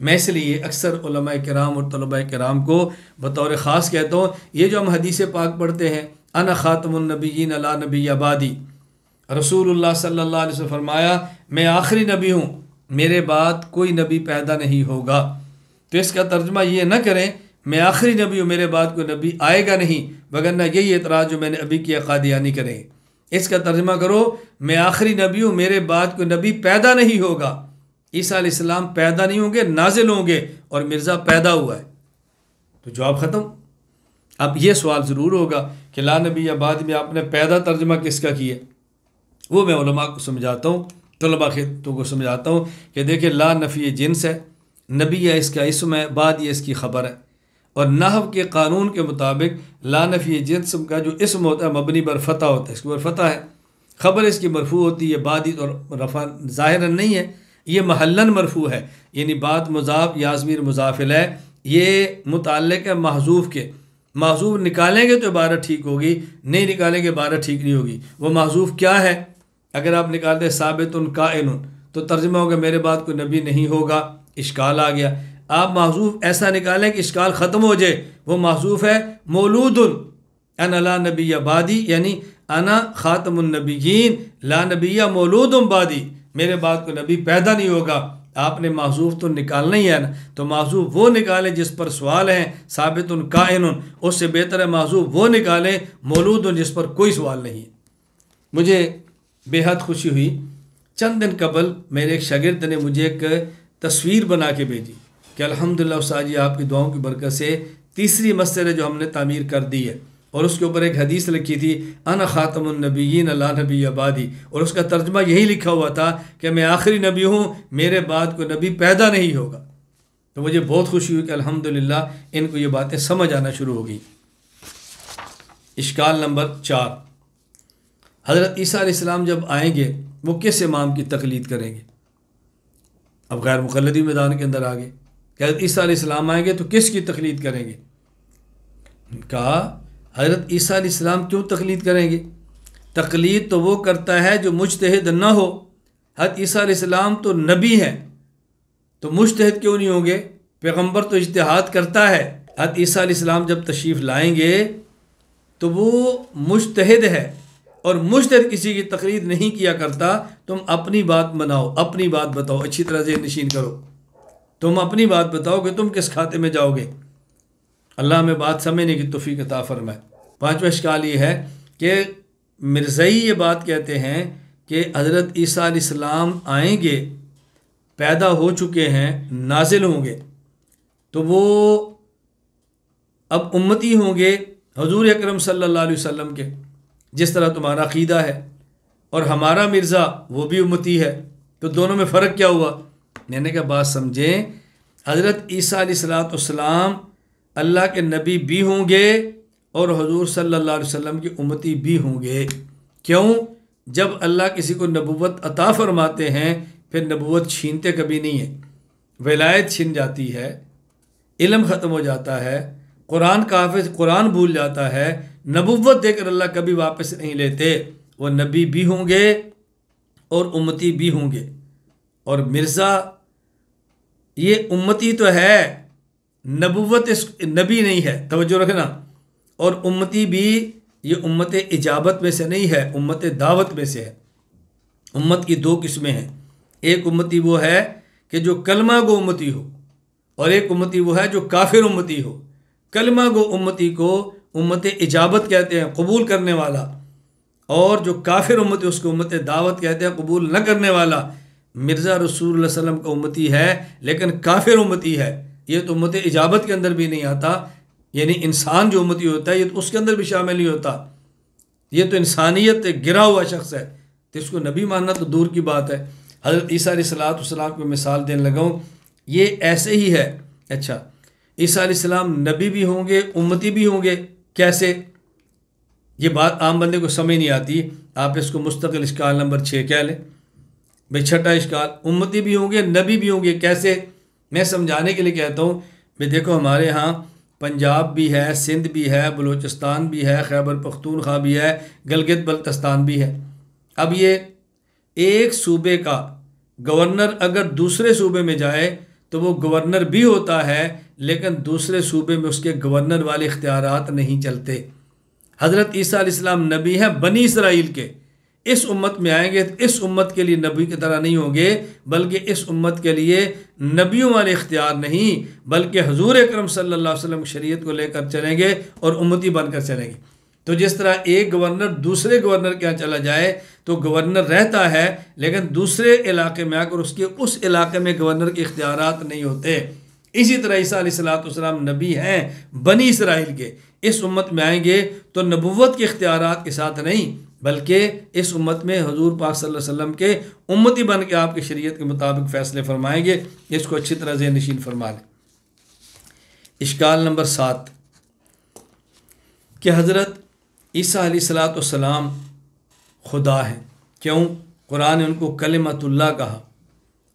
میں اس لیے اکثر علماء کرام اور طلباء کرام کو بطور خاص کہتا ہوں، یہ جو ہم حدیث پاک پڑھتے ہیں انا خاتم النبیین لا نبی بعدی، رسول اللہ صلی اللہ علیہ وسلم فرمایا میں آخری نبی ہوں، میرے بعد کوئی نبی پیدا نہیں ہوگا، تو اس کا ترجمہ یہ نہ کریں میں آخری نبی ہوں میرے بعد کوئی نبی آئے گا نہیں، وگرنہ یہی اعتراض جو میں نے ابھی کیا قادیانی کریں۔ اس کا ترجمہ کرو میں آخری نبی ہوں میرے بعد کوئی نبی پیدا نہیں ہوگا۔ عیسیٰ علیہ السلام پیدا نہیں ہوں گے، نازل ہوں گے، اور مرزا پیدا ہوا ہے، تو جواب ختم۔ اب یہ سوال ضرور ہوگا کہ لا نبی یا بعد میں آپ نے پیدا ترجمہ کس کا کیا؟ وہ میں علماء کو سمجھاتا ہوں، طلباء خطوں کو سمجھاتا ہوں کہ دیکھیں لا نفی جنس ہے، نبی یا اس کا اسم ہے، بعد یہ اس کی خبر ہے، اور نحو کے قانون کے مطابق لا نفی جنس کا جو اسم ہوتا ہے مبنی بر فتح ہوتا ہے، اس کے اوپر فتح ہے، خبر اس کی مرفوع ہوتی ہے، بعد اور رفع ظاہراً نہیں ہے، یہ محلاً مرفوع ہے، یعنی بعد مضاف یا ضمیر مضاف الیہ، یہ متعلق ہے محذوف کے، محذوف نکالیں گے تو عبارت ٹھیک ہوگی، نہیں نکالیں گے عبارت ٹھیک نہیں ہوگی۔ وہ محذوف کیا ہے؟ اگر آپ نکال دیں ثابت کائن، تو ترجمہ ہوگا میرے بعد کوئی نبی نہیں ہوگا، اشکال آ گیا۔ آپ محذوف ایسا نکالیں کہ اشکال ختم ہو جائے، وہ محذوف ہے مولود انا لا نبی بعدی، یعنی انا خاتم النبیین لا نبی مولود بعدی، میرے بعد کوئی نبی پیدا نہیں ہوگا۔ آپ نے محذوف تو نکالنا ہی ہے نا، تو محذوف وہ نکالیں جس پر سوال ہے، ثابت کائن، اس سے بہتر ہے محذوف وہ نکالیں مولود جس پر کوئی سوال نہیں ہے۔ مجھے بے حد خوشی ہوئی، چند دن قبل میرے ایک شاگرد نے مجھے ایک تصویر بنا کے بھیجی کہ الحمدللہ استاد جی آپ کی دعاؤں کی برکت سے تیسری مسجد ہے جو ہم نے تعمیر کر دی ہے، اور اس کے اوپر ایک حدیث لکھی تھی انا خاتم النبیین لا نبی بعدی، اور اس کا ترجمہ یہی لکھا ہوا تھا کہ میں آخری نبی ہوں، میرے بعد کوئی نبی پیدا نہیں ہوگا۔ تو مجھے بہت خوشی ہوئی کہ الحمدللہ ان کو یہ باتیں سمجھ آنا شروع ہو گئی۔ اشکال نمبر 4، حضرت عیسیٰ علیہ السلام جب آئیں گے وہ کس امام کی تقلید کریں گے؟ اب غیر مقلدی میدان کے اندر آگے کہ حضرت عیسیٰ علیہ السلام آئیں گے تو کس کی تقلید کریں گے؟ کہا حضرت عیسیٰ علیہ السلام کیوں تقلید کریں گے؟ تقلید تو وہ کرتا ہے جو مجتہد نہ ہو، حضرت عیسیٰ علیہ السلام تو نبی ہیں، تو مجتہد کیوں نہیں ہوں گے؟ پیغمبر تو اجتہاد کرتا ہے۔ حضرت عیسیٰ علیہ السلام جب تشریف لائیں گے تو وہ مجتہد ہے، اور مجتہد کسی کی تقلید نہیں کیا کرتا۔ تم اپنی بات بناؤ، اپنی بات بتاؤ، اچھی طرح ذہن نشین کرو، تم اپنی بات بتاؤ کہ تم کس کھاتے میں جاؤ گے۔ اللہ ہمیں بات سمجھنے کی توفیق عطا فرمائے۔ پانچواں اشکال یہ ہے کہ مرزائی یہ بات کہتے ہیں کہ حضرت عیسیٰ علیہ السلام آئیں گے، پیدا ہو چکے ہیں، نازل ہوں گے، تو وہ اب امتی ہوں گے حضور اکرم صلی اللہ علیہ وسلم کے، جس طرح تمہارا عقیدہ ہے، اور ہمارا مرزا وہ بھی امتی ہے، تو دونوں میں فرق کیا ہوا؟ میں نے کہا بات سمجھیں، حضرت عیسیٰ علیہ السلام اللہ کے نبی بھی ہوں گے اور حضور صلی اللہ علیہ وسلم کی امتی بھی ہوں گے۔ کیوں؟ جب اللہ کسی کو نبوت عطا فرماتے ہیں پھر نبوت چھینتے کبھی نہیں ہیں، ولایت چھن جاتی ہے، علم ختم ہو جاتا ہے، قرآن کا حافظ قرآن بھول جاتا ہے، نبوت دے کر اللہ کبھی واپس نہیں لیتے۔ وہ نبی بھی ہوں گے اور امتی بھی ہوں گے، اور مرزا یہ امتی تو ہے، نبوت اس نبی نہیں ہے، توجہ رکھنا، اور امتی بھی یہ امت اجابت میں سے نہیں ہے، امت دعوت میں سے ہے۔ امت کی دو قسمیں ہیں، ایک امتی وہ ہے کہ جو کلمہ گو امتی ہو، اور ایک امتی وہ ہے جو کافر امتی ہو۔ کلمہ گو امتی کو امت اجابت کہتے ہیں، قبول کرنے والا، اور جو کافر امتی اس کو امت دعوت کہتے ہیں، قبول نہ کرنے والا۔ مرزا رسول اللہ صلی اللہ علیہ وسلم کا امتی ہے لیکن کافر امتی ہے، یہ تو امت اجابت کے اندر بھی نہیں آتا، یعنی انسان جو امتی ہوتا ہے یہ تو اس کے اندر بھی شامل نہیں ہوتا، یہ تو انسانیت گرا ہوا شخص ہے، تو اس کو نبی ماننا تو دور کی بات ہے۔ حضرت عیسیٰ علیہ السلام کو مثال دینے لگا ہوں، یہ ایسے ہی ہے۔ اچھا، عیسیٰ علیہ السلام نبی بھی ہوں گے، امتی بھی ہوں گے، کیسے؟ یہ بات عام بندے کو سمجھ نہیں آتی، آپ اس کو مستقل اشکال نمبر 6 کہہ لیں۔ بھئی چھٹا اشکال، امتی بھی ہوں گے، نبی بھی ہوں گے، کیسے؟ میں سمجھانے کے لیے کہتا ہوں، بھئی دیکھو ہمارے ہاں پنجاب بھی ہے، سندھ بھی ہے، بلوچستان بھی ہے، خیبر پختونخوا بھی ہے، گلگت بلتستان بھی ہے۔ اب یہ ایک صوبے کا گورنر اگر دوسرے صوبے میں جائے تو وہ گورنر بھی ہوتا ہے، لیکن دوسرے صوبے میں اس کے گورنر والے اختیارات نہیں چلتے۔ حضرت عیسیٰ علیہ السلام نبی ہیں بنی اسرائیل کے، اس امت میں آئیں گے تو اس امت کے لیے نبی کی طرح نہیں ہوں گے، بلکہ اس امت کے لیے نبیوں والے اختیار نہیں، بلکہ حضور اکرم صلی اللہ علیہ وسلم کی شریعت کو لے کر چلیں گے اور امتی بن کر چلیں گے۔ تو جس طرح ایک گورنر دوسرے گورنر کے یہاں چلا جائے تو گورنر رہتا ہے، لیکن دوسرے علاقے میں آ کر اس کے اس علاقے میں گورنر کے اختیارات نہیں ہوتے۔ اسی طرح عیسیٰ علیہ السلام نبی ہیں بنی اسرائیل کے، اس امت میں آئیں گے تو نبوت کے اختیارات کے ساتھ نہیں، بلکہ اس امت میں حضور پاک صلی اللہ علیہ وسلم کے امتی بن کے آپ کی شریعت کے مطابق فیصلے فرمائیں گے۔ اس کو اچھی طرح ذہن نشین فرما لیں۔ اشکال نمبر 7 کہ حضرت عیسیٰ علیہ السلام خدا ہیں، کیوں؟ قرآن نے ان کو کلمۃ اللہ کہا،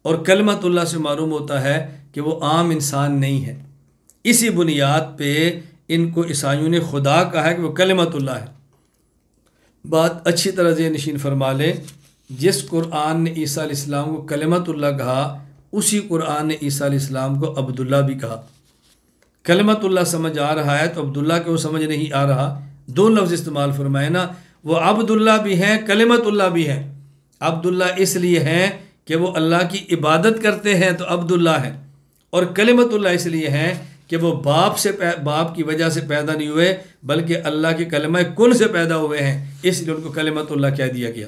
اور کلمۃ اللہ سے معلوم ہوتا ہے کہ وہ عام انسان نہیں ہے، اسی بنیاد پہ ان کو عیسائیوں نے خدا کہا ہے کہ وہ کلمۃ اللہ ہے۔ بات اچھی طرح ذہن نشین فرما لیں، جس قرآن نے عیسیٰ علیہ السلام کو کلمۃ اللہ کہا، اسی قرآن نے عیسیٰ علیہ السلام کو عبداللہ بھی کہا۔ کلمۃ اللہ سمجھ آ رہا ہے تو عبداللہ کے وہ سمجھ نہیں آ رہا، دو لفظ استعمال فرمائے نا، وہ عبداللہ بھی ہیں، کلمۃ اللہ بھی ہیں۔ عبداللہ اس لیے ہیں کہ وہ اللہ کی عبادت کرتے ہیں تو عبداللہ ہیں، اور کلمۃ اللہ اس لیے ہیں کہ وہ باپ کی وجہ سے پیدا نہیں ہوئے، بلکہ اللہ کے کلمہ کن سے پیدا ہوئے ہیں، اس لیے ان کو کلمۃ اللہ کہہ دیا گیا۔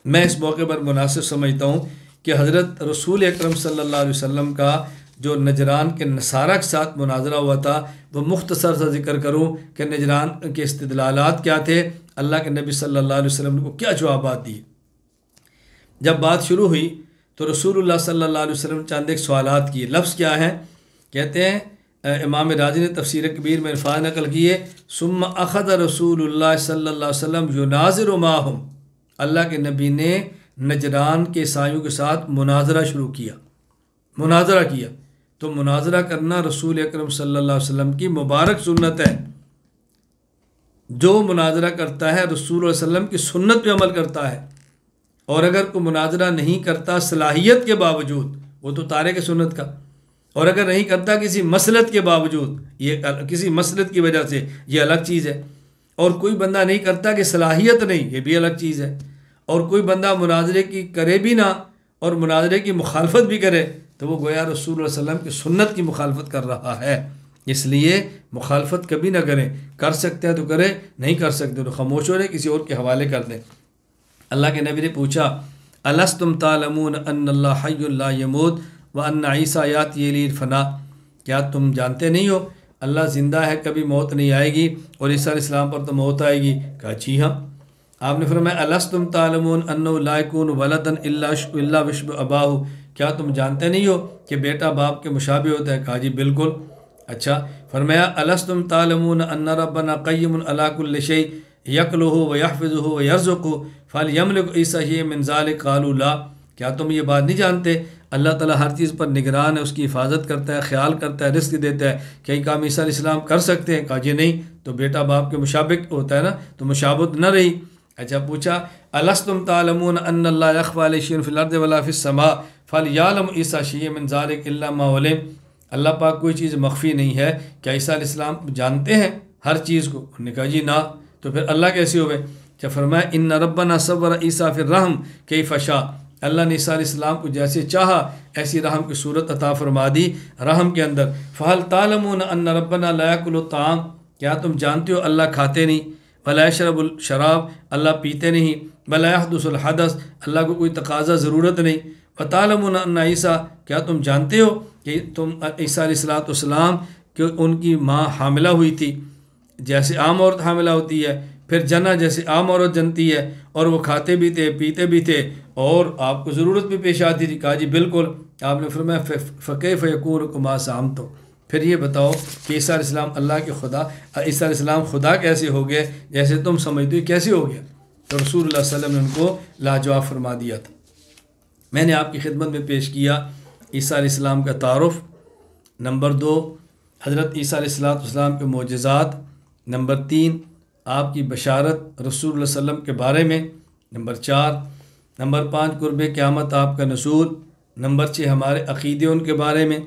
میں اس موقع پر مناسب سمجھتا ہوں کہ حضرت رسول اکرم صلی اللہ علیہ وسلم کا جو نجران کے نصارہ کے ساتھ مناظرہ ہوا تھا، وہ مختصر سا ذکر کروں کہ نجران کے استدلالات کیا تھے، اللہ کے نبی صلی اللہ علیہ وسلم کو کیا جوابات دیے۔ جب بات شروع ہوئی تو رسول اللہ صلی اللہ علیہ وسلم چند ایک سوالات کیے۔ لفظ کیا ہیں؟ کہتے ہیں امام راضی نے تفسیر کبیر میں الفاظ نقل کیے، ثم اخذ رسول اللہ صلی اللہ علیہ وسلم یناظر معہم، اللہ کے نبی نے نجران کے عیسائیوں کے ساتھ مناظرہ شروع کیا، مناظرہ کیا۔ تو مناظرہ کرنا رسول اکرم صلی اللہ علیہ وسلم کی مبارک سنت ہے۔ جو مناظرہ کرتا ہے رسول اللہ علیہ وسلم کی سنت پہ عمل کرتا ہے، اور اگر کوئی مناظرہ نہیں کرتا صلاحیت کے باوجود، وہ تو تارک سنت کا، اور اگر نہیں کرتا کسی مسلط کے باوجود، یہ کسی مسلط کی وجہ سے، یہ الگ چیز ہے۔ اور کوئی بندہ نہیں کرتا کہ صلاحیت نہیں، یہ بھی الگ چیز ہے، اور کوئی بندہ مناظرے کی کرے بھی نہ اور مناظرے کی مخالفت بھی کرے تو وہ گویا رسول اللہ صلی اللہ علیہ وسلم کی سنت کی مخالفت کر رہا ہے۔ اس لیے مخالفت کبھی نہ کریں، کر سکتے ہیں تو کریں، نہیں کر سکتے تو خاموش ہو رہے، کسی اور کے حوالے کر دیں۔ اللہ کے نبی نے پوچھا الستم تعلمون ان اللہ حی لا یموت وان عیسیٰ یاتی للفنا، کیا تم جانتے نہیں ہو اللہ زندہ ہے، کبھی موت نہیں آئے گی، اور عیسیٰ علیہ السلام پر تو موت آئے گی؟ کہا جی ہاں۔ آپ نے فرمایا الستم تعلمون انہ لا یکون ولدا الا بشبہ اباہ، کیا تم جانتے نہیں ہو کہ بیٹا باپ کے مشابہ ہوتا ہے؟ کہا جی بالکل۔ اچھا، فرمایا الستم تعلمون ان ربنا قیم علی کل شیء یقلہ ویحفظہ ویرزقہ فلیملک عیسیٰ من ذلک؟ قالوا لا، کیا تم یہ بات نہیں جانتے اللہ تعالیٰ ہر چیز پر نگران ہے، اس کی حفاظت کرتا ہے، خیال کرتا ہے، رزق دیتا ہے، کیا یہ کام عیسیٰ علیہ السلام کر سکتے ہیں؟ کہا جی نہیں، تو بیٹا باپ کے مشابہ ہوتا ہے نا، تو مشابہت نہ رہی۔ اچھا، پوچھا الستم تعلمون ان اللہ یخفی علیہ شیء فی الارض ولا فی السماء فلیعلم عیسیٰ شیء من ذلک الا ما علم، اللہ پاک کوئی چیز مخفی نہیں ہے، کیا عیسیٰ علیہ السلام جانتے ہیں ہر چیز کو؟ انہوں نے کہا جی نہ، تو پھر اللہ کیسے ہوئے؟ کیا فرمایا ان ربنا صور عیسیٰ فی الرحم کیف شاء، اللہ نے عیسیٰ علیہ السلام کو جیسے چاہا ایسی رحم کی صورت عطا فرما دی رحم کے اندر۔ فہل تعلمون ان ربنا لا یاکل الطعام، کیا تم جانتے ہو اللہ کھاتے نہیں، ولا یشرب الشراب، اللہ پیتے نہیں، ولا یحدث الحدث، اللہ کو کوئی تقاضا ضرورت نہیں۔ وتعلمون ان عیسیٰ، کیا تم جانتے ہو کہ تم عیسیٰ علیہ السلام کہ ان کی ماں حاملہ ہوئی تھی جیسے عام عورت حاملہ ہوتی ہے، پھر جنا جیسے عام عورت جنتی ہے، اور وہ کھاتے بھی تھے پیتے بھی تھے اور آپ کو ضرورت بھی پیش آتی تھی؟ کہا جی بالکل۔ آپ نے فرمایا فکیف یکون ما زعمتم، پھر یہ بتاؤ کہ عیسیٰ علیہ السلام اللہ کے خدا، عیسیٰ علیہ السلام خدا کیسے ہو گئے جیسے تم سمجھتے ہو، کیسے ہو گیا؟ تو رسول اللہ صلی اللہ علیہ وسلم نے ان کو لاجواب فرما دیا تھا۔ میں نے آپ کی خدمت میں پیش کیا عیسیٰ علیہ السلام کا تعارف، نمبر 2 حضرت عیسیٰ علیہ السلام کے معجزات، نمبر 3 آپ کی بشارت رسول اللہ صلی اللہ علیہ وسلم کے بارے میں، نمبر 4 نمبر 5 قرب قیامت آپ کا نزول، نمبر 6 ہمارے عقیدے ان کے بارے میں،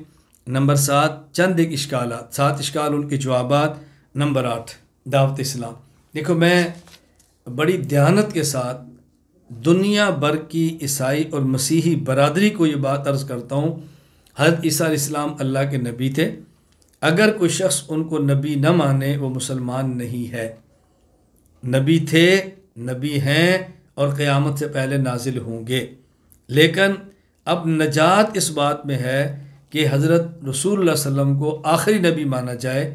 نمبر 7 چند ایک اشکالات، 7 اشکال ان کے جوابات، نمبر 8 دعوت اسلام۔ دیکھو میں بڑی دیانت کے ساتھ دنیا بھر کی عیسائی اور مسیحی برادری کو یہ بات عرض کرتا ہوں، حضرت عیسیٰ علیہ السلام اللہ کے نبی تھے، اگر کوئی شخص ان کو نبی نہ مانے وہ مسلمان نہیں ہے، نبی تھے، نبی ہیں اور قیامت سے پہلے نازل ہوں گے، لیکن اب نجات اس بات میں ہے کہ حضرت رسول اللہ صلی اللہ علیہ وسلم کو آخری نبی مانا جائے،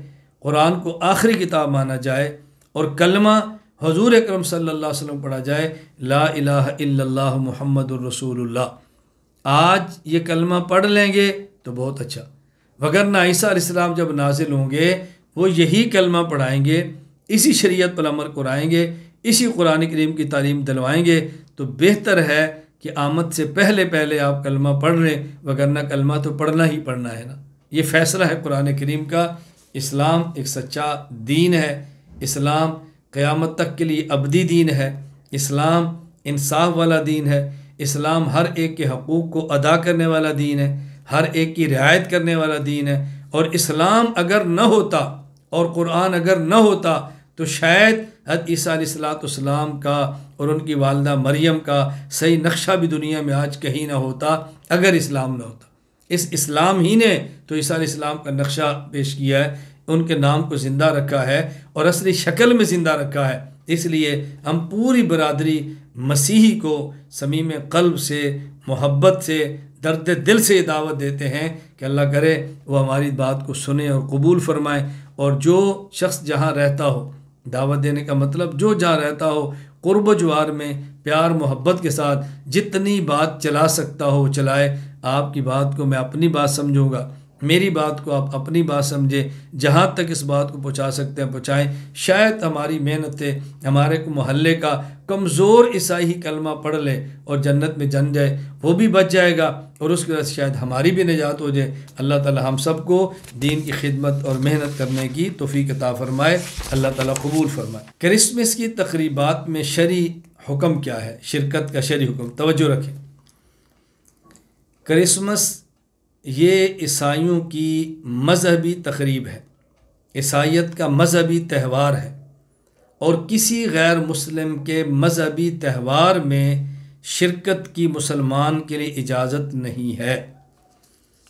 قرآن کو آخری کتاب مانا جائے، اور کلمہ حضور اکرم صلی اللہ علیہ وسلم پڑھا جائے لا الہ الا اللہ محمد الرسول اللہ۔ آج یہ کلمہ پڑھ لیں گے تو بہت اچھا، وگرنہ عیسیٰ علیہ السلام جب نازل ہوں گے وہ یہی کلمہ پڑھائیں گے، اسی شریعت پر عمل کرائیں گے، اسی قرآن کریم کی تعلیم دلوائیں گے، تو بہتر ہے کہ آمد سے پہلے پہلے آپ کلمہ پڑھ لیں، وگرنہ کلمہ تو پڑھنا ہی پڑھنا ہے نا۔ یہ فیصلہ ہے قرآن کریم کا۔ اسلام ایک سچا دین ہے، اسلام قیامت تک کے لیے ابدی دین ہے، اسلام انصاف والا دین ہے، اسلام ہر ایک کے حقوق کو ادا کرنے والا دین ہے، ہر ایک کی رعایت کرنے والا دین ہے، اور اسلام اگر نہ ہوتا اور قرآن اگر نہ ہوتا تو شاید حضرت عیسیٰ علیہ السلام کا اور ان کی والدہ مریم کا صحیح نقشہ بھی دنیا میں آج کہیں نہ ہوتا اگر اسلام نہ ہوتا۔ اس اسلام ہی نے تو عیسیٰ علیہ السلام کا نقشہ پیش کیا ہے، ان کے نام کو زندہ رکھا ہے اور اصلی شکل میں زندہ رکھا ہے۔ اس لیے ہم پوری برادری مسیحی کو صمیم قلب سے، محبت سے، درد دل سے دعوت دیتے ہیں کہ اللہ کرے وہ ہماری بات کو سنے اور قبول فرمائے، اور جو شخص جہاں رہتا ہو، دعوت دینے کا مطلب جو جہاں رہتا ہو قرب و جوار میں پیار محبت کے ساتھ جتنی بات چلا سکتا ہو چلائے۔ آپ کی بات کو میں اپنی بات سمجھوں گا، میری بات کو آپ اپنی بات سمجھے، جہاں تک اس بات کو پہنچا سکتے ہیں پہنچائیں۔ شاید ہماری محنت سے ہمارے کو محلے کا کمزور عیسائی کلمہ پڑھ لے اور جنت میں جن جائے، وہ بھی بچ جائے گا، اور اس کی وجہ سے شاید ہماری بھی نجات ہو جائے۔ اللہ تعالی ہم سب کو دین کی خدمت اور محنت کرنے کی توفیق عطا فرمائے، اللہ تعالی قبول فرمائے۔ کرسمس کی تقریبات میں شرعی حکم کیا ہے؟ شرکت کا شرعی حکم، توجہ رکھیں۔ کرسمس یہ عیسائیوں کی مذہبی تقریب ہے، عیسائیت کا مذہبی تہوار ہے، اور کسی غیر مسلم کے مذہبی تہوار میں شرکت کی مسلمان کے لیے اجازت نہیں ہے۔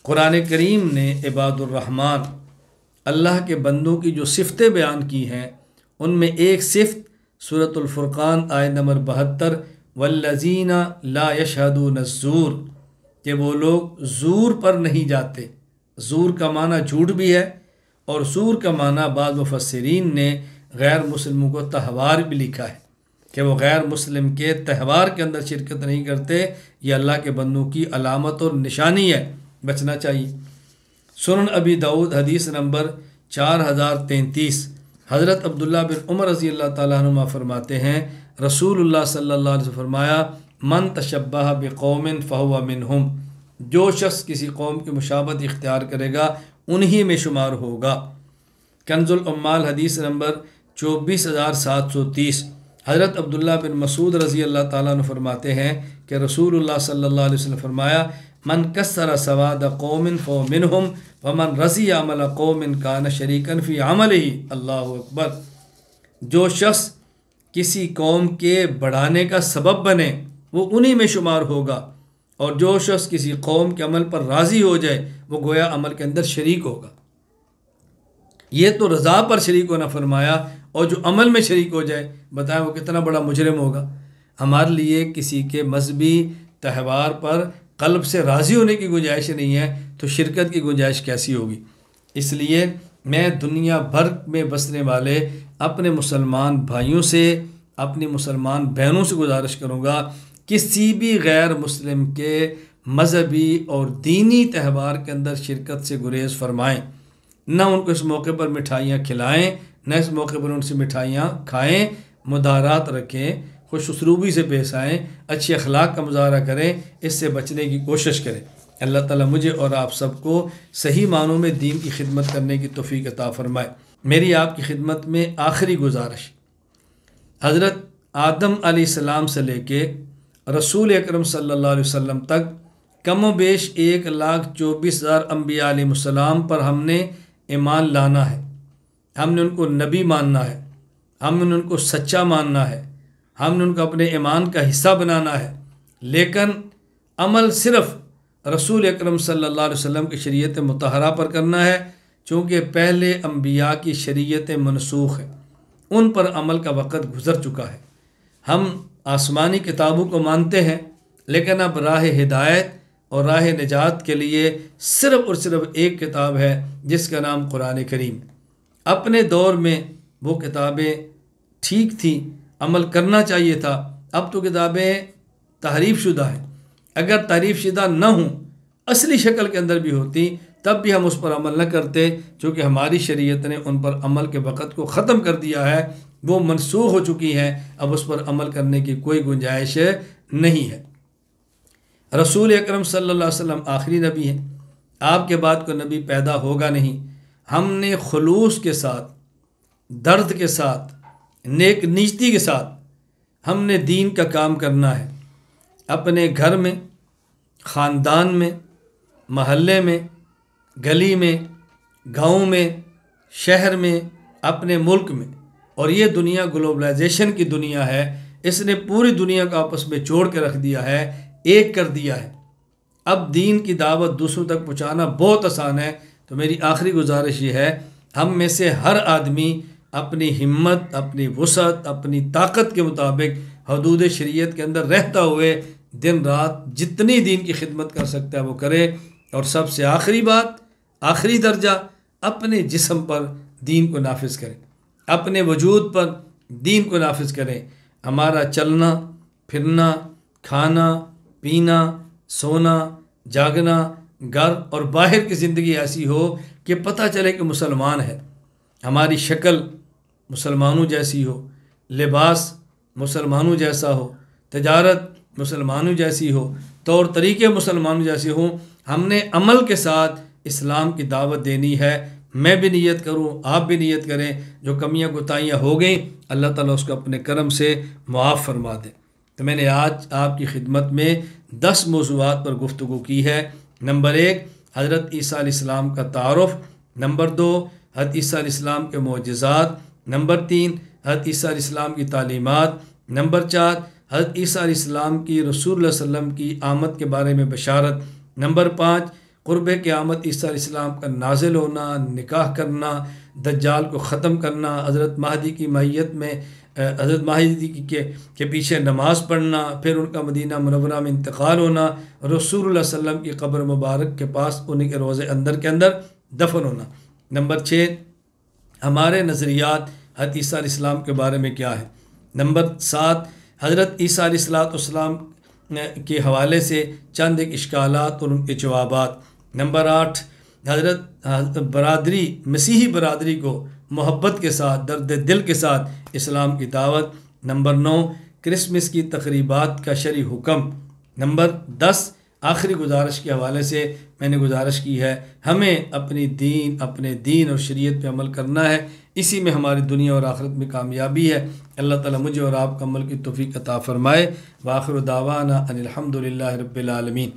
قرآن کریم نے عباد الرحمن اللہ کے بندوں کی جو صفتیں بیان کی ہیں، ان میں ایک صفت سورۃ الفرقان آیت نمبر 72 والذین لا یشہدون الزور، کہ وہ لوگ زور پر نہیں جاتے۔ زور کا معنی جھوٹ بھی ہے، اور زور کا معنی بعض مفسرین نے غیر مسلموں کو تہوار بھی لکھا ہے، کہ وہ غیر مسلم کے تہوار کے اندر شرکت نہیں کرتے۔ یہ اللہ کے بندوں کی علامت اور نشانی ہے، بچنا چاہیے۔ سنن ابی داؤد حدیث نمبر 4033، حضرت عبداللہ بن عمر رضی اللہ تعالیٰ عنہما فرماتے ہیں، رسول اللہ صلی اللہ علیہ وسلم فرمایا، من تشبہ بقوم فہو منہم، جو شخص کسی قوم کی مشابہت اختیار کرے گا انہی میں شمار ہوگا۔ کنز العمال حدیث نمبر 24730، حضرت عبداللہ بن مسعود رضی اللہ تعالیٰ عنہ فرماتے ہیں کہ رسول اللہ صلی اللہ علیہ وسلم فرمایا، من کسر سواد قوم فهو منہم ومن رضی عمل قوم کان شریکا فی عملہ۔ اللہ اکبر۔ جو شخص کسی قوم کے بڑھانے کا سبب بنے وہ انہی میں شمار ہوگا، اور جو شخص کسی قوم کے عمل پر راضی ہو جائے وہ گویا عمل کے اندر شریک ہوگا۔ یہ تو رضا پر شریک ہونا فرمایا، اور جو عمل میں شریک ہو جائے بتائیں وہ کتنا بڑا مجرم ہوگا۔ ہمارے لیے کسی کے مذہبی تہوار پر قلب سے راضی ہونے کی گنجائش نہیں ہے تو شرکت کی گنجائش کیسی ہوگی؟ اس لیے میں دنیا بھر میں بسنے والے اپنے مسلمان بھائیوں سے، اپنی مسلمان بہنوں سے گزارش کروں گا، کسی بھی غیر مسلم کے مذہبی اور دینی تہوار کے اندر شرکت سے گریز فرمائیں، نہ ان کو اس موقع پر مٹھائیاں کھلائیں، نہ اس موقع پر ان سے مٹھائیاں کھائیں، مدارات رکھیں، خوش اسلوبی سے پیش آئیں، اچھے اخلاق کا مظاہرہ کریں، اس سے بچنے کی کوشش کریں۔ اللہ تعالیٰ مجھے اور آپ سب کو صحیح معنوں میں دین کی خدمت کرنے کی توفیق عطا فرمائے۔ میری آپ کی خدمت میں آخری گزارش، حضرت آدم علیہ السلام سے لے کے رسول اکرم صلی اللہ علیہ وسلم تک کم و بیش 1,24,000 انبیاء علیہ السلام پر ہم نے ایمان لانا ہے، ہم نے ان کو نبی ماننا ہے، ہم نے ان کو سچا ماننا ہے، ہم نے ان کو اپنے ایمان کا حصہ بنانا ہے، لیکن عمل صرف رسول اکرم صلی اللہ علیہ وسلم کی شریعت مطہرہ پر کرنا ہے، چونکہ پہلے انبیاء کی شریعت منسوخ ہے، ان پر عمل کا وقت گزر چکا ہے۔ ہم آسمانی کتابوں کو مانتے ہیں، لیکن اب راہ ہدایت اور راہ نجات کے لیے صرف اور صرف ایک کتاب ہے جس کا نام قرآن کریم۔ اپنے دور میں وہ کتابیں ٹھیک تھیں، عمل کرنا چاہیے تھا، اب تو کتابیں تحریف شدہ ہیں۔ اگر تحریف شدہ نہ ہوں، اصلی شکل کے اندر بھی ہوتی، تب بھی ہم اس پر عمل نہ کرتے، چونکہ ہماری شریعت نے ان پر عمل کے وقت کو ختم کر دیا ہے، وہ منسوخ ہو چکی ہیں، اب اس پر عمل کرنے کی کوئی گنجائش نہیں ہے۔ رسول اکرم صلی اللہ علیہ وسلم آخری نبی ہیں، آپ کے بعد کوئی نبی پیدا ہوگا نہیں۔ ہم نے خلوص کے ساتھ، درد کے ساتھ، نیک نیتی کے ساتھ ہم نے دین کا کام کرنا ہے، اپنے گھر میں، خاندان میں، محلے میں، گلی میں، گاؤں میں، شہر میں، اپنے ملک میں۔ اور یہ دنیا گلوبلائزیشن کی دنیا ہے، اس نے پوری دنیا کو آپس میں جوڑ کے رکھ دیا ہے، ایک کر دیا ہے۔ اب دین کی دعوت دوسروں تک پہنچانا بہت آسان ہے، تو میری آخری گزارش یہ ہے، ہم میں سے ہر آدمی اپنی ہمت، اپنی وسعت، اپنی طاقت کے مطابق حدود شریعت کے اندر رہتا ہوئے دن رات جتنی دین کی خدمت کر سکتا ہے وہ کرے، اور سب سے آخری بات، آخری درجہ، اپنے جسم پر دین کو نافذ کریں، اپنے وجود پر دین کو نافذ کریں۔ ہمارا چلنا پھرنا، کھانا پینا، سونا جاگنا، گھر اور باہر کی زندگی ایسی ہو کہ پتہ چلے کہ مسلمان ہے، ہماری شکل مسلمانوں جیسی ہو، لباس مسلمانوں جیسا ہو، تجارت مسلمانوں جیسی ہو، طور طریقے مسلمانوں جیسے ہوں۔ ہم نے عمل کے ساتھ اسلام کی دعوت دینی ہے۔ میں بھی نیت کروں، آپ بھی نیت کریں، جو کمیاں کوتاہیاں ہو گئیں اللہ تعالیٰ اس کو اپنے کرم سے معاف فرما دے۔ تو میں نے آج آپ کی خدمت میں 10 موضوعات پر گفتگو کی ہے۔ نمبر 1، حضرت عیسیٰ علیہ السلام کا تعارف۔ نمبر 2، حضرت عیسیٰ علیہ السلام کے معجزات۔ نمبر 3، حضرت عیسیٰ علیہ السلام کی تعلیمات۔ نمبر 4 حضرت عیسیٰ علیہ السلام کی رسول اللہ صلی اللہ علیہ وسلم کی آمد کے بارے میں بشارت۔ نمبر 5 قرب قیامت عیسیٰ علیہ السلام کا نازل ہونا، نکاح کرنا، دجال کو ختم کرنا، حضرت مہدی کی معیت میں حضرت مہدی کے پیچھے نماز پڑھنا، پھر ان کا مدینہ منورہ میں انتقال ہونا، رسول اللہ صلی اللہ علیہ وسلم کی قبر مبارک کے پاس انہیں کے روضے اندر کے اندر دفن ہونا۔ نمبر 6 ہمارے نظریات حضرت عیسیٰ علیہ السلام کے بارے میں کیا ہے۔ نمبر 7 حضرت عیسیٰ علیہ السلام کے حوالے سے چند ایک اشکالات اور ان کے جوابات۔ نمبر 8 حضرت برادری مسیحی برادری کو محبت کے ساتھ درد دل کے ساتھ اسلام کی دعوت۔ نمبر 9 کرسمس کی تقریبات کا شرعی حکم۔ نمبر 10 آخری گزارش کے حوالے سے میں نے گزارش کی ہے ہمیں اپنے دین اور شریعت پہ عمل کرنا ہے، اسی میں ہماری دنیا اور آخرت میں کامیابی ہے۔ اللہ تعالیٰ مجھے اور آپ کو عمل کی توفیق عطا فرمائے۔ وآخر دعوانا ان الحمد للہ رب العالمین۔